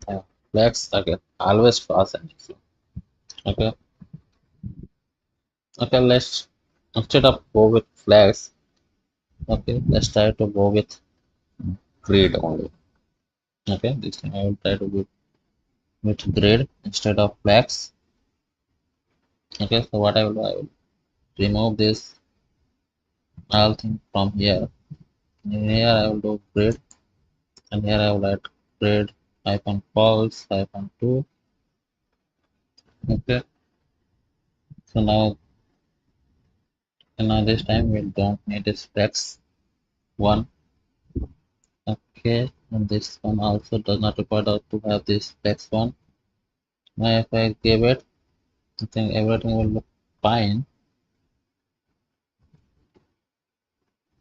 Yeah. Flex again. Always fast and easy. Okay. Okay, let's instead of go with flex, okay, let's try to go with grid only. Okay, this time I will try to go with grid instead of flex. Okay, so what I will do, I will remove this all thing from here. And here I will do grid, and here I will add grid hyphen false hyphen 2. Okay, so now this time we don't need this flex one. Okay, and this one also does not require to have this flex one. Now if I give it, I think everything will look fine.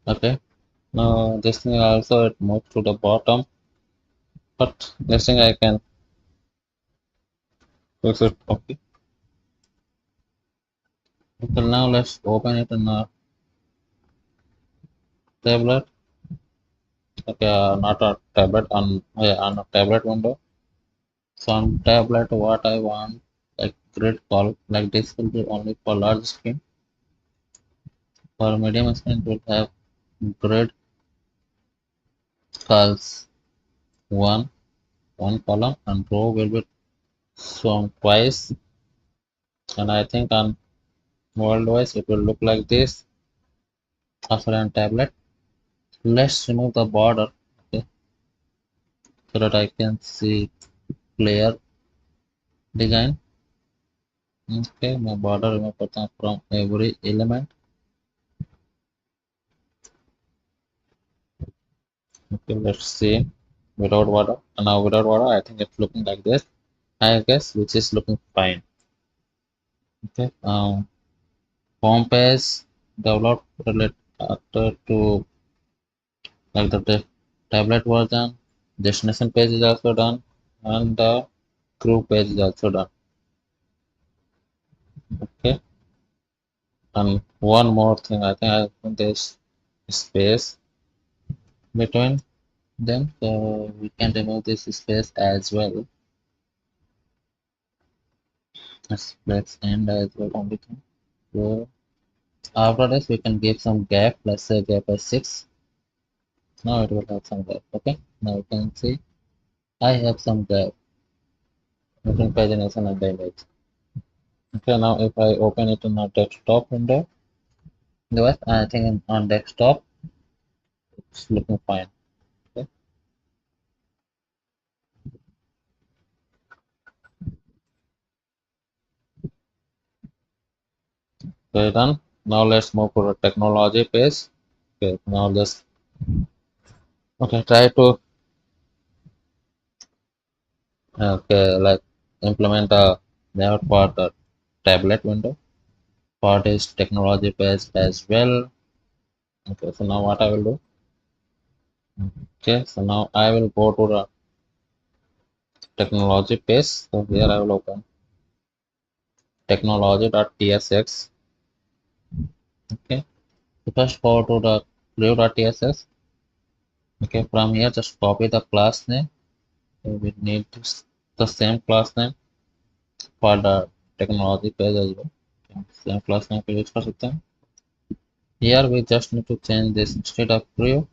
Okay, now this thing also it moved to the bottom, but this thing I can fix it. Okay, okay, now let's open it in a tablet. Okay, not a tablet, on a tablet window. So on tablet, what I want, like grid call, like this will be only for large screen. For medium screen, it will have grid calls one one column, and row will be shown twice. And I think on worldwise it will look like this after on tablet. Let's remove the border, okay, so that I can see clear design. Okay, my border remove from every element. Okay, let's see without border. And now without border, I think it's looking like this. I guess which is looking fine. Okay, home page developed relate after to like the tablet version. Destination page is also done, and the group page is also done. Okay, and one more thing, I think I think this. space between them, so we can remove this space as well. Let's end as well only thing. So after this we can give some gap, let's say gap as 6. Now it will have some gap. Okay, now you can see I have some gap between pagination and the image. Okay, now if I open it in a desktop window, device, I think on desktop it's looking fine. Okay, so done. Now let's move to the technology page. Okay, now just try to like implement a layout for the tablet window. For this technology page as well. Okay, so now what I will do? Okay, so now I will go to the technology page. So here I will open technology.tsx. Okay, so first go to the crew.tsx. Okay, from here just copy the class name. So we need the same class name for the technology page as well. Okay, same class name को use कर सकते हैं. Here we just need to change this instead of crew.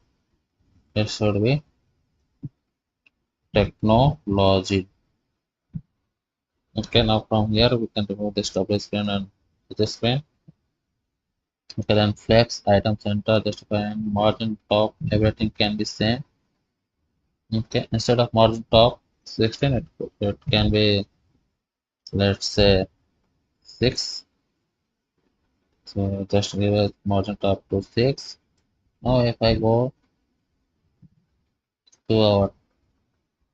It should be technology. Okay, now from here we can remove this double screen and this screen. Okay, then flex, item center, justify, margin top, everything can be same. Okay, instead of margin top 16, it can be, let's say, 6. So just give a margin top to 6. Now if I go to our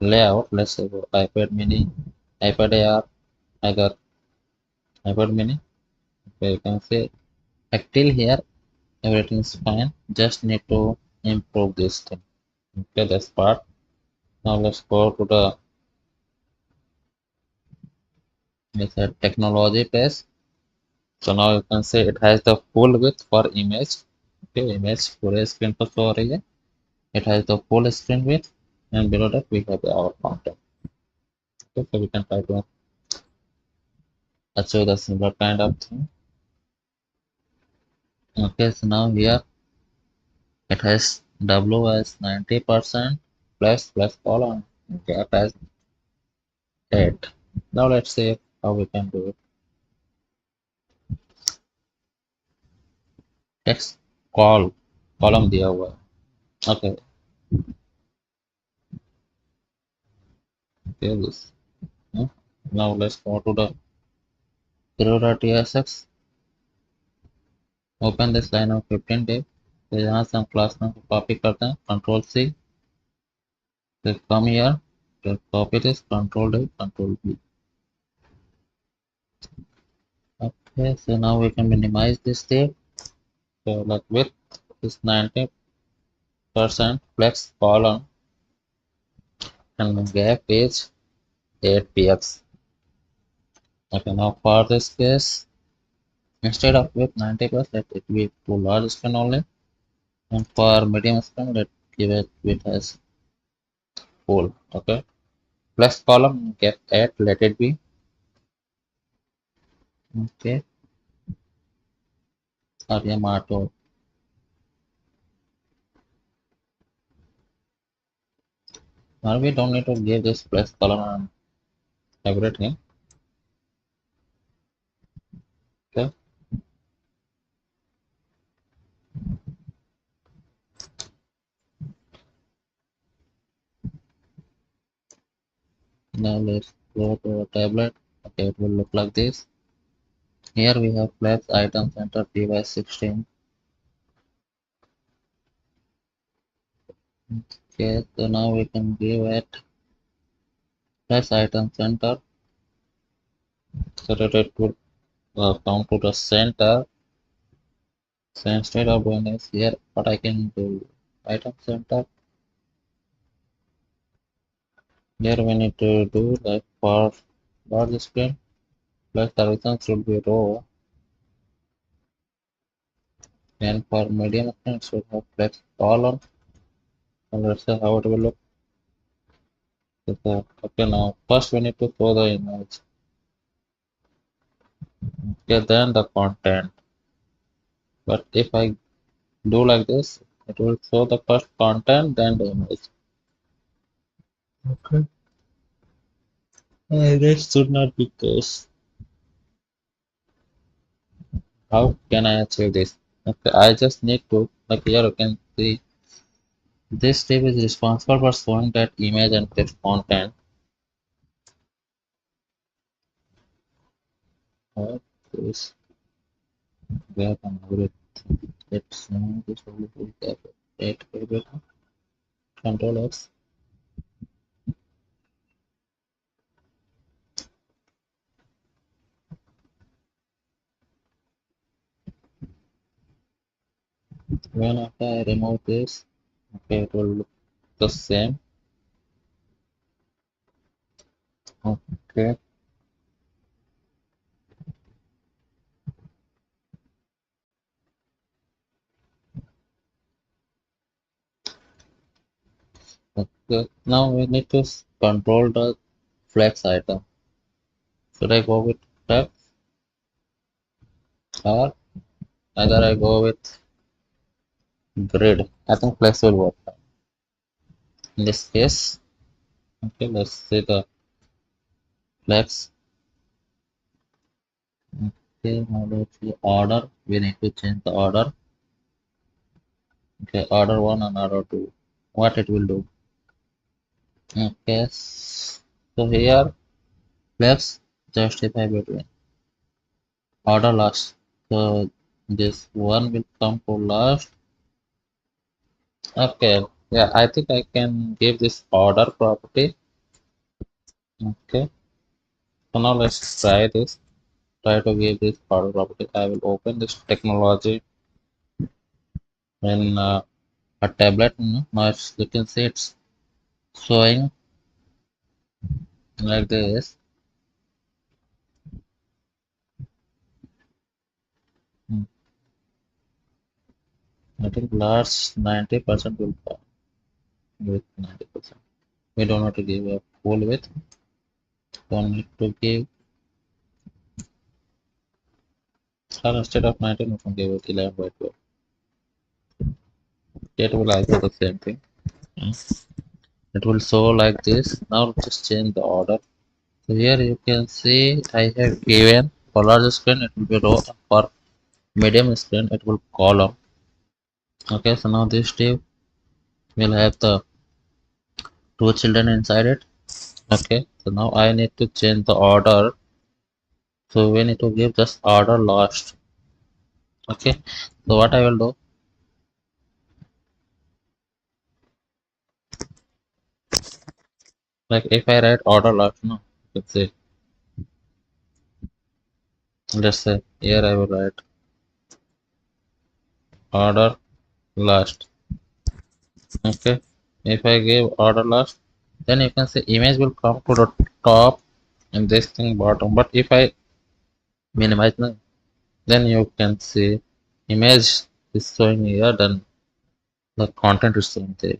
layout, let's say go iPad mini, iPad Air, I got iPad mini. Okay, you can see like till here everything is fine. Just need to improve this thing. Okay, that's part. Now let's go to the technology page. So now you can see it has the full width for image. Okay, image पूरे screen पर show हो रही है. It has the full screen width, and below that we have our content. Okay, so we can try to achieve the similar kind of thing. Okay, so now here it has W as 90% plus colon. Gap as 8. Now let's see how we can do it. Text call column दिया हुआ है. Okay, okay this. Hmm. Now let's go to the hero.tsx. Open this line of 15 tape. तो यहाँ से हम class नाम को copy करते हैं, कंट्रोल सी, फिर कम हियर, फिर copy this, control D, control B. Okay, so now we can minimize this tape. So like width is 90%, flex column, and gap is 8 px. Okay, now for this case, instead of width 90%, let it be to large screen only, and for medium screen, let give it width as full. Okay, flex column gap 8, let it be. Okay, Arya now we don't need to give this plus column and everything. Okay, now let's go to a tablet. Okay, it will look like this. Here we have flex item center device 16. Okay, so now we can give it flex item center so that it would come to the center. So instead of doing this here, what I can do, item center. Here we need to do like for large screen, flex horizon should be row. And for medium screen, it should have flex all on. And let's see how it will look. Okay, now first we need to show the image. Okay, then the content. But if I do like this, it will show the first content, then the image. Okay. This should not be case. How can I achieve this? Okay, I just need to, like here you can see, this step is responsible for showing that image and text content. This where an algorithm. Let's know this will be the control X. When after I remove this, okay, it will look the same. Okay, okay. Now we need to control the flex item. Should I go with flex or either I go with grid? I think flex will work. In this case, okay, let's see the flex. Okay, now let's see order. We need to change the order. Okay, order one and order two. What it will do? Okay, so here flex justify between order last. So this one will come to last. Okay, yeah, I think I can give this order property. Okay, so now let's try this. Try to give this order property. I will open this technology in a tablet. Now you can see it's showing like this. Hmm, I think last 90% will come with 90%. We don't want to give a full width. Don't need to give, or instead of 19, we can give it 11 by 12. It will also the same thing. Hmm. It will show like this. Now just change the order. So here you can see I have given for large screen it will be row, for medium screen it will column. Okay, so now this div will have the two children inside it. Okay, so now I need to change the order. So we need to give just order last. Okay, so what I will do, like if I write order last, no, let's say, let's say here I will write order last. Okay, if I give order last, then you can see image will come to the top and this thing bottom. But if I minimize now, then you can see image is showing here, then the content is showing there,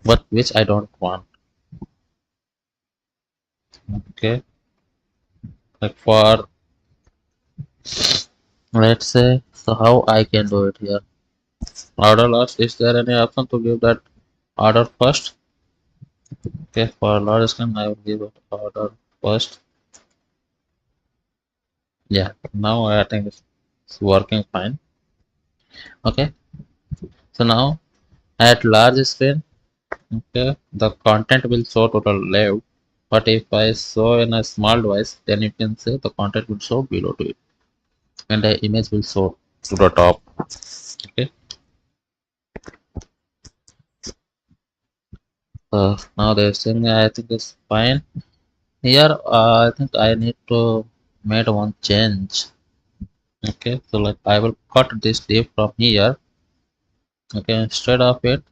but which I don't want. Okay, like for, let's say, so how I can do it here? Order last, is there any option to give that order first? Okay, for large screen I will give it order first. Yeah, now I think it's working fine. Okay, so now at large screen, okay, the content will show total left, but if I show in a small device, then you can say the content will show below to it, and the image will show to the top. Okay, now the thing I think is fine. Here, I think I need to make one change. Okay, so like I will cut this div from here. Okay, instead of it,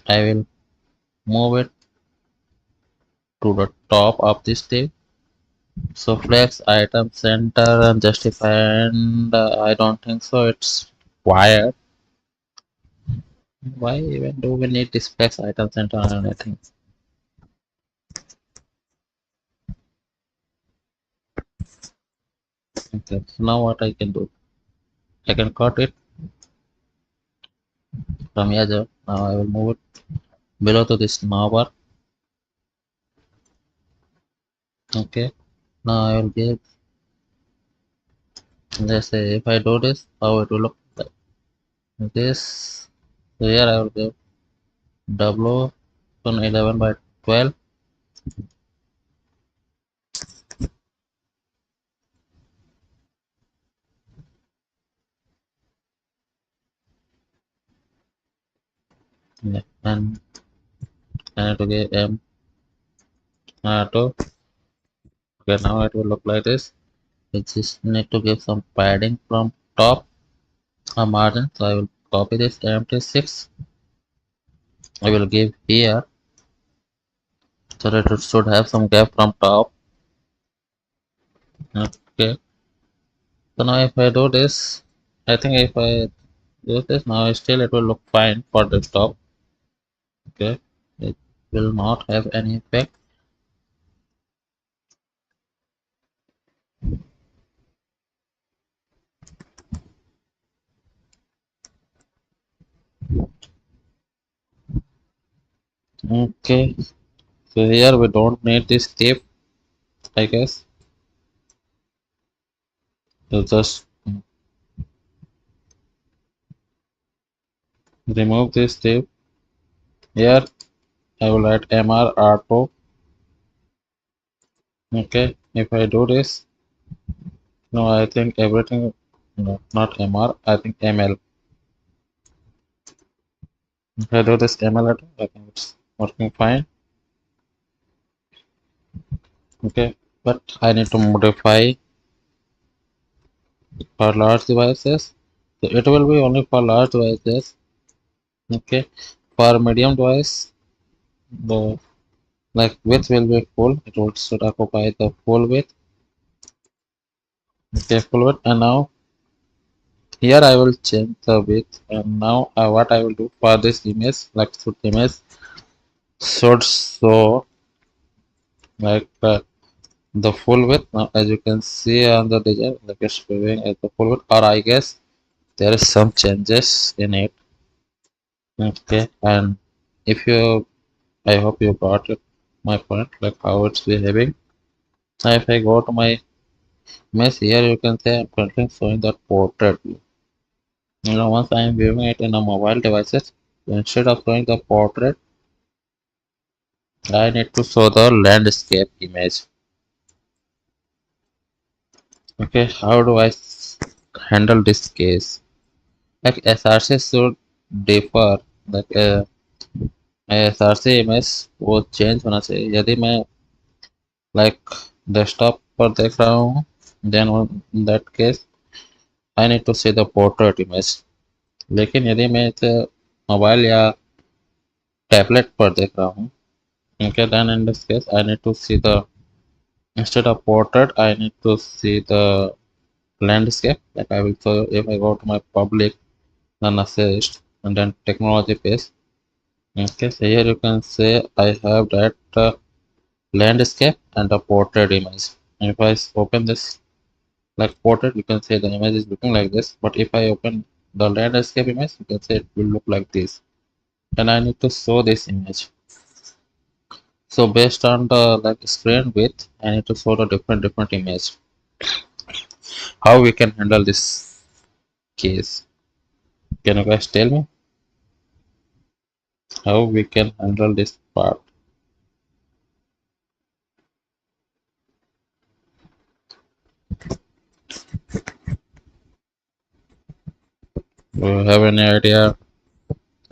I will move it to the top of this div. So flex item center and justify, and I don't think so. It's wired. Why even do we need this flex item center or anything? Okay, so now what I can do? I can cut it from here. Now I will move it below to this navbar. Okay. Now I will give, let's say if I do this, how it will look like this. So here I will give W 11 by 12. Yeah. And I need to give M to, okay, now it will look like this. We just need to give some padding from top, a margin. So I will copy this empty 6. I will give here so that it should have some gap from top. Okay. So now if I do this, I think if I do this now, still it will look fine for the top. Okay. It will not have any effect. Okay. So here we don't need this tape, I guess. So just remove this tape. Here I will write MR auto. Okay. If I do this, no, I think everything, no, not MR, I think ML. If I do this ML, I think it's working fine. Okay. But I need to modify for large devices. So it will be only for large devices. Okay. For medium device, the like width will be full. It will should occupy the full width. Okay, full width. And now here I will change the width. And now what I will do for this image, like should image should show like the full width. Now as you can see on the design, like it's showing as the full width. Or I guess there is some changes in it. Okay, and if you, I hope you got it, my point, like how it's behaving. Now if I go to my image here, you can say I'm currently showing that portrait view. Once I am viewing it in a mobile devices, instead of showing the portrait, I need to show the landscape image. Okay, how do I handle this case? Like SRC should differ, like SRC image वो change होना चाहिए. यदि मैं like desktop पर देख रहा हूँ, then in that case I need to see the portrait image. लेकिन यदि मैं इसे मोबाइल या टैबलेट पर देख रहा हूँ, okay, then in this case I need to see the, instead of portrait I need to see the landscape. Like I will show, if I go to my public, then assist, and then technology page. Okay, so here you can say I have that landscape and a portrait image. And if I open this like portrait, you can say the image is looking like this. But if I open the landscape image, you can say it will look like this. And I need to show this image. So based on the like screen width, I need to show the different image. How we can handle this case? Can you guys tell me how we can handle this part? Do you have any idea?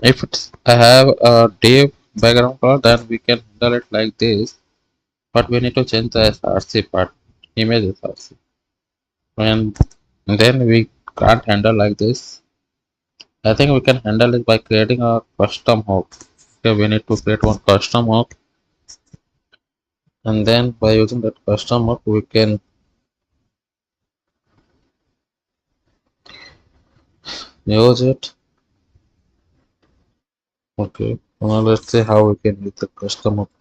If it's, I have a deep background color, then we can handle it like this. But we need to change the SRC part, image SRC. And then we can't handle like this. I think we can handle it by creating a custom hook. Okay, we need to create one custom hook. and then by using that custom hook we can use it. Okay, now let's see how we can use the custom hook.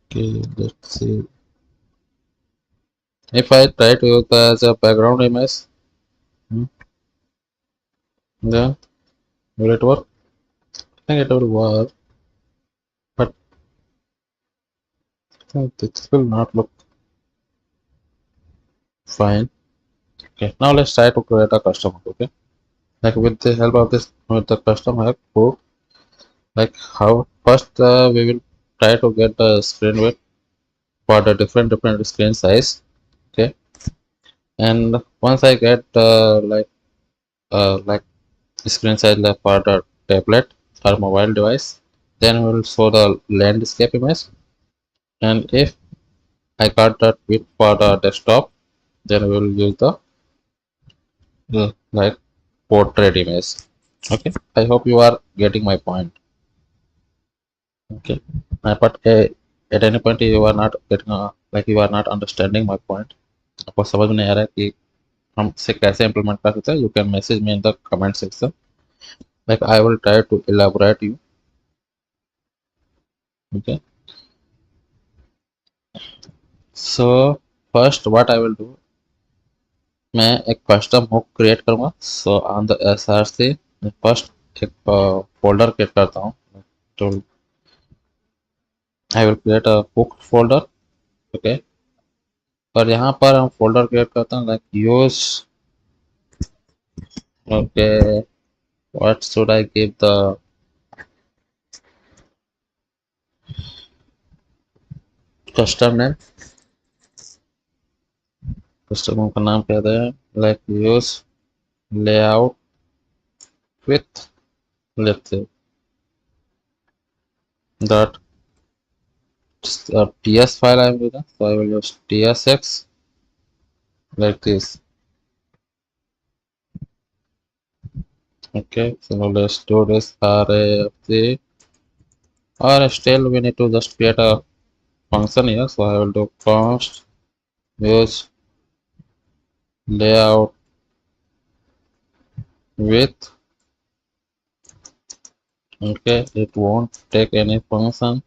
Okay, let's see. If I try to use the as a background image, hmm, then will it work? I think it will work, but I think this will not look fine. Okay, now let's try to create a custom hook. Okay, like with the help of this, with the custom hook, like how first we will try to get the screen width for the different screen size. Okay, and once I get like screen size like for the tablet or mobile device, then we will show the landscape image. And if I got that width for the desktop, then we will use the like portrait image. Okay, I hope you are getting my point. Okay, but at any point you are not getting like you are not understanding my point, आपको समझ में नहीं आ रहा है कि हम इसे कैसे इम्प्लीमेंट कर सकते हैं, you can message me in the comment section. Like I will try to elaborate you. Okay, so first what I will do, मैं एक कस्टम हुक क्रिएट करूँगा. So on the SRC first एक folder create करता हूँ. तो I will create a hook folder. Okay, और यहाँ पर हम फोल्डर क्रिएट करते हैं like use. Okay, what should I give the custom name. Custom का नाम क्या है, like use layout with let's say dot ts file I am using, so I will use tsx like this. Okay, so now let's do this RAFC, or still we need to just create a function here. So I will do const use layout with. Okay, it won't take any function,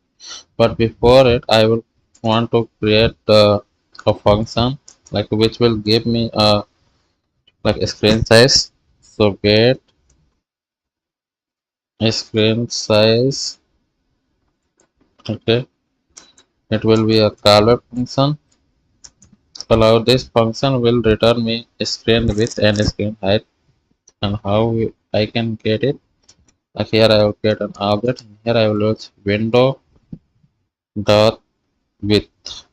but before it I will want to create a function like which will give me a like a screen size. So get a screen size. Okay, it will be a callback function. Allow this function will return me a screen width and a screen height. And how I can get it, like here I will get an object, and here I will use window dot width.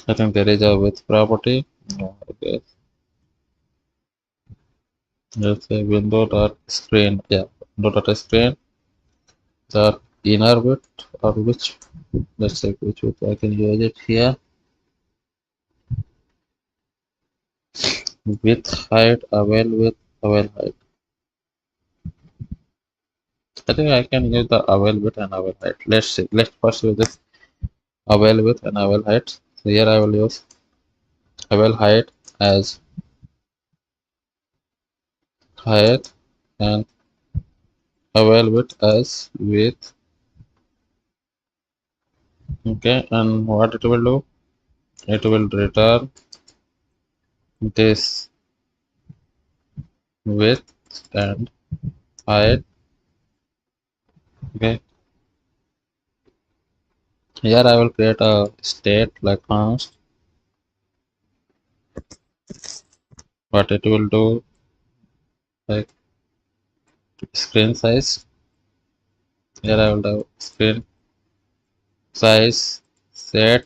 I think there is a width property. Okay, let's say window dot screen. Yeah, window dot screen dot inner width, or which, let's say which width I can use it here. Width height, avail width, avail height. I think I can use the avail width and avail height. Let's see. Let's first use this avail width and avail height. So here I will use avail height as height and avail width as width. Okay, and what it will do? It will return this width and height. Okay, here I will create a state like const. What it will do, like screen size. Here I will do screen size set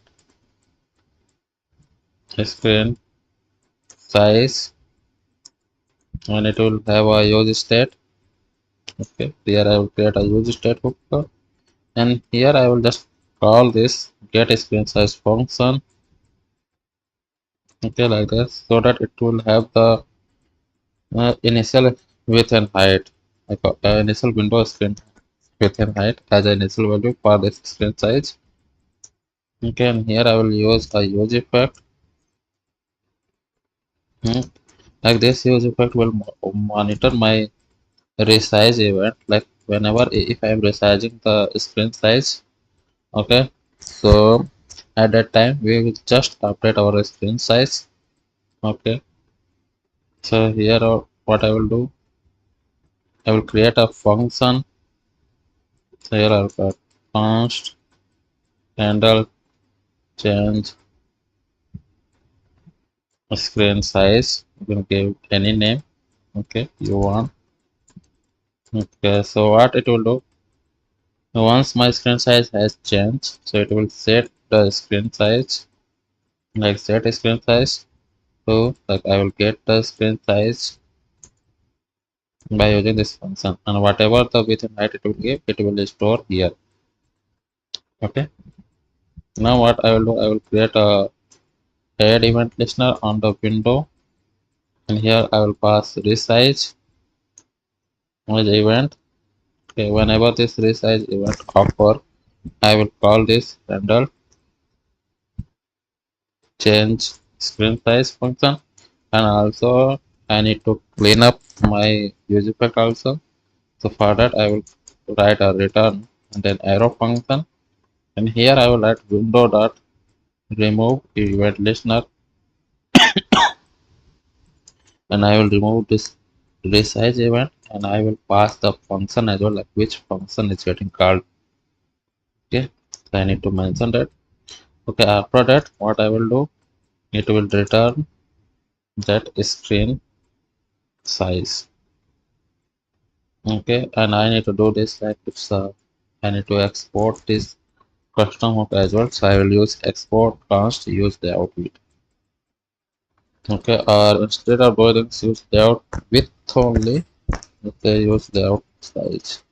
screen size, and it will have a use state. Okay, here I will create a use state hook, and here I will just call this get screen size function. Okay, like this, so that it will have the initial width and height, like initial window screen width and height as an initial value for this screen size. Okay, and here I will use a huge effect. Like this huge effect will monitor my resize event, like whenever if I am resizing the screen size. Okay, so at that time we will just update our screen size. Okay, so here what I will do, I will create a function. So here I'll got const handle change screen size. You can give any name, okay, you want. Okay, so what it will do, once my screen size has changed, so it will set the screen size, like set screen size to, like I will get the screen size by using this function, and whatever the width and height it will give, it will store here. Okay, now what I will do, I will create a add event listener on the window, and here I will pass resize as event. Okay, whenever this resize event occur, I will call this handle change screen size function, and also I need to clean up my use effect also. So for that I will write a return and then arrow function, and here I will write window dot remove event listener, and I will remove this resize event, and I will pass the function as well, like which function is getting called. Okay, so I need to mention that. Okay, after that what I will do, it will return that screen size. Okay, and I need to do this like it's I need to export this custom hook as well, so I will use export const use layout width. Okay, or instead of doing this, use layout width only. Okay, use layout size.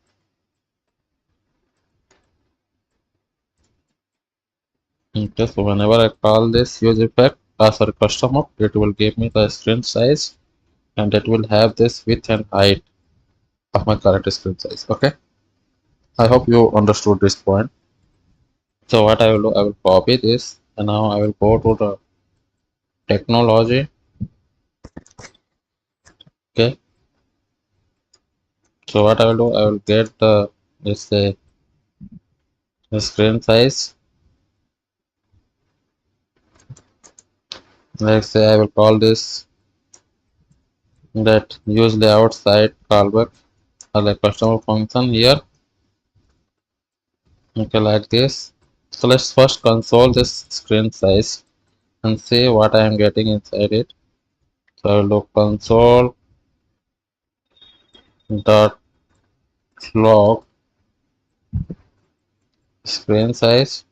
Okay, so whenever I call this use effect, sorry, custom hook, it will give me the screen size, and it will have this width and height of my current screen size. Okay, I hope you understood this point. So what I will do, I will copy this, and now I will go to the technology. Okay, so what I will do, I will get the, let's say, the screen size. Let's say I will call this that use layout side callback or like customer function here. Okay, like this. So let's first console this screen size and see what I am getting inside it. So I will do console dot log screen size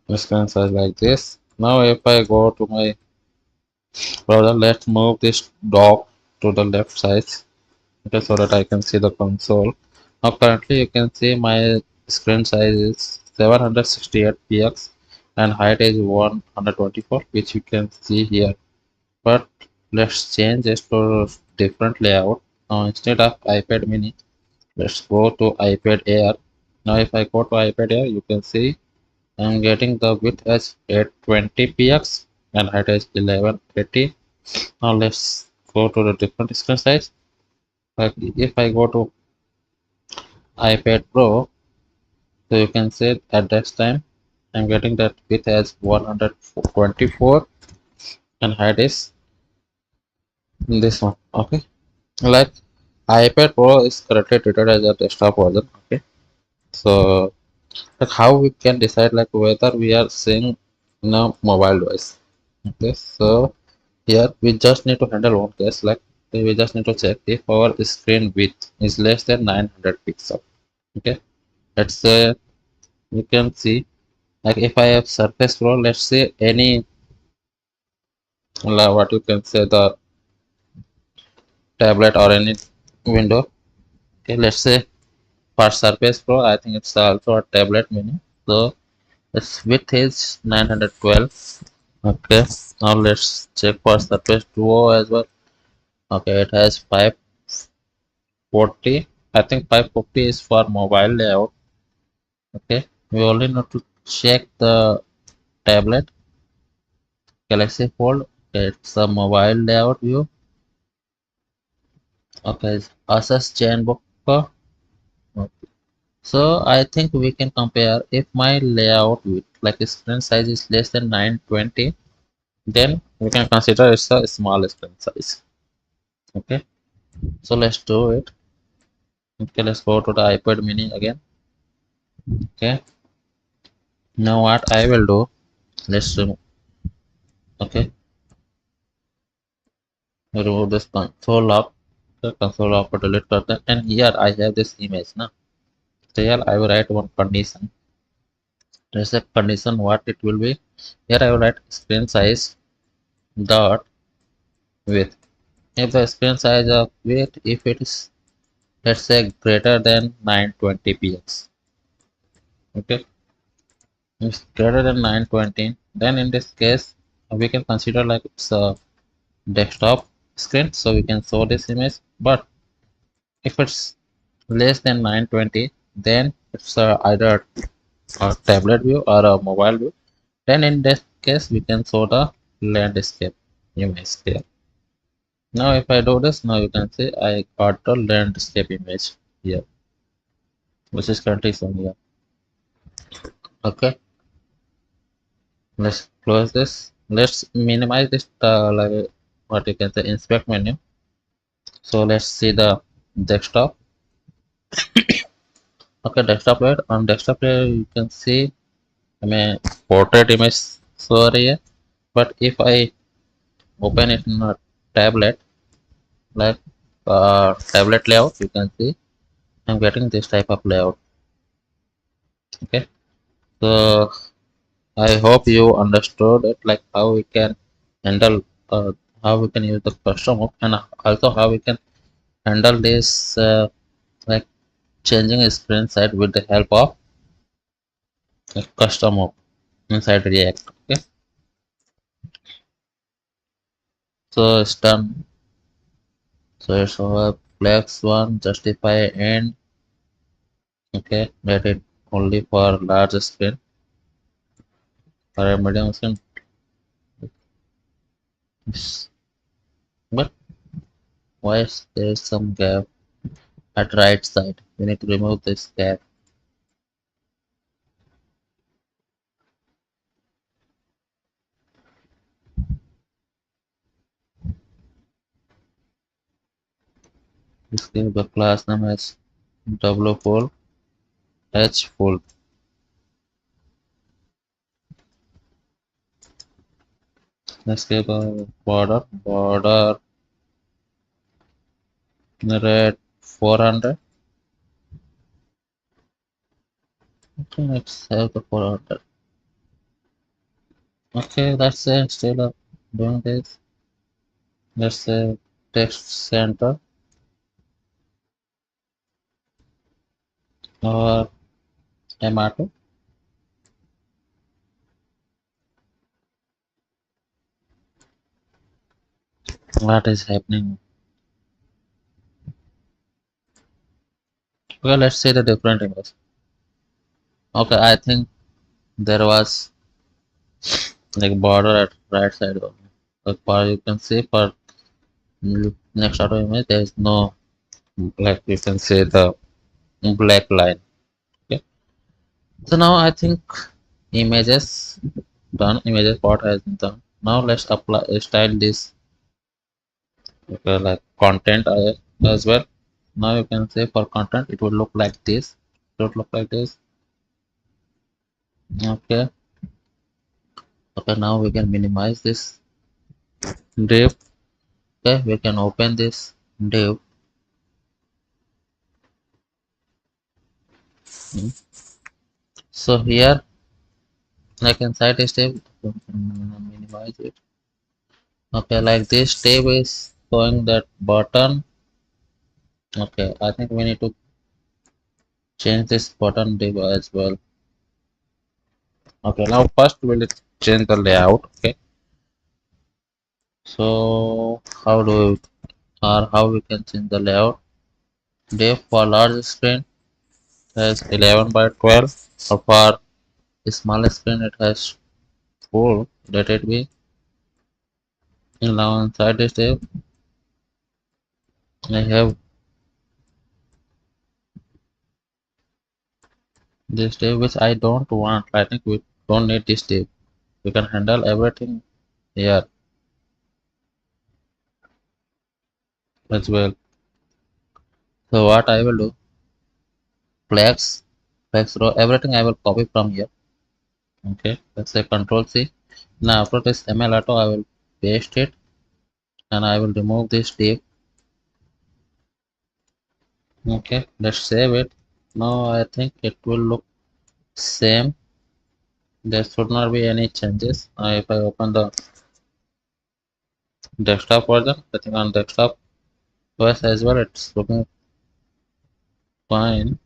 like this. Now if I go to my browser, let's move this dock to the left side, okay, so that I can see the console. Now currently you can see my screen size is 768 px and height is 124, which you can see here. But let's change this to different layout. Now instead of iPad mini, let's go to iPad Air. Now if I go to iPad Air, you can see I'm getting the width as 820 px and height is 1180. Now let's go to the different screen size. Like if I go to iPad Pro, so you can see at this time I'm getting that width as 124 and height is this one. Okay, like iPad Pro is currently treated as a desktop version. Okay, so like how we can decide like whether we are seeing in a mobile device. Okay, so here we just need to handle one case, like we just need to check if our screen width is less than 900 pixels. Okay, let's say you can see, like if I have Surface Pro, let's say any what you can say the tablet or any window. Okay, let's say for Surface Pro, I think it's also a tablet mini, so its width is 912. Okay, now let's check for Surface Duo as well. Okay, it has 540. I think 550 is for mobile layout. Okay, we only need to check the tablet Galaxy Fold. Okay, it's a mobile layout view. Okay, Asus ZenBook. Okay. So I think we can compare if my layout with like screen size is less than 920, then we can consider it's a small screen size. Okay, so let's do it. Okay, let's go to the iPad mini again. Okay, now what I will do, let's remove. Okay, remove this console lock. The console lock or delete button, and here I have this image now. So here I will write one condition. There's a condition what it will be. Here I will write screen size dot width. If the screen size of width, if it is, let's say, greater than 920 px. Okay, if it's greater than 920, then in this case we can consider like it's a desktop screen, so we can show this image. But if it's less than 920, then it's either a tablet view or a mobile view. Then in this case we can show the landscape image here. Now if I do this, now you can see I got the landscape image here, which is currently shown here. Okay, let's close this. Let's minimize this like what you can say inspect menu. So let's see the desktop. Okay, desktop layer. On desktop layer you can see I mean portrait image sorry here. But if I open it in a tablet, like tablet layout, you can see I'm getting this type of layout. Okay, so I hope you understood it, like how we can handle how we can use the custom mode, and also how we can handle this like changing a screen size with the help of custom mode inside React. Okay, so it's done. So it's our flex one justify and okay, let it only for large screen. For a medium screen, but why is there some gap at right side? We need to remove this gap. Let's give the class name as W full H full. Let's give a border red 400. Okay, let's have the 400. Okay, let's say still doing this. Let's say text center or Emato. What is happening? Okay, let's see the different image. Okay, I think there was like border at right side only. But for you can see for next auto image there is no, like you can say, the black line. Okay, so now I think images done, images part has been done. Now let's apply style this. Okay, like content as well. Now you can say for content it will look like this, it would look like this. Okay, okay, now we can minimize this div. Okay, we can open this div. Hmm. So here, like inside this tab, minimize it. Okay, like this tab is showing that button. Okay, I think we need to change this button div as well. Okay, now first we'll change the layout. Okay, so how do we, or how we can change the layout? Div for large screen has 11 by 12, or for small screen it has 4. Let it be. And now inside this div, I have this div which I don't want. I think we don't need this div. We can handle everything here as well. So what I will do, flex, flex row, everything I will copy from here. Okay, let's say Control C. Now after this ML auto, I will paste it and I will remove this div. Okay, let's save it. Now I think it will look same. There should not be any changes. If I open the desktop version, I think on desktop OS as well, it's looking fine.